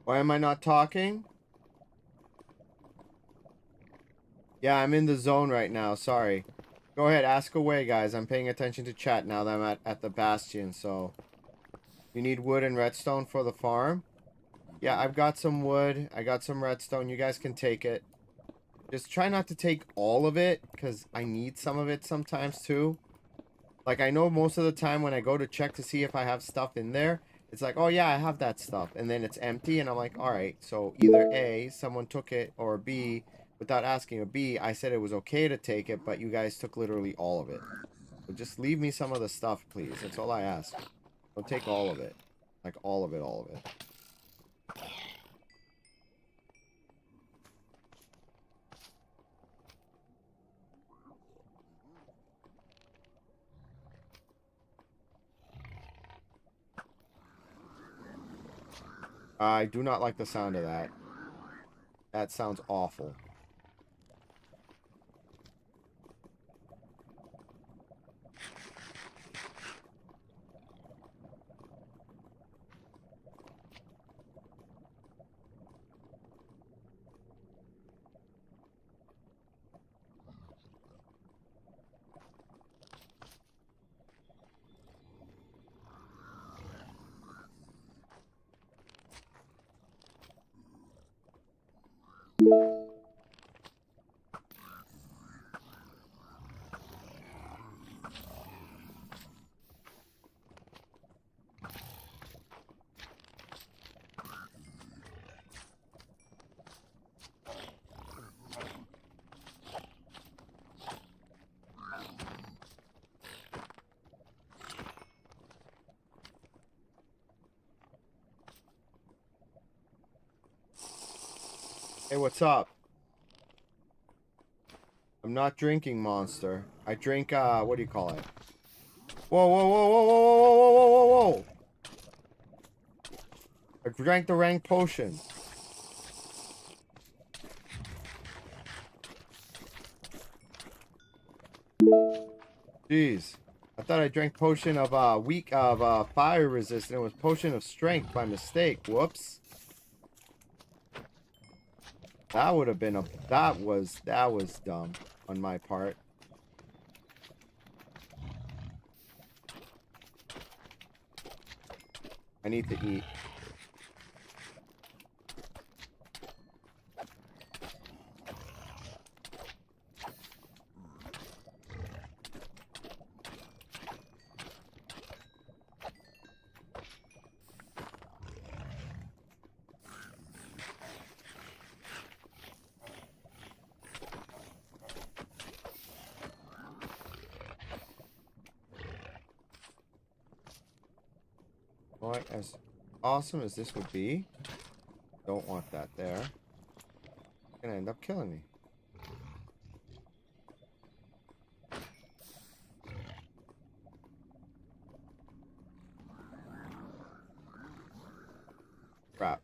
A: Why am I not talking? Yeah, I'm in the zone right now. Sorry. Go ahead, ask away, guys. I'm paying attention to chat now that I'm at the bastion, so... You need wood and redstone for the farm? Yeah, I've got some wood. I got some redstone. You guys can take it. Just try not to take all of it, because I need some of it sometimes, too. Like, I know most of the time when I go to check to see if I have stuff in there, it's like, oh, yeah, I have that stuff. And then it's empty, and I'm like, all right. So either A, someone took it, or B, without asking, or B, I said it was okay to take it, but you guys took literally all of it. So just leave me some of the stuff, please. That's all I ask. Don't take all of it. Like, all of it, all of it. I do not like the sound of that. That sounds awful. Hey, what's up? I'm not drinking Monster. I drink, what do you call it? Whoa, whoa, whoa, whoa, whoa, whoa, whoa, whoa, whoa, whoa! I drank the rank potion. Jeez. I thought I drank potion of, fire resist, and it was potion of strength by mistake. Whoops. That would have been a... That was dumb on my part. I need to eat. Well, as awesome as this would be, don't want that there. It's gonna end up killing me. Crap.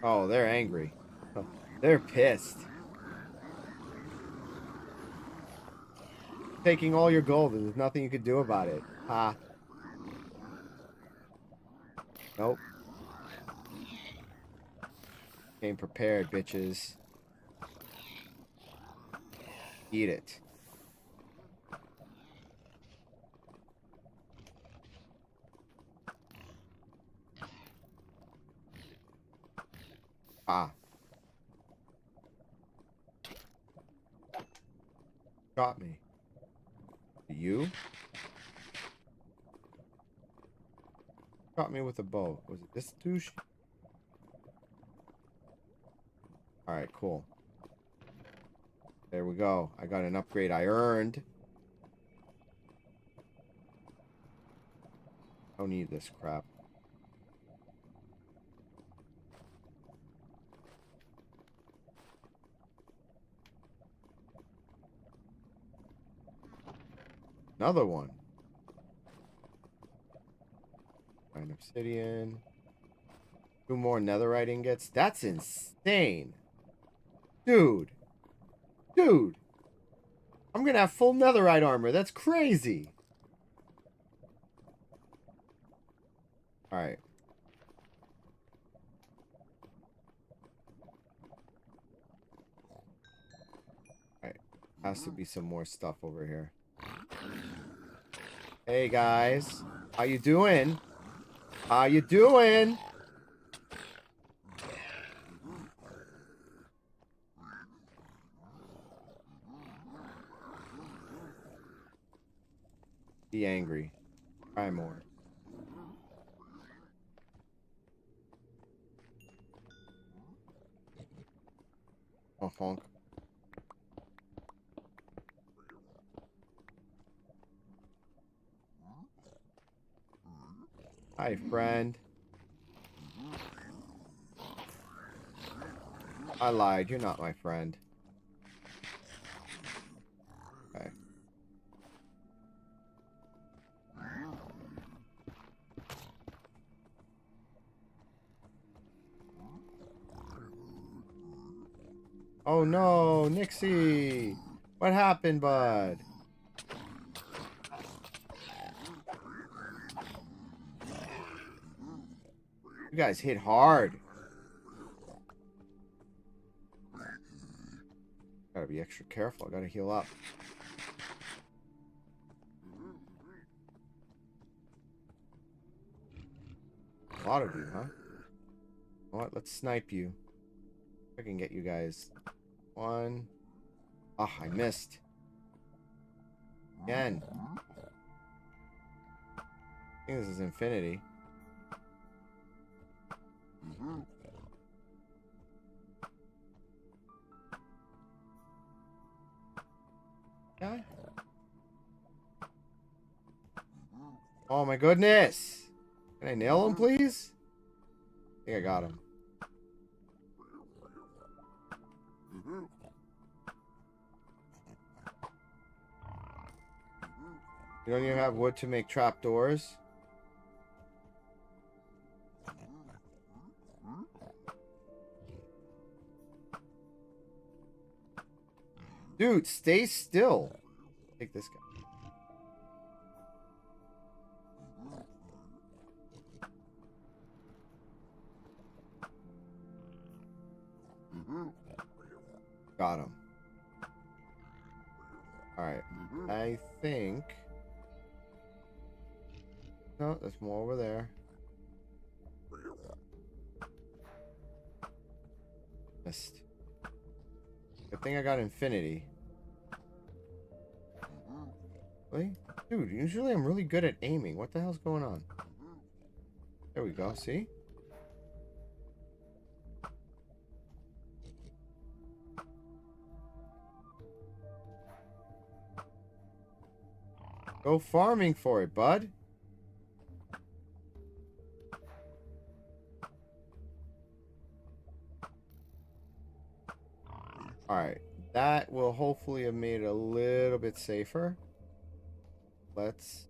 A: Oh, they're angry. They're pissed. Taking all your gold, and there's nothing you could do about it. Ah. Nope. Came prepared, bitches. Eat it. Ah. Shot me. You? Shot me with a bow. Was it this douche? Alright, cool. There we go. I got an upgrade I earned. Don't need this crap. Another one. Fine obsidian. 2 more netherite ingots. That's insane. Dude. Dude. I'm gonna have full netherite armor. That's crazy. Alright. Alright. Has to be some more stuff over here. Hey guys. How you doing? How you doing? Be angry. Try more. Oh, honk. Hi, friend. I lied. You're not my friend. Okay. Oh no, Nixie! What happened, bud? You guys hit hard. Gotta be extra careful. I gotta heal up. A lot of you, huh? You know what? Let's snipe you. I can get you guys. 1. Ah, I missed. Again. I think this is infinity. Yeah. Oh my goodness! Can I nail him, please? I think I got him. You don't even have wood to make trapdoors? Dude, stay still. Take this guy. Got him. Alright. I think... No, there's more over there. Missed. Good thing I got infinity. Really? Dude, usually I'm really good at aiming. What the hell's going on? There we go, see? Go farming for it, bud. Alright. That will hopefully have made it a little bit safer. Let's...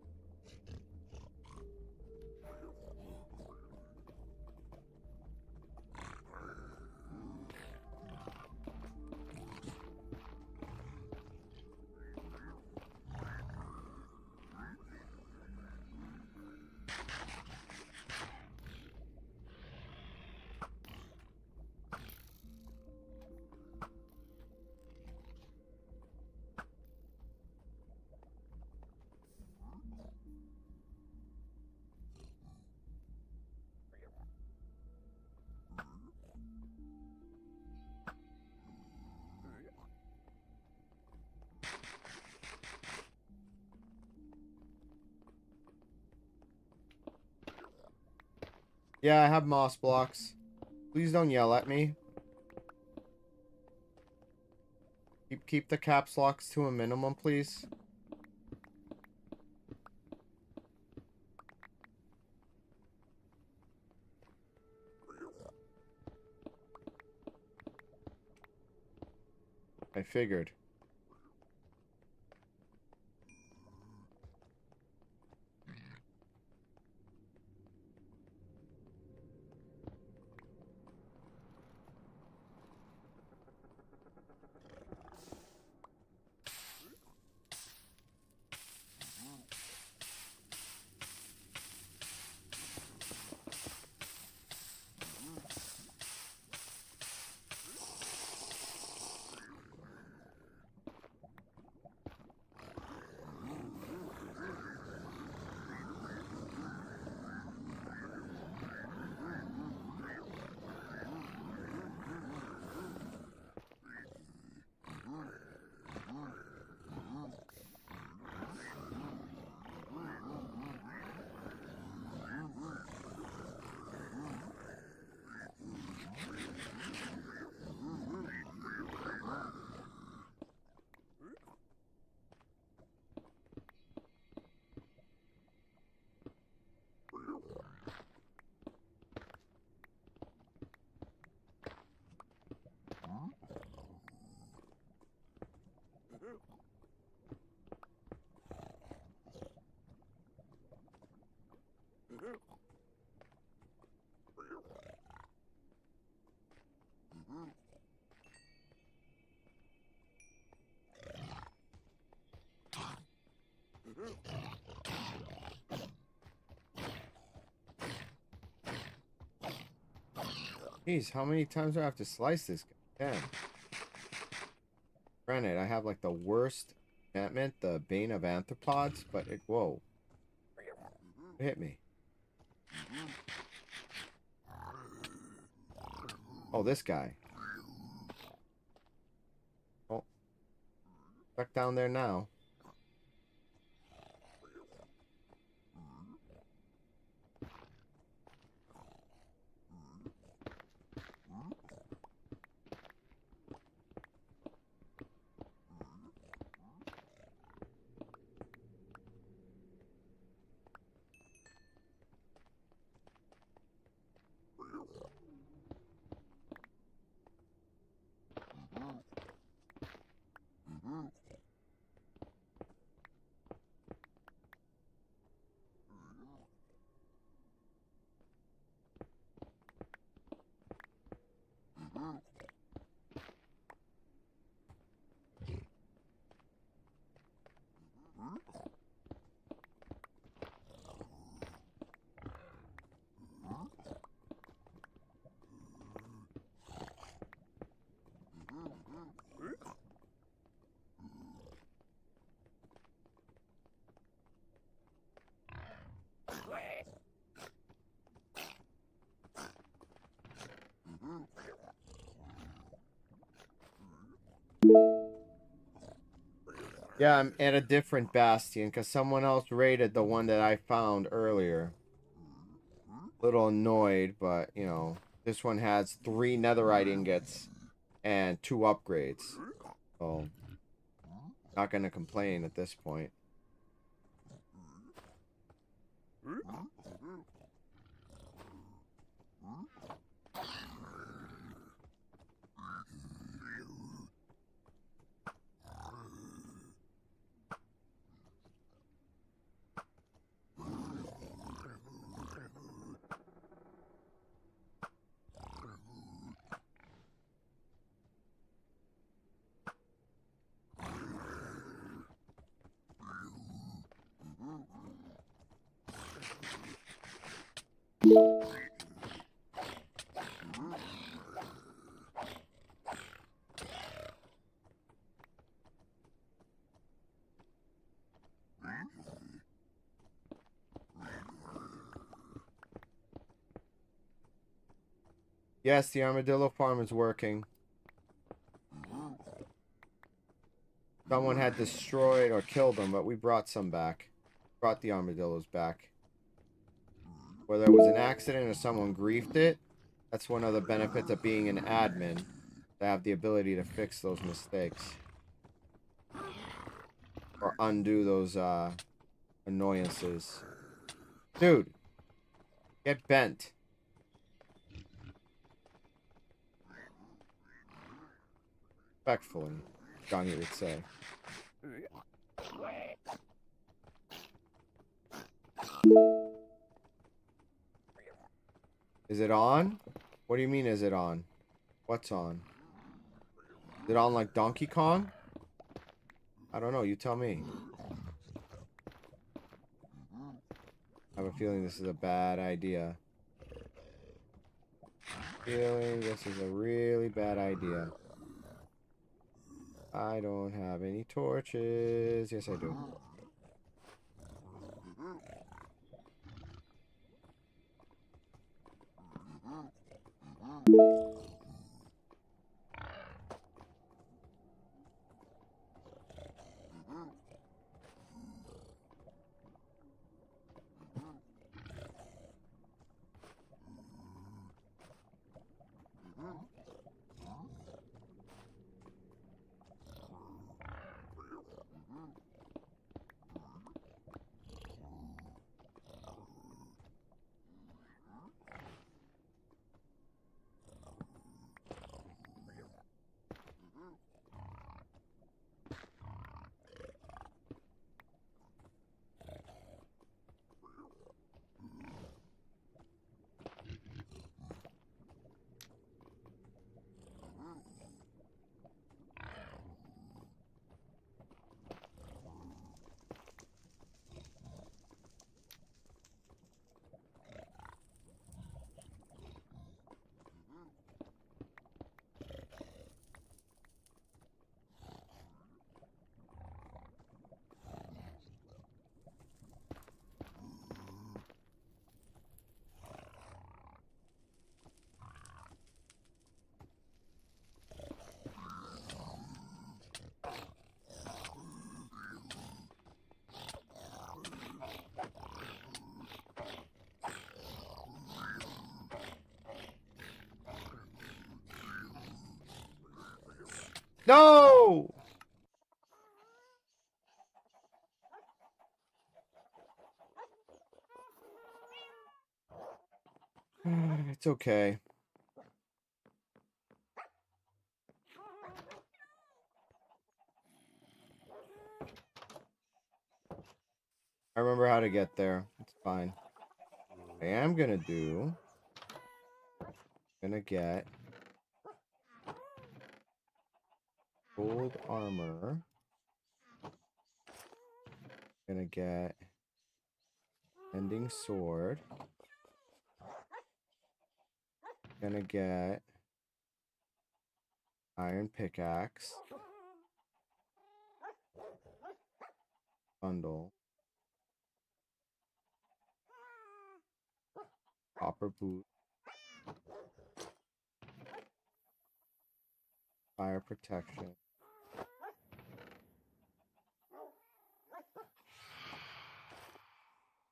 A: Yeah, I have moss blocks. Please don't yell at me. Keep the caps locks to a minimum, please. I figured. Jeez, how many times do I have to slice this guy? Damn. Granted, I have like the worst enchantment, the Bane of Arthropods, but it, whoa. It hit me. Oh, this guy. Oh. Stuck down there now. Yeah, I'm at a different bastion because someone else raided the one that I found earlier. Little annoyed, but you know, this one has 3 netherite ingots and 2 upgrades. So, not gonna complain at this point. Yes, the armadillo farm is working. Someone had destroyed or killed them, but we brought some back. Brought the armadillos back. whether it was an accident or someone griefed it, that's one of the benefits of being an admin, to have the ability to fix those mistakes. Or undo those annoyances. Dude, get bent. Respectfully, Johnny would say. Is it on? What do you mean, is it on? What's on? Is it on like Donkey Kong? I don't know, you tell me. I have a feeling this is a bad idea. Feeling this is a really bad idea. I don't have any torches. Yes, I do. No! It's okay. I remember how to get there. It's fine. I am gonna do... Gonna get... gold armor. Gonna get... ending sword. Gonna get... iron pickaxe. Bundle. Copper boot. Fire protection.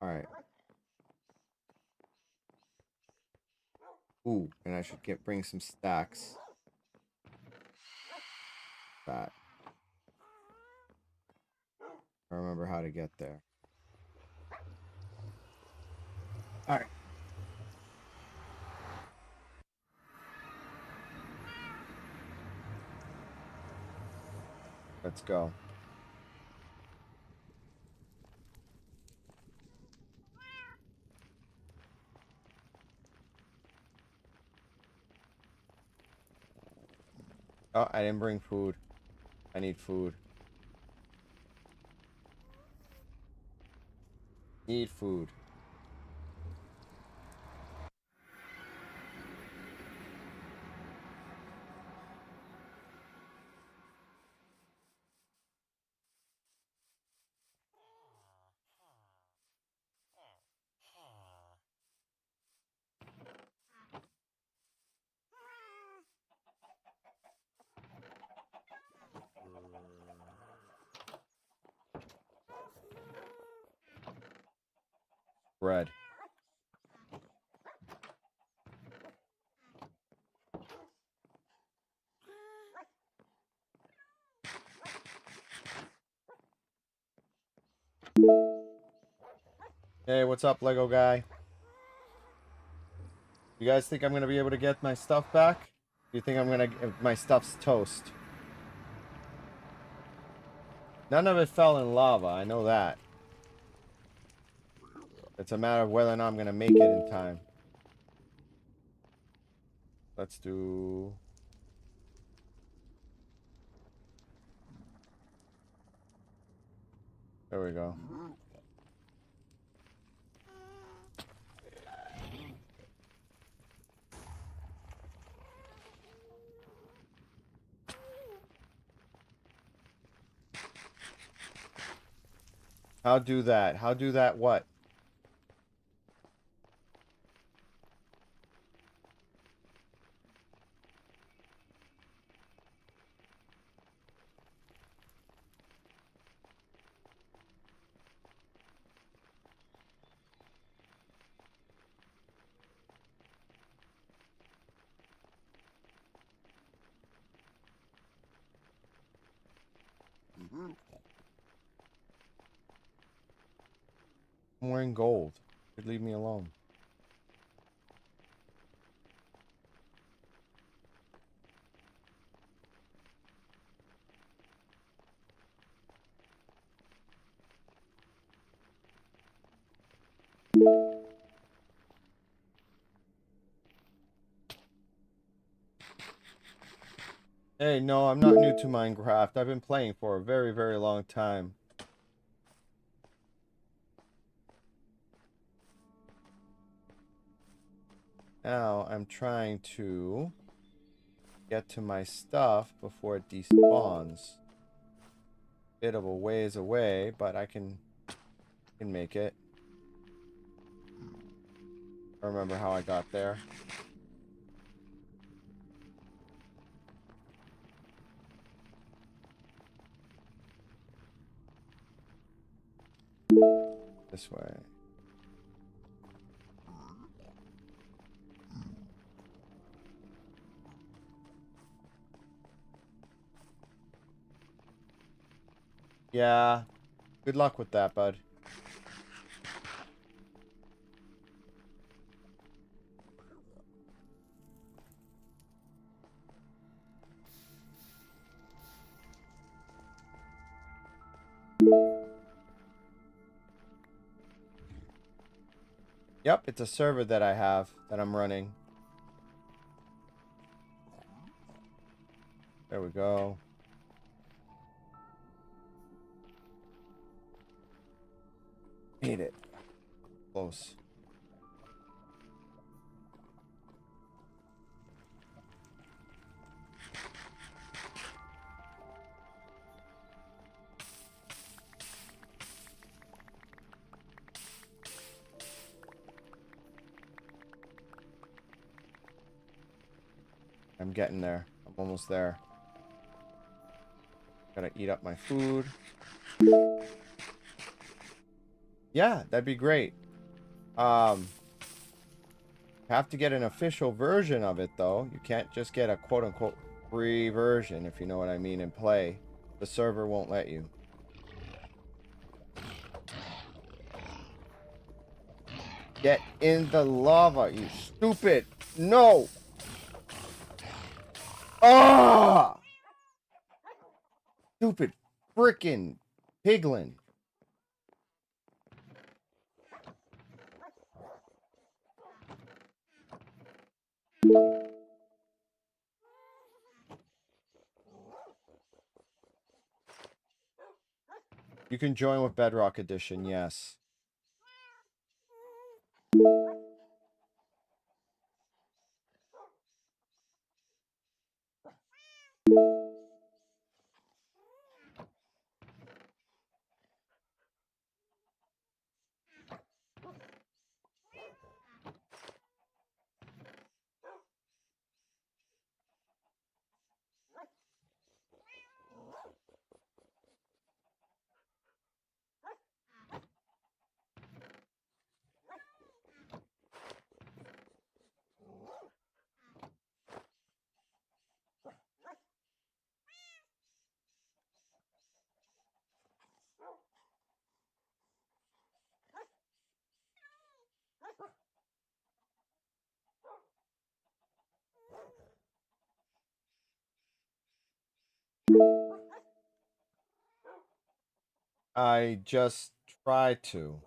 A: Alright. Ooh, and I should bring some stacks. That. I remember how to get there. Alright. Let's go. Oh, I didn't bring food. I need food. Need food. Bread. Hey, what's up, Lego guy? You guys think I'm gonna be able to get my stuff back? Do you think I'm gonna my stuff's toast? None of it fell in lava, I know that. It's a matter of whether or not I'm gonna make it in time. Let's do... There we go. How do that? How do that what? I'm wearing gold. Could leave me alone. Hey, no, I'm not new to Minecraft. I've been playing for a very, very long time. Now, I'm trying to get to my stuff before it despawns. Bit of a ways away, but I can make it. I remember how I got there. This way. Yeah. Good luck with that, bud. Yep, it's a server that I have that I'm running. There we go. Made it. Close. I'm getting there. I'm almost there. Gotta eat up my food. Yeah, that'd be great. Have to get an official version of it, though. You can't just get a quote-unquote free version, if you know what I mean, and play. The server won't let you. Get in the lava, you stupid! No! Ah! Stupid frickin' piglin. You can join with Bedrock Edition, yes. I just tried to.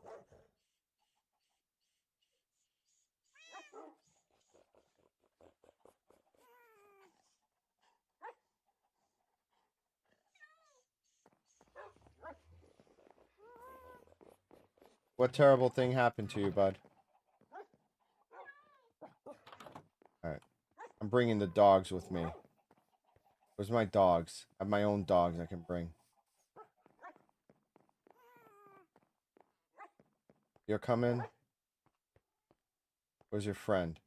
A: What terrible thing happened to you, bud? Alright. I'm bringing the dogs with me. Where's my dogs? I have my own dogs I can bring. You're coming? Where's your friend?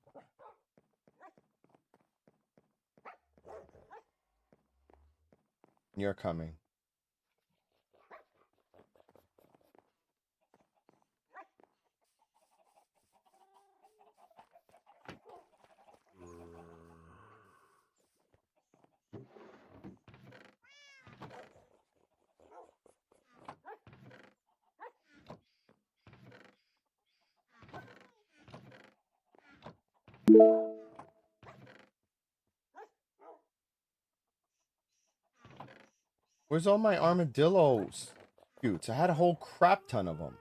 A: You're coming. Where's all my armadillos? Scoots. I had a whole crap ton of them.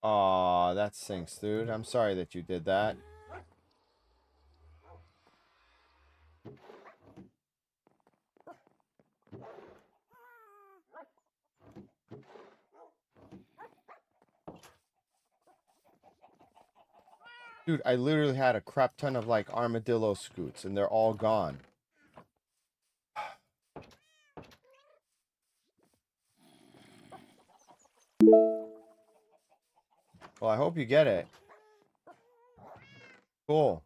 A: Aw, that sinks, dude. I'm sorry that you did that. Dude, I literally had a crap ton of, like, armadillo scoots, and they're all gone. Well, I hope you get it. Cool.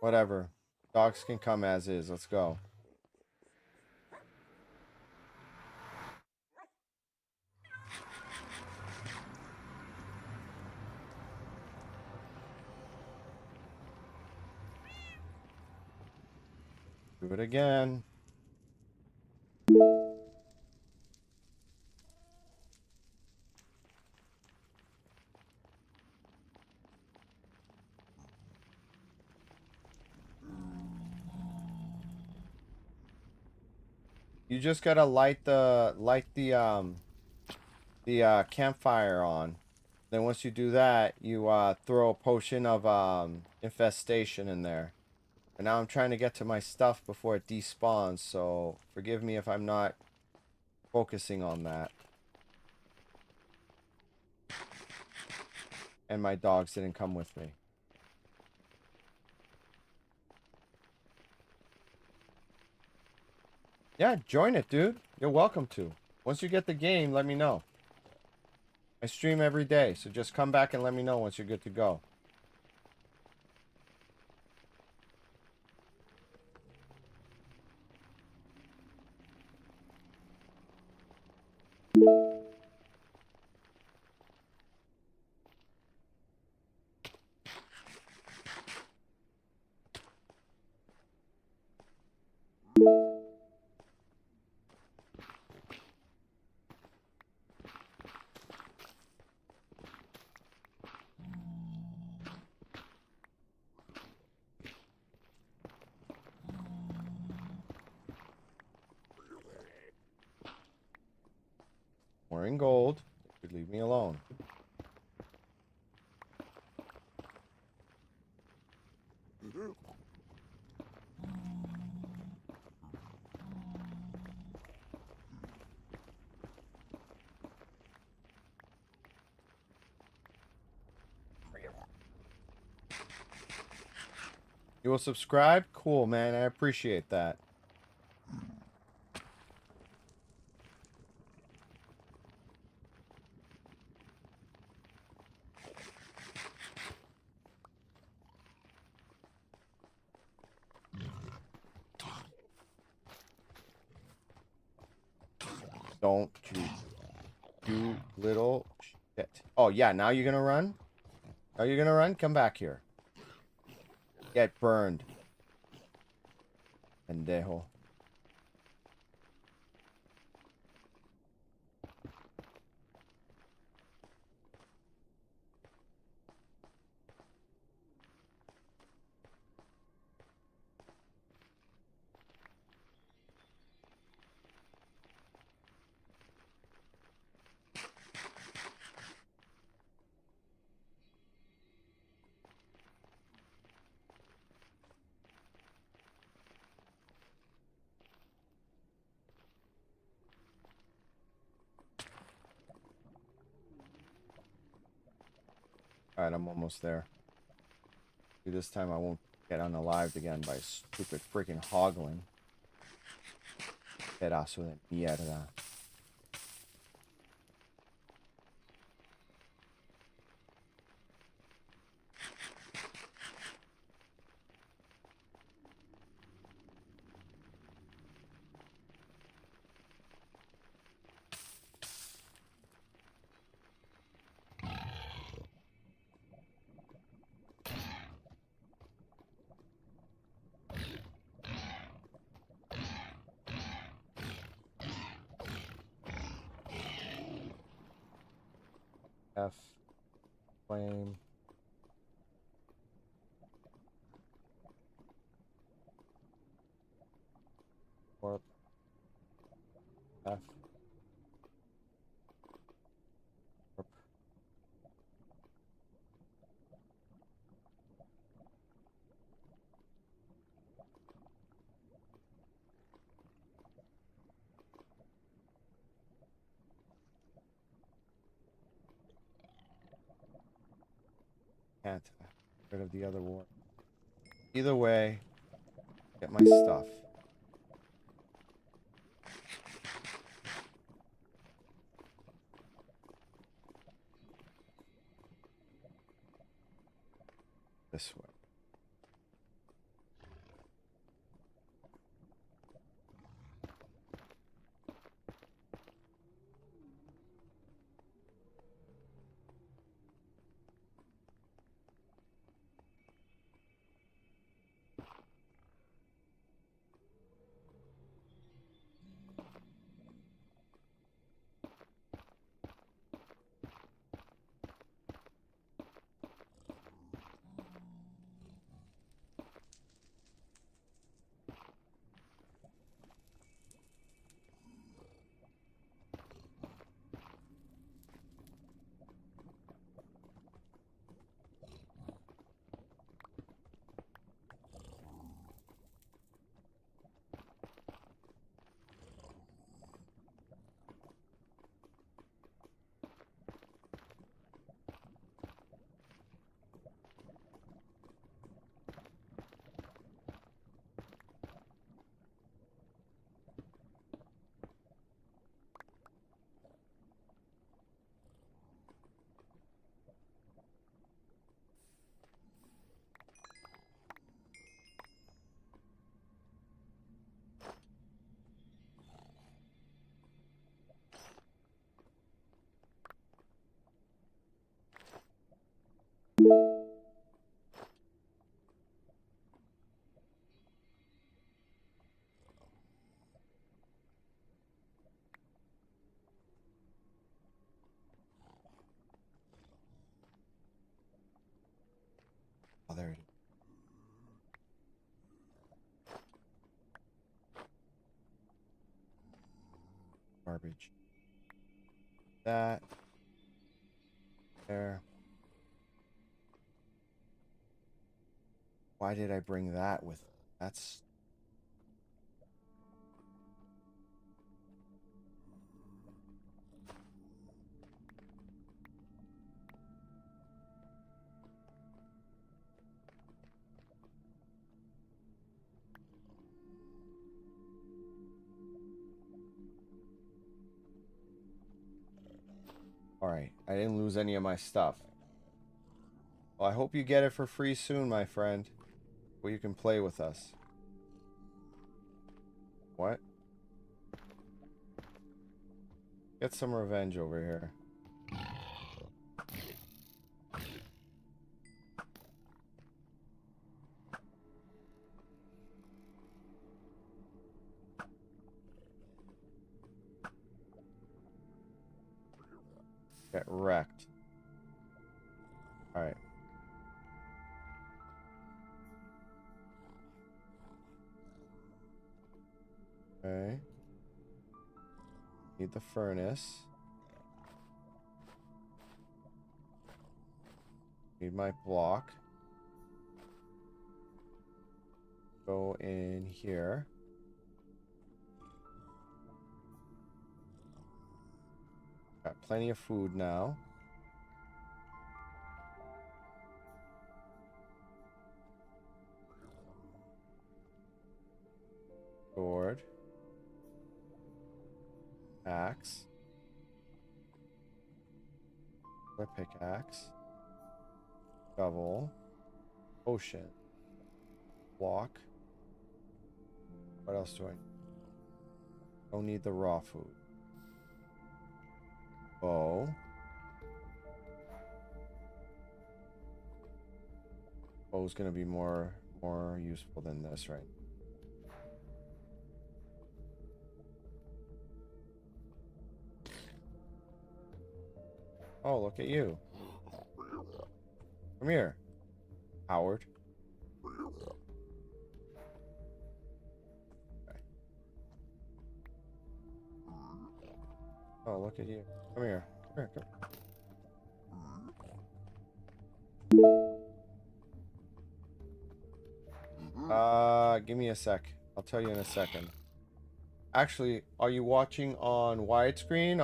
A: Whatever. Dogs can come as is. Let's go. Do it again. You just gotta light the campfire on. Then once you do that, you throw a potion of infestation in there. And now I'm trying to get to my stuff before it despawns, so forgive me if I'm not focusing on that. And my dogs didn't come with me. Yeah, join it, dude. You're welcome to. Once you get the game, let me know. I stream every day, so just come back and let me know once you're good to go. We're in gold. You leave me alone. You will subscribe? Cool, man. I appreciate that. Don't you little shit. Oh, yeah. Now you're gonna run? Are you gonna run? Come back here. Get burned. Pendejo. Alright, I'm almost there. This time I won't get unalived again by stupid freaking hoggling. Pedazo de mierda. F. Flame. Warp. F. Warp. Can't. Get rid of the other warp. Either way, get my stuff. This way. Oh, there it is. Garbage. That. There. Why did I bring that with? That's. Alright, I didn't lose any of my stuff. Well, I hope you get it for free soon, my friend. Where you can play with us. What? Get some revenge over here. Get wrecked. Alright. Okay. Need the furnace. Need my block. Go in here. Got plenty of food now. Sword. Axe. A pickaxe. Shovel. Potion. Block. What else do I need? Don't need the raw food. Bow. Bow's gonna be more useful than this, right? Oh, look at you. Come here, Howard. Okay. Oh, look at you. Come here. Come here. Come. Give me a sec. I'll tell you in a second. Actually, are you watching on widescreen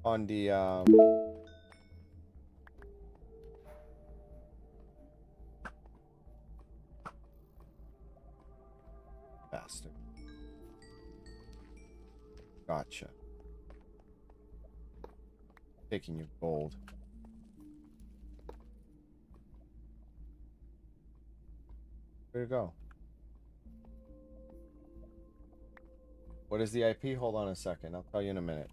A: on the bastard. Gotcha. Taking your gold. Where'd it go? What is the IP? Hold on a second. I'll tell you in a minute.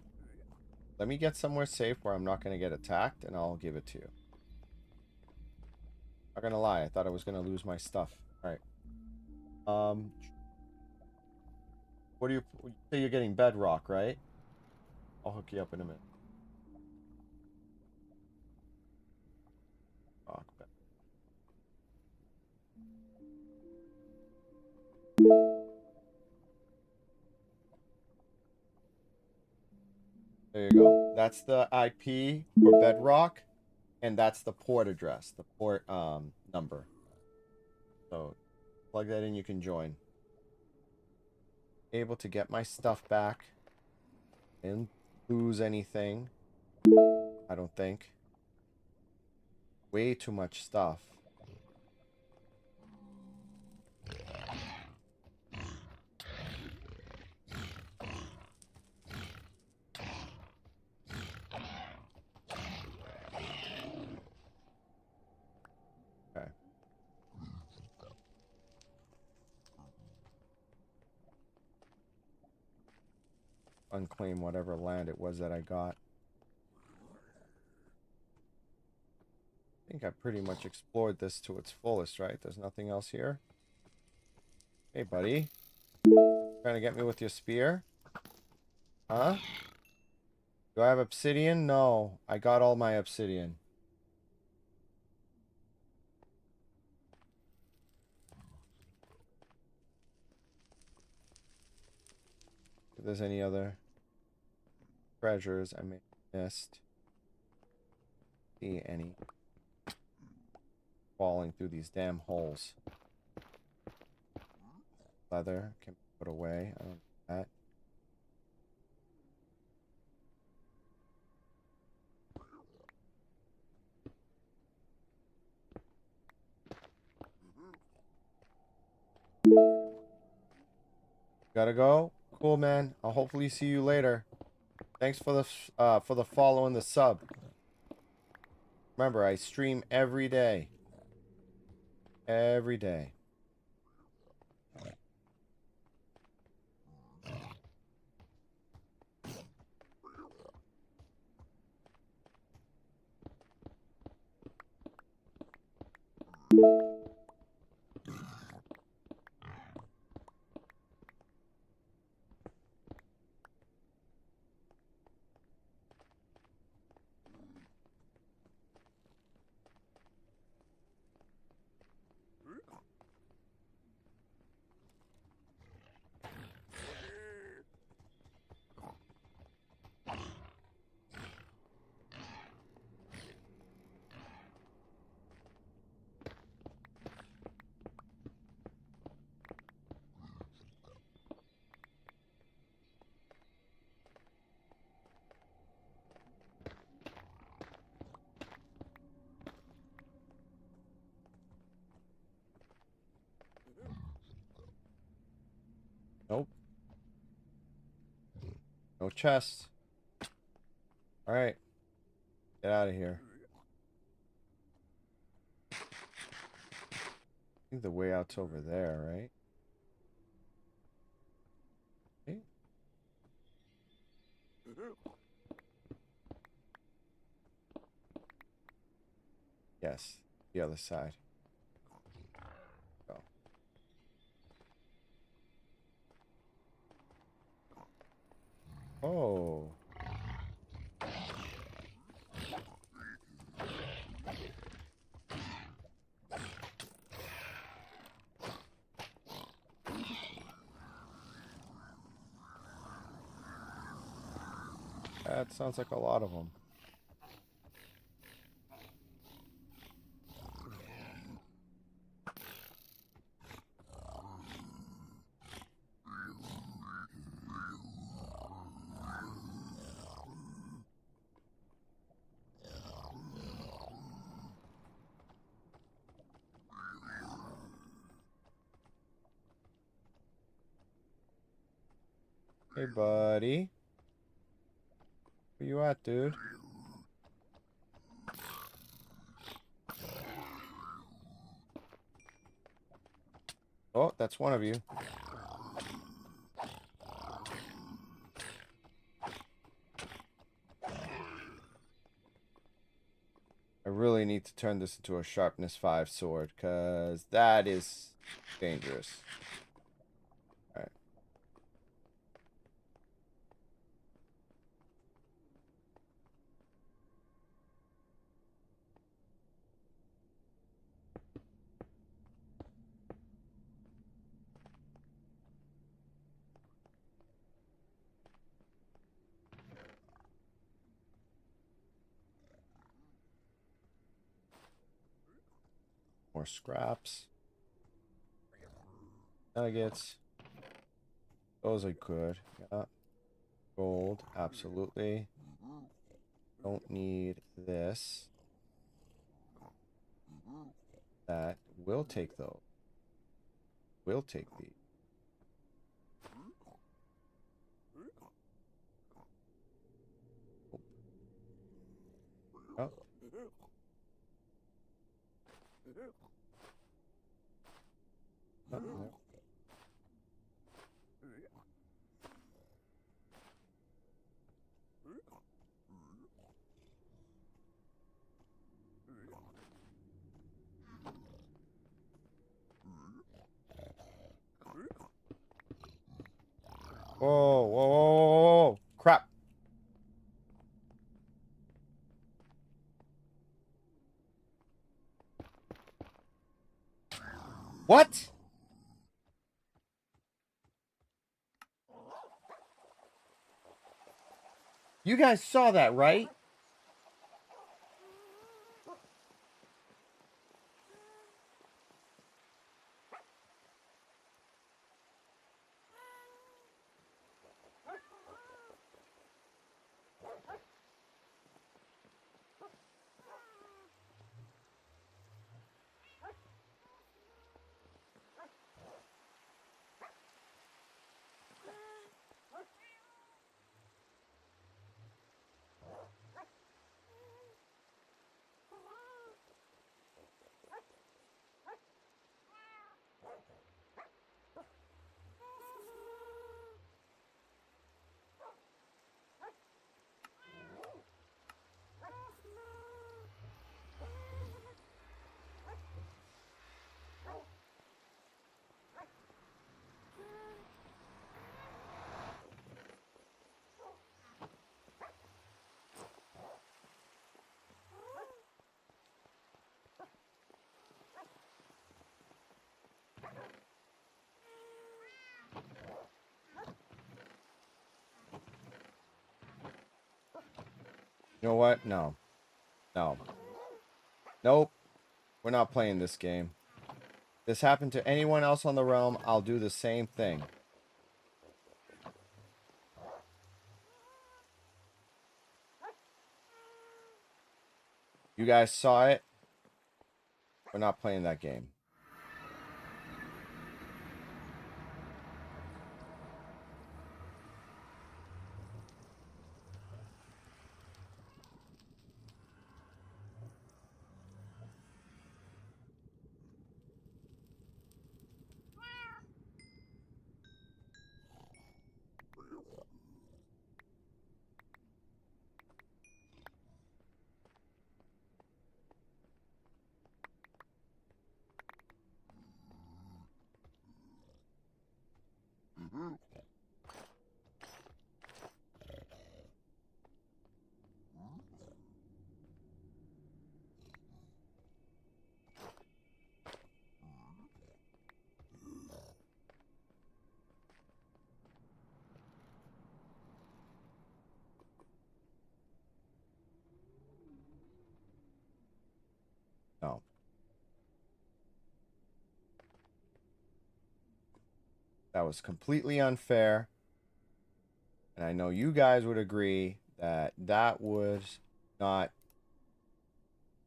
A: Let me get somewhere safe where I'm not going to get attacked, and I'll give it to you. Not gonna lie, I thought I was gonna lose my stuff. Alright. What do you say you're getting bedrock, right? I'll hook you up in a minute. Rock, bed. There you go. That's the IP for bedrock, and that's the port address, the port number. So plug that in, you can join. Able to get my stuff back. Didn't lose anything. I don't think. Way too much stuff. Okay. Unclaim whatever land it was that I got. I think I pretty much explored this to its fullest, right? There's nothing else here. Hey, buddy. Trying to get me with your spear? Huh? Do I have obsidian? No. I got all my obsidian. If there's any other treasures I may have missed. See any falling through these damn holes. Leather can be put away. I don't need that. Gotta go. Cool, man. I'll hopefully see you later. Thanks for the follow and the sub. Remember, I stream every day. Every day. No chest. Alright. Get out of here. I think the way out's over there, right? Okay. Yes. The other side. Go. Oh. That sounds like a lot of them. Hey, buddy. Where you at, dude? Oh, that's one of you. I really need to turn this into a sharpness 5 sword, because that is dangerous. Alright. More scraps. Nuggets. Those are good. Yeah. Gold. Absolutely. Don't need this. That. Will take those. Will take these. Oh. Oh, no. Whoa, whoa, whoa, whoa, whoa. Crap. What? You guys saw that, right? You know what? No. No. Nope. We're not playing this game. This happened to anyone else on the realm, I'll do the same thing. You guys saw it. We're not playing that game. That was completely unfair. And I know you guys would agree that that was not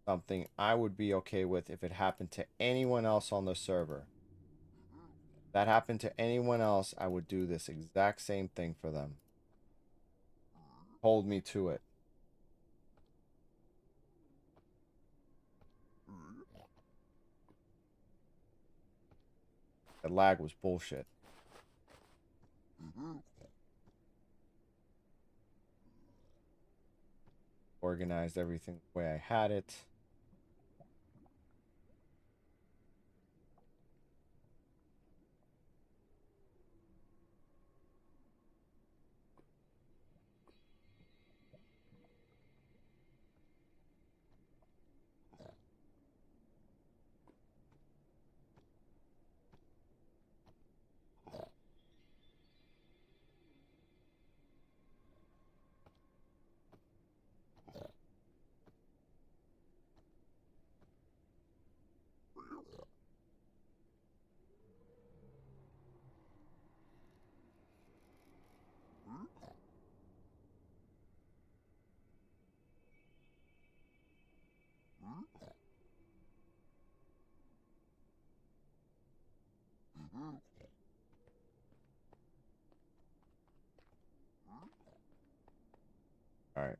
A: something I would be okay with if it happened to anyone else on the server. If that happened to anyone else, I would do this exact same thing for them. Hold me to it. The lag was bullshit. Organized everything the way I had it. All right.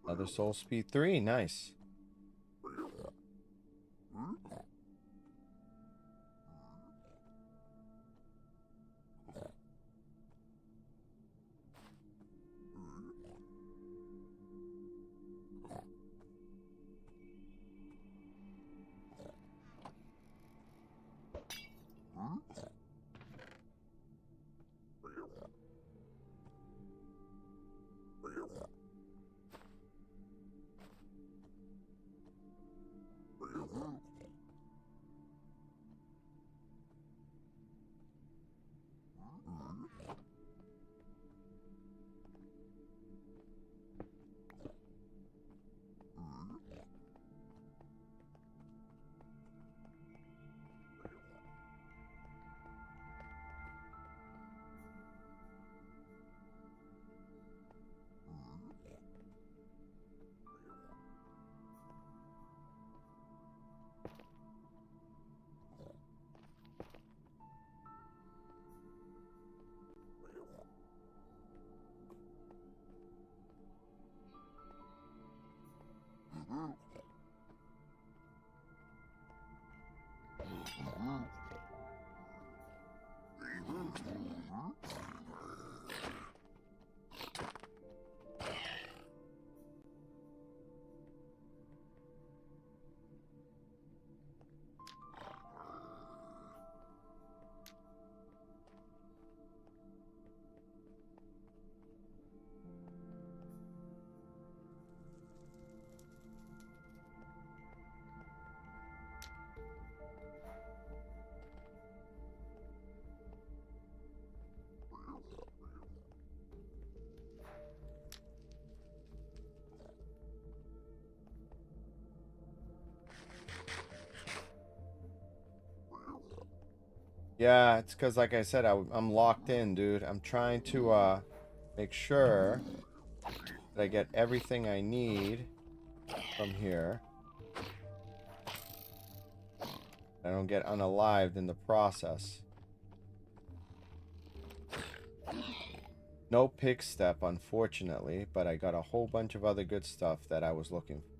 A: Another soul speed 3. Nice. Yeah, it's because, like I said, I'm locked in, dude. I'm trying to make sure that I get everything I need from here. I don't get unalived in the process. No pick step, unfortunately, but I got a whole bunch of other good stuff that I was looking for.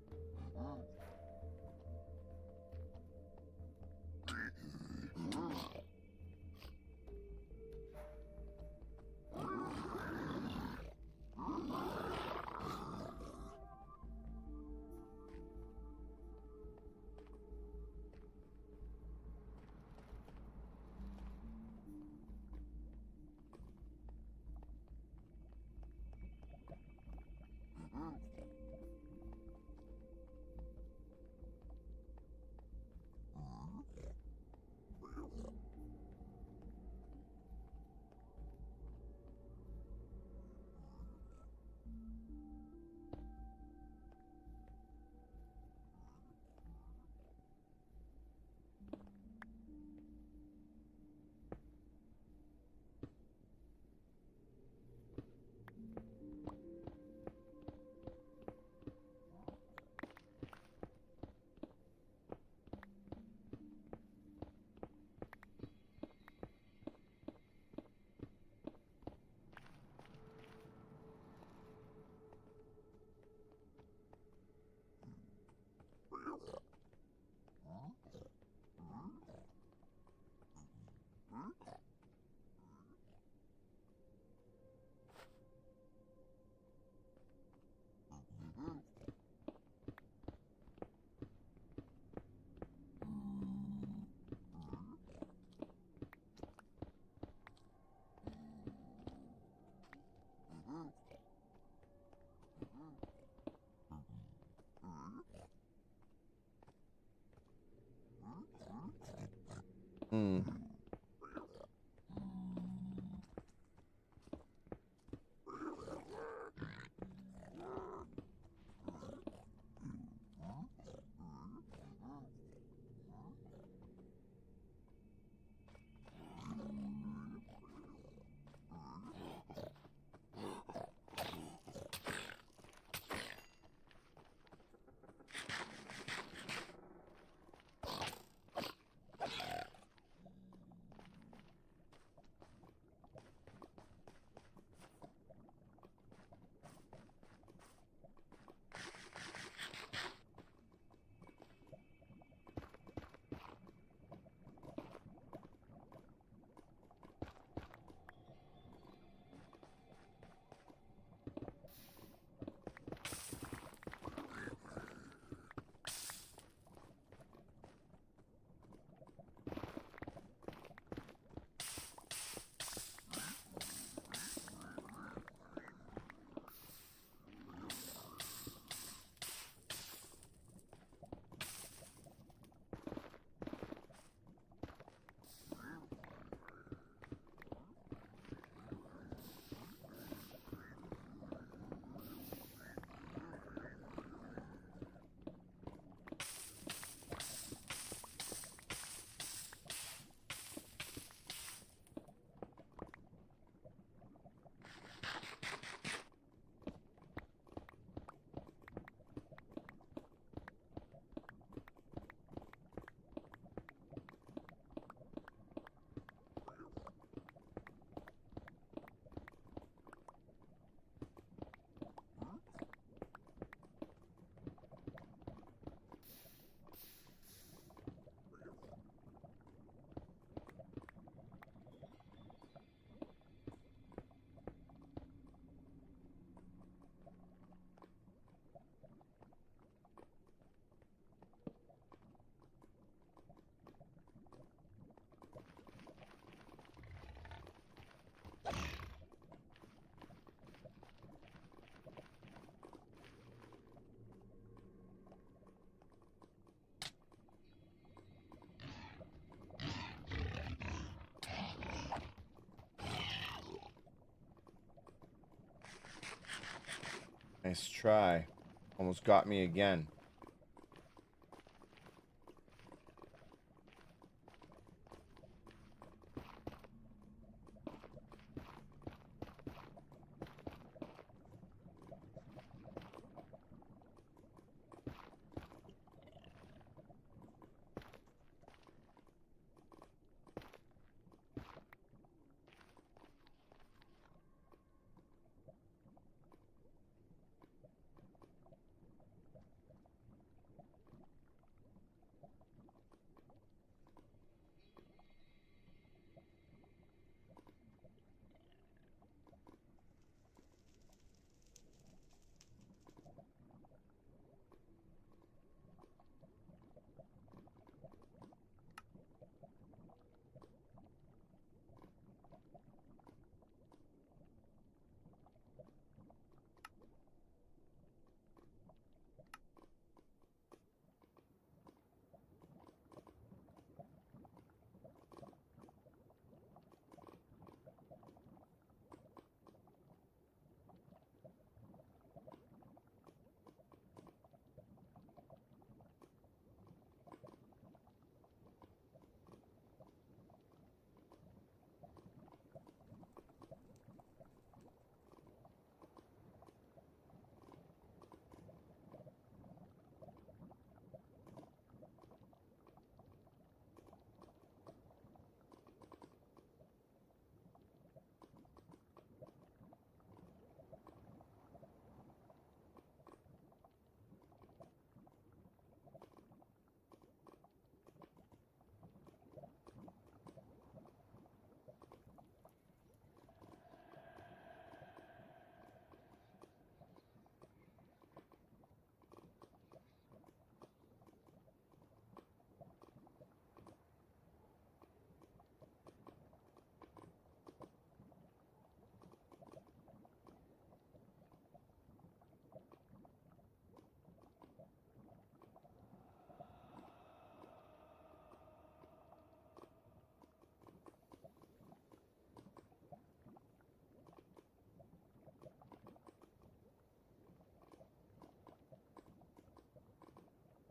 A: Hmm. Nice try. Almost got me again.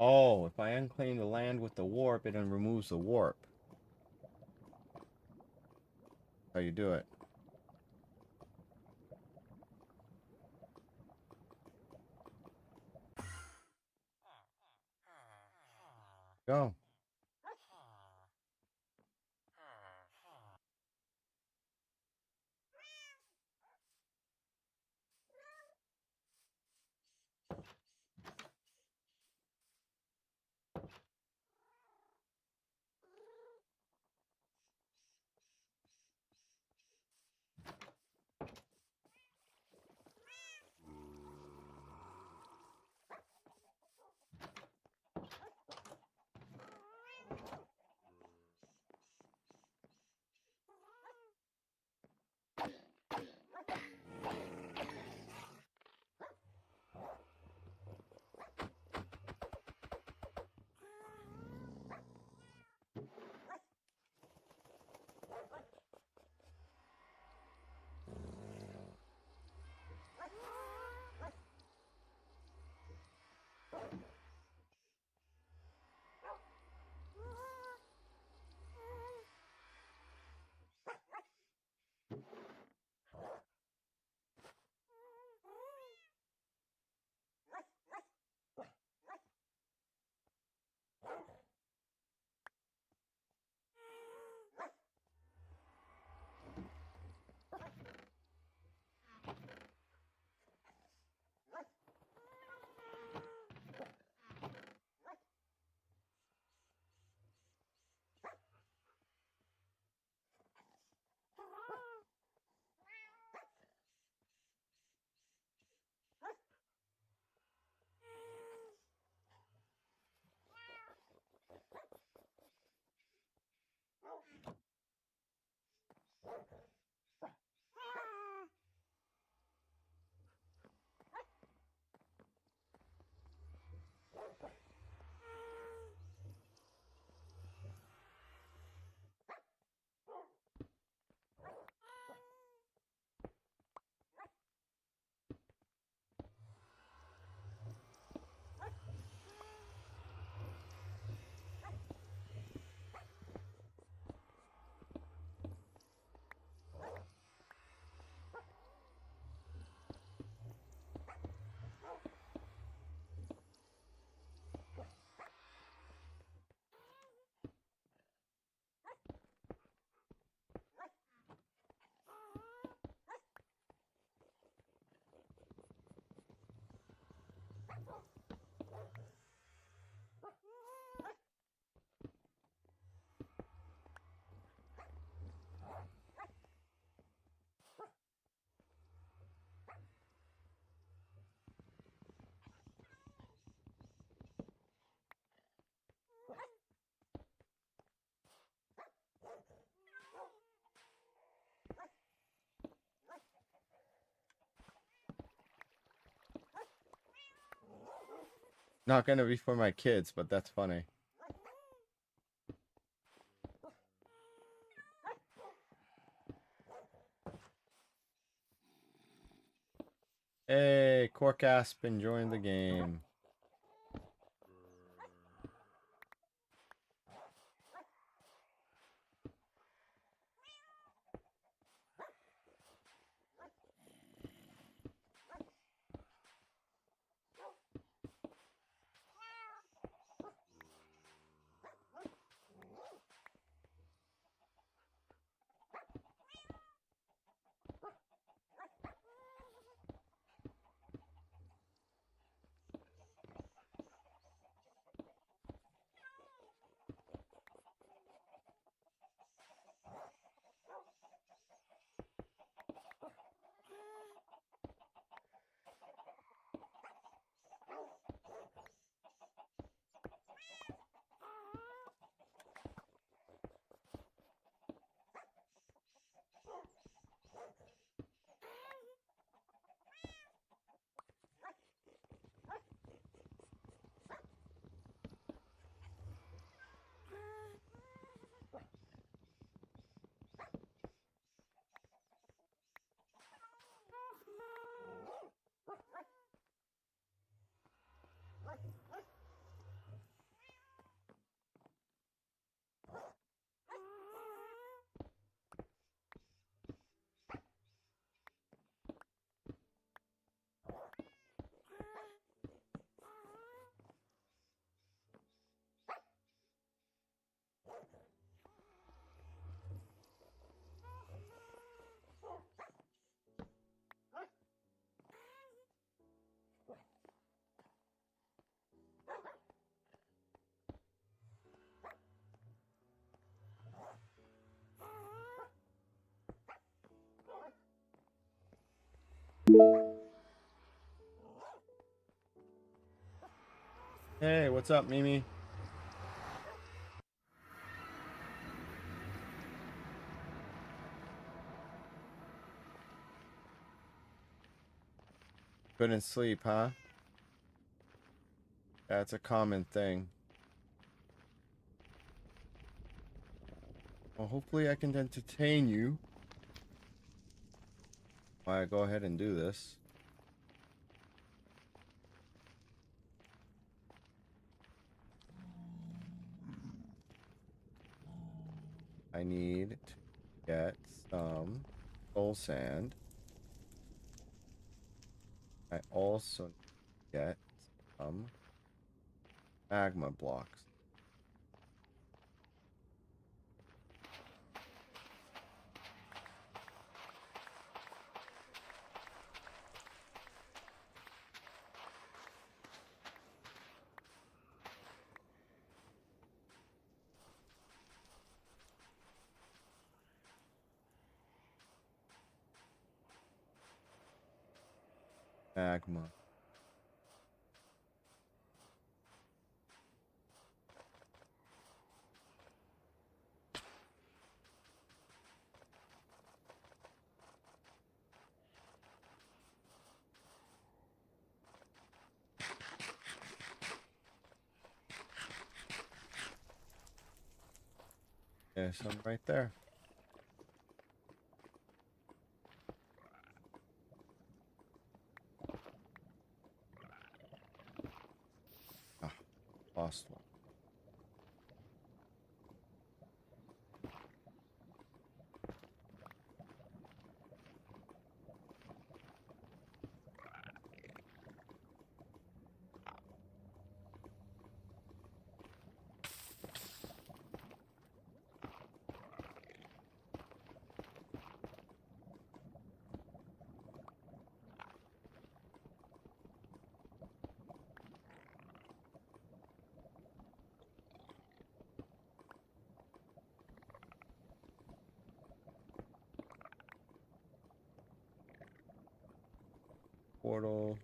A: Oh, if I unclaim the land with the warp, it then removes the warp. How you do it? Go. Not gonna be for my kids, but that's funny. Hey, Cork Aspen joined the game. Hey, what's up, Mimi? Couldn't sleep, huh? That's a common thing. Well, hopefully I can entertain you. Alright, go ahead and do this. I need to get some soul sand. I also need to get some magma blocks. Magma. There's some right there. Ah, lost one. Portal.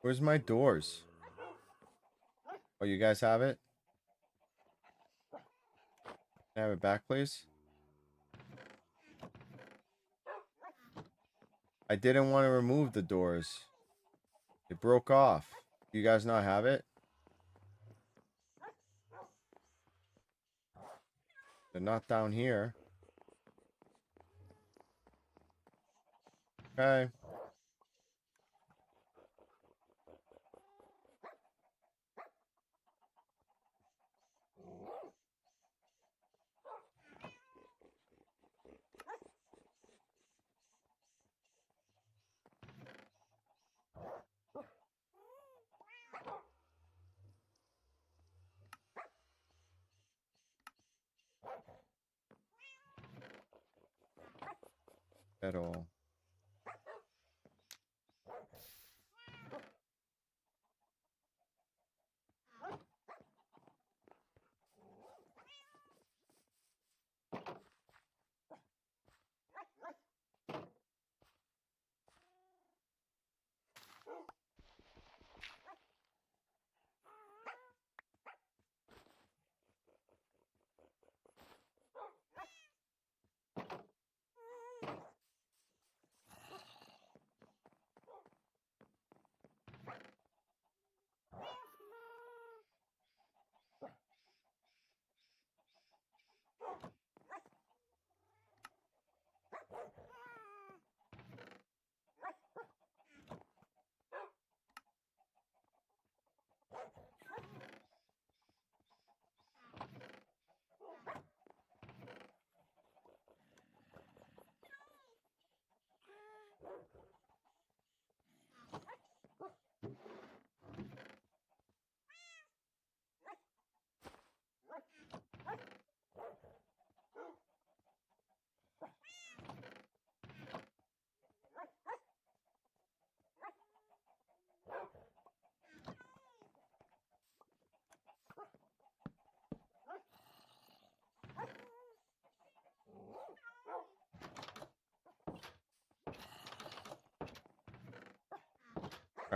A: Where's my doors? Oh, you guys have it? Can I have it back, please? I didn't want to remove the doors. It broke off. You guys not have it? They're not down here. Okay. At all.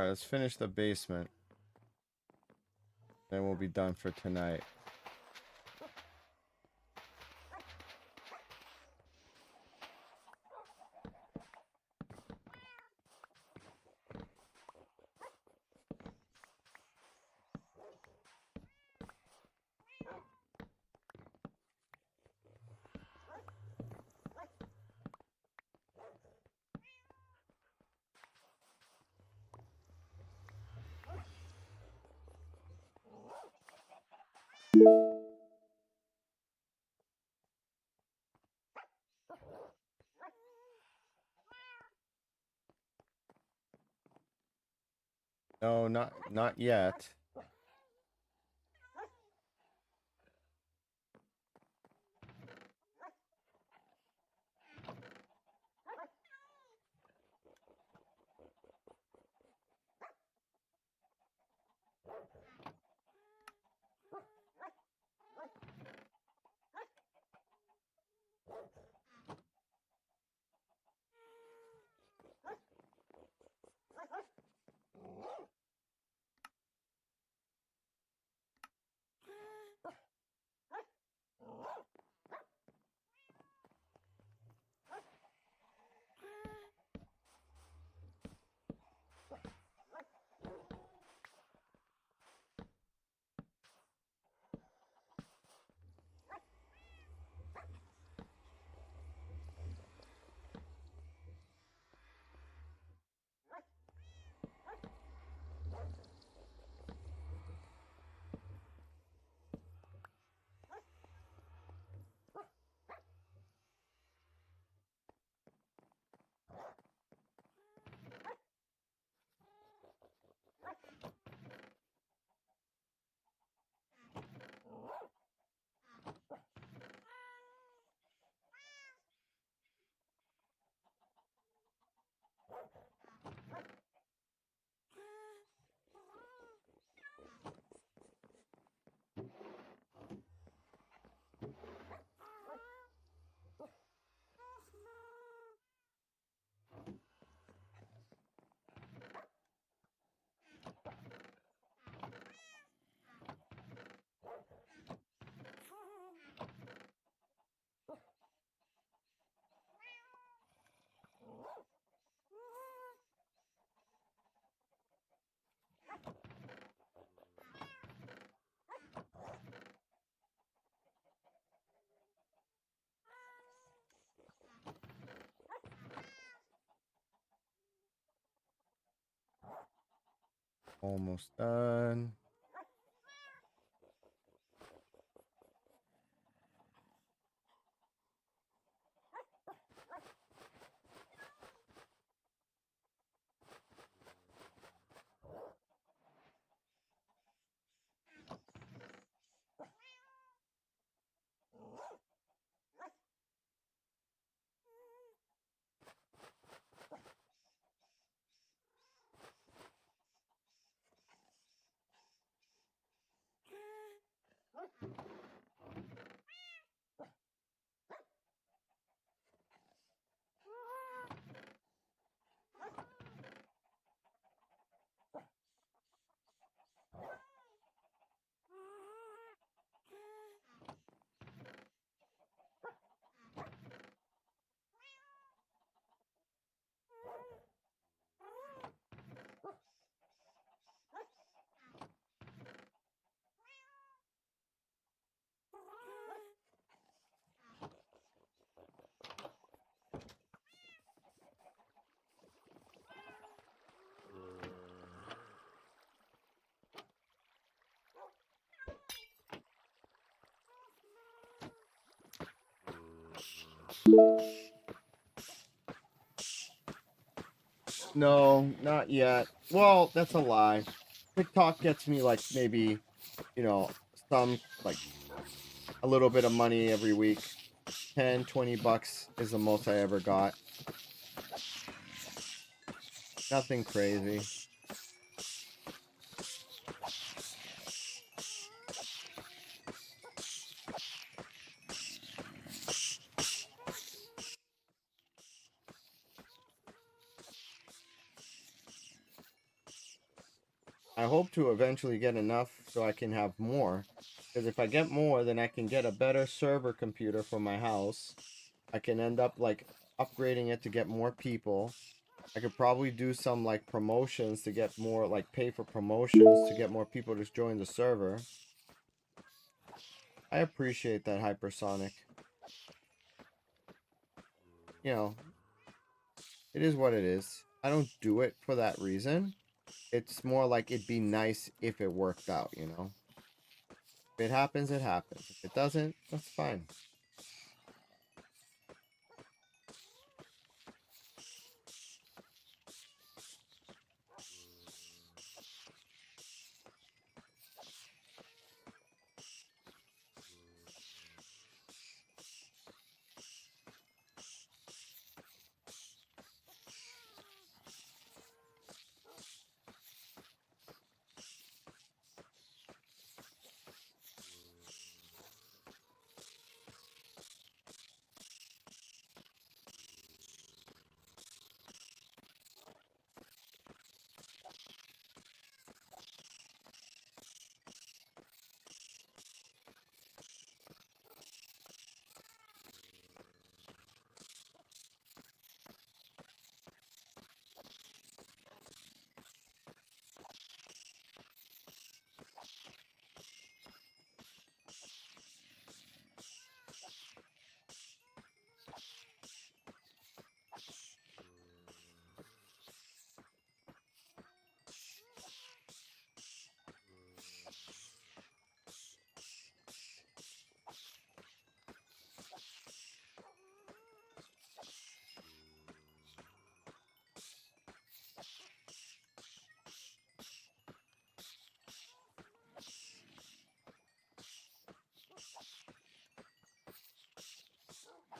A: All right, let's finish the basement. Then we'll be done for tonight. No, not yet. Almost done. No, not yet. Well, that's a lie. TikTok gets me like maybe, some like a little bit of money every week. 10, 20 bucks is the most I ever got. Nothing crazy. I hope to eventually get enough so I can have more. Because if I get more, then I can get a better server computer for my house. I can end up like upgrading it to get more people. I could probably do some like promotions to get more, like pay for promotions to get more people to join the server. I appreciate that, Hypersonic. You know, it is what it is. I don't do it for that reason. It's more like it'd be nice if it worked out, you know? If it happens, it happens. If it doesn't, that's fine.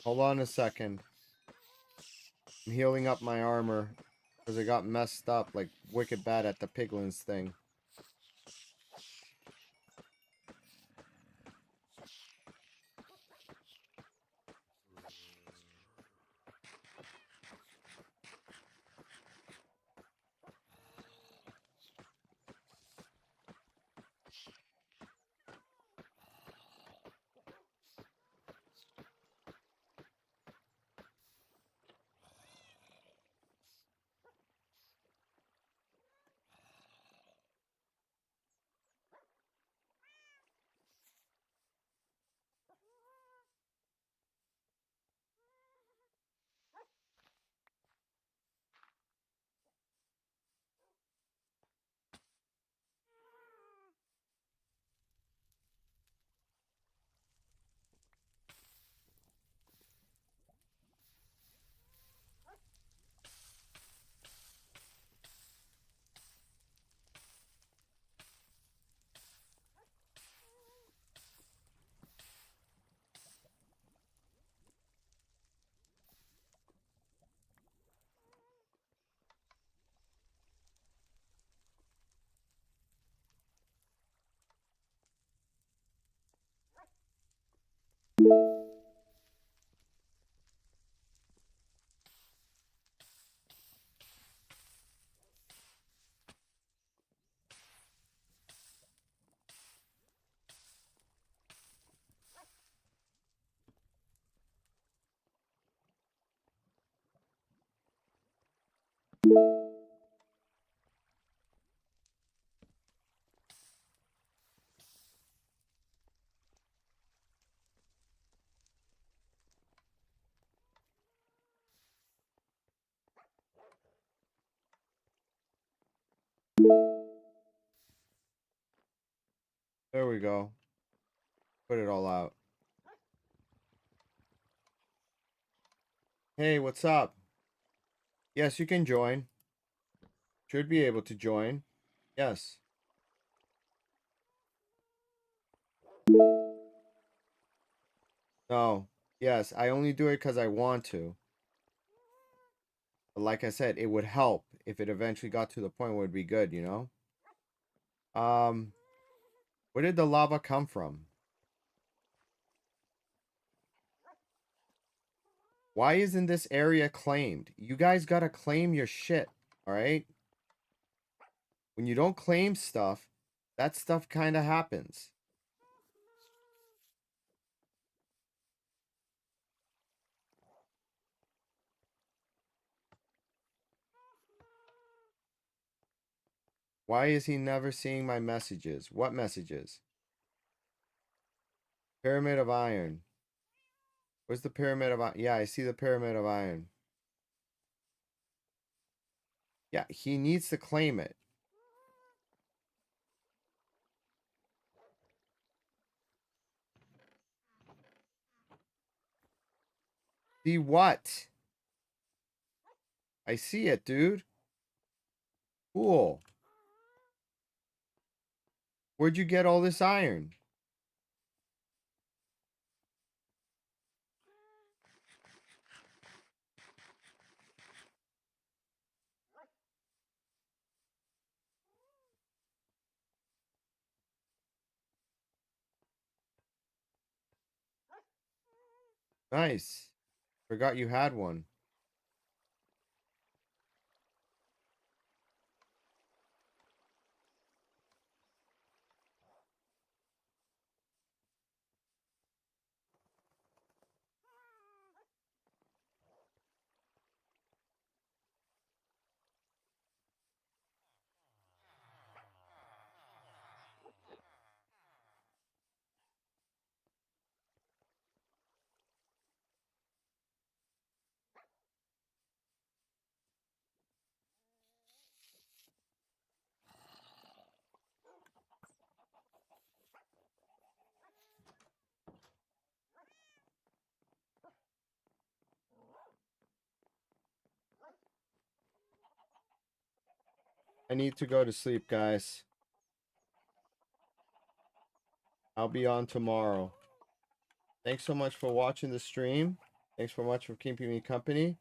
A: Hold on a second. I'm healing up my armor because it got messed up like wicked bad at the piglins thing. There we go. Put it all out. Hey, what's up? Yes, you can join. Should be able to join. Yes. No. Yes, I only do it because I want to. But like I said, it would help if it eventually got to the point where it'd be good, you know? Where did the lava come from? Why isn't this area claimed? You guys gotta claim your shit, alright? When you don't claim stuff, that stuff kind of happens. Why is he never seeing my messages? What messages? Pyramid of Iron. Where's the Pyramid of Iron? Yeah, I see the Pyramid of Iron. Yeah, he needs to claim it. See what? I see it, dude. Cool. Where'd you get all this iron? Nice. Forgot you had one. I need to go to sleep, guys. I'll be on tomorrow. Thanks so much for watching the stream. Thanks so much for keeping me company.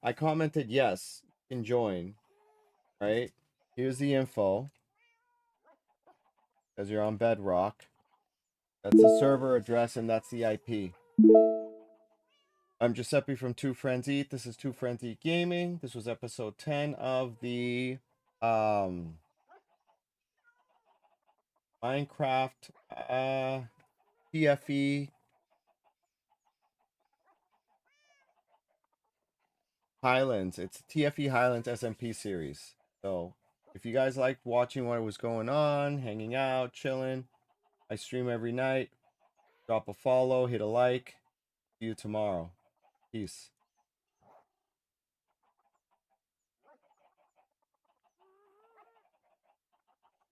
A: I commented yes, you can join. Right? Here's the info. As you're on Bedrock. That's the server address and that's the IP. I'm Giuseppe from Two Friends Eat. This is Two Friends Eat Gaming. This was episode 10 of the Minecraft TFE Highlands. It's TFE Highlands SMP series. So if you guys liked watching what was going on, hanging out, chilling, I stream every night. Drop a follow, hit a like. See you tomorrow. Peace.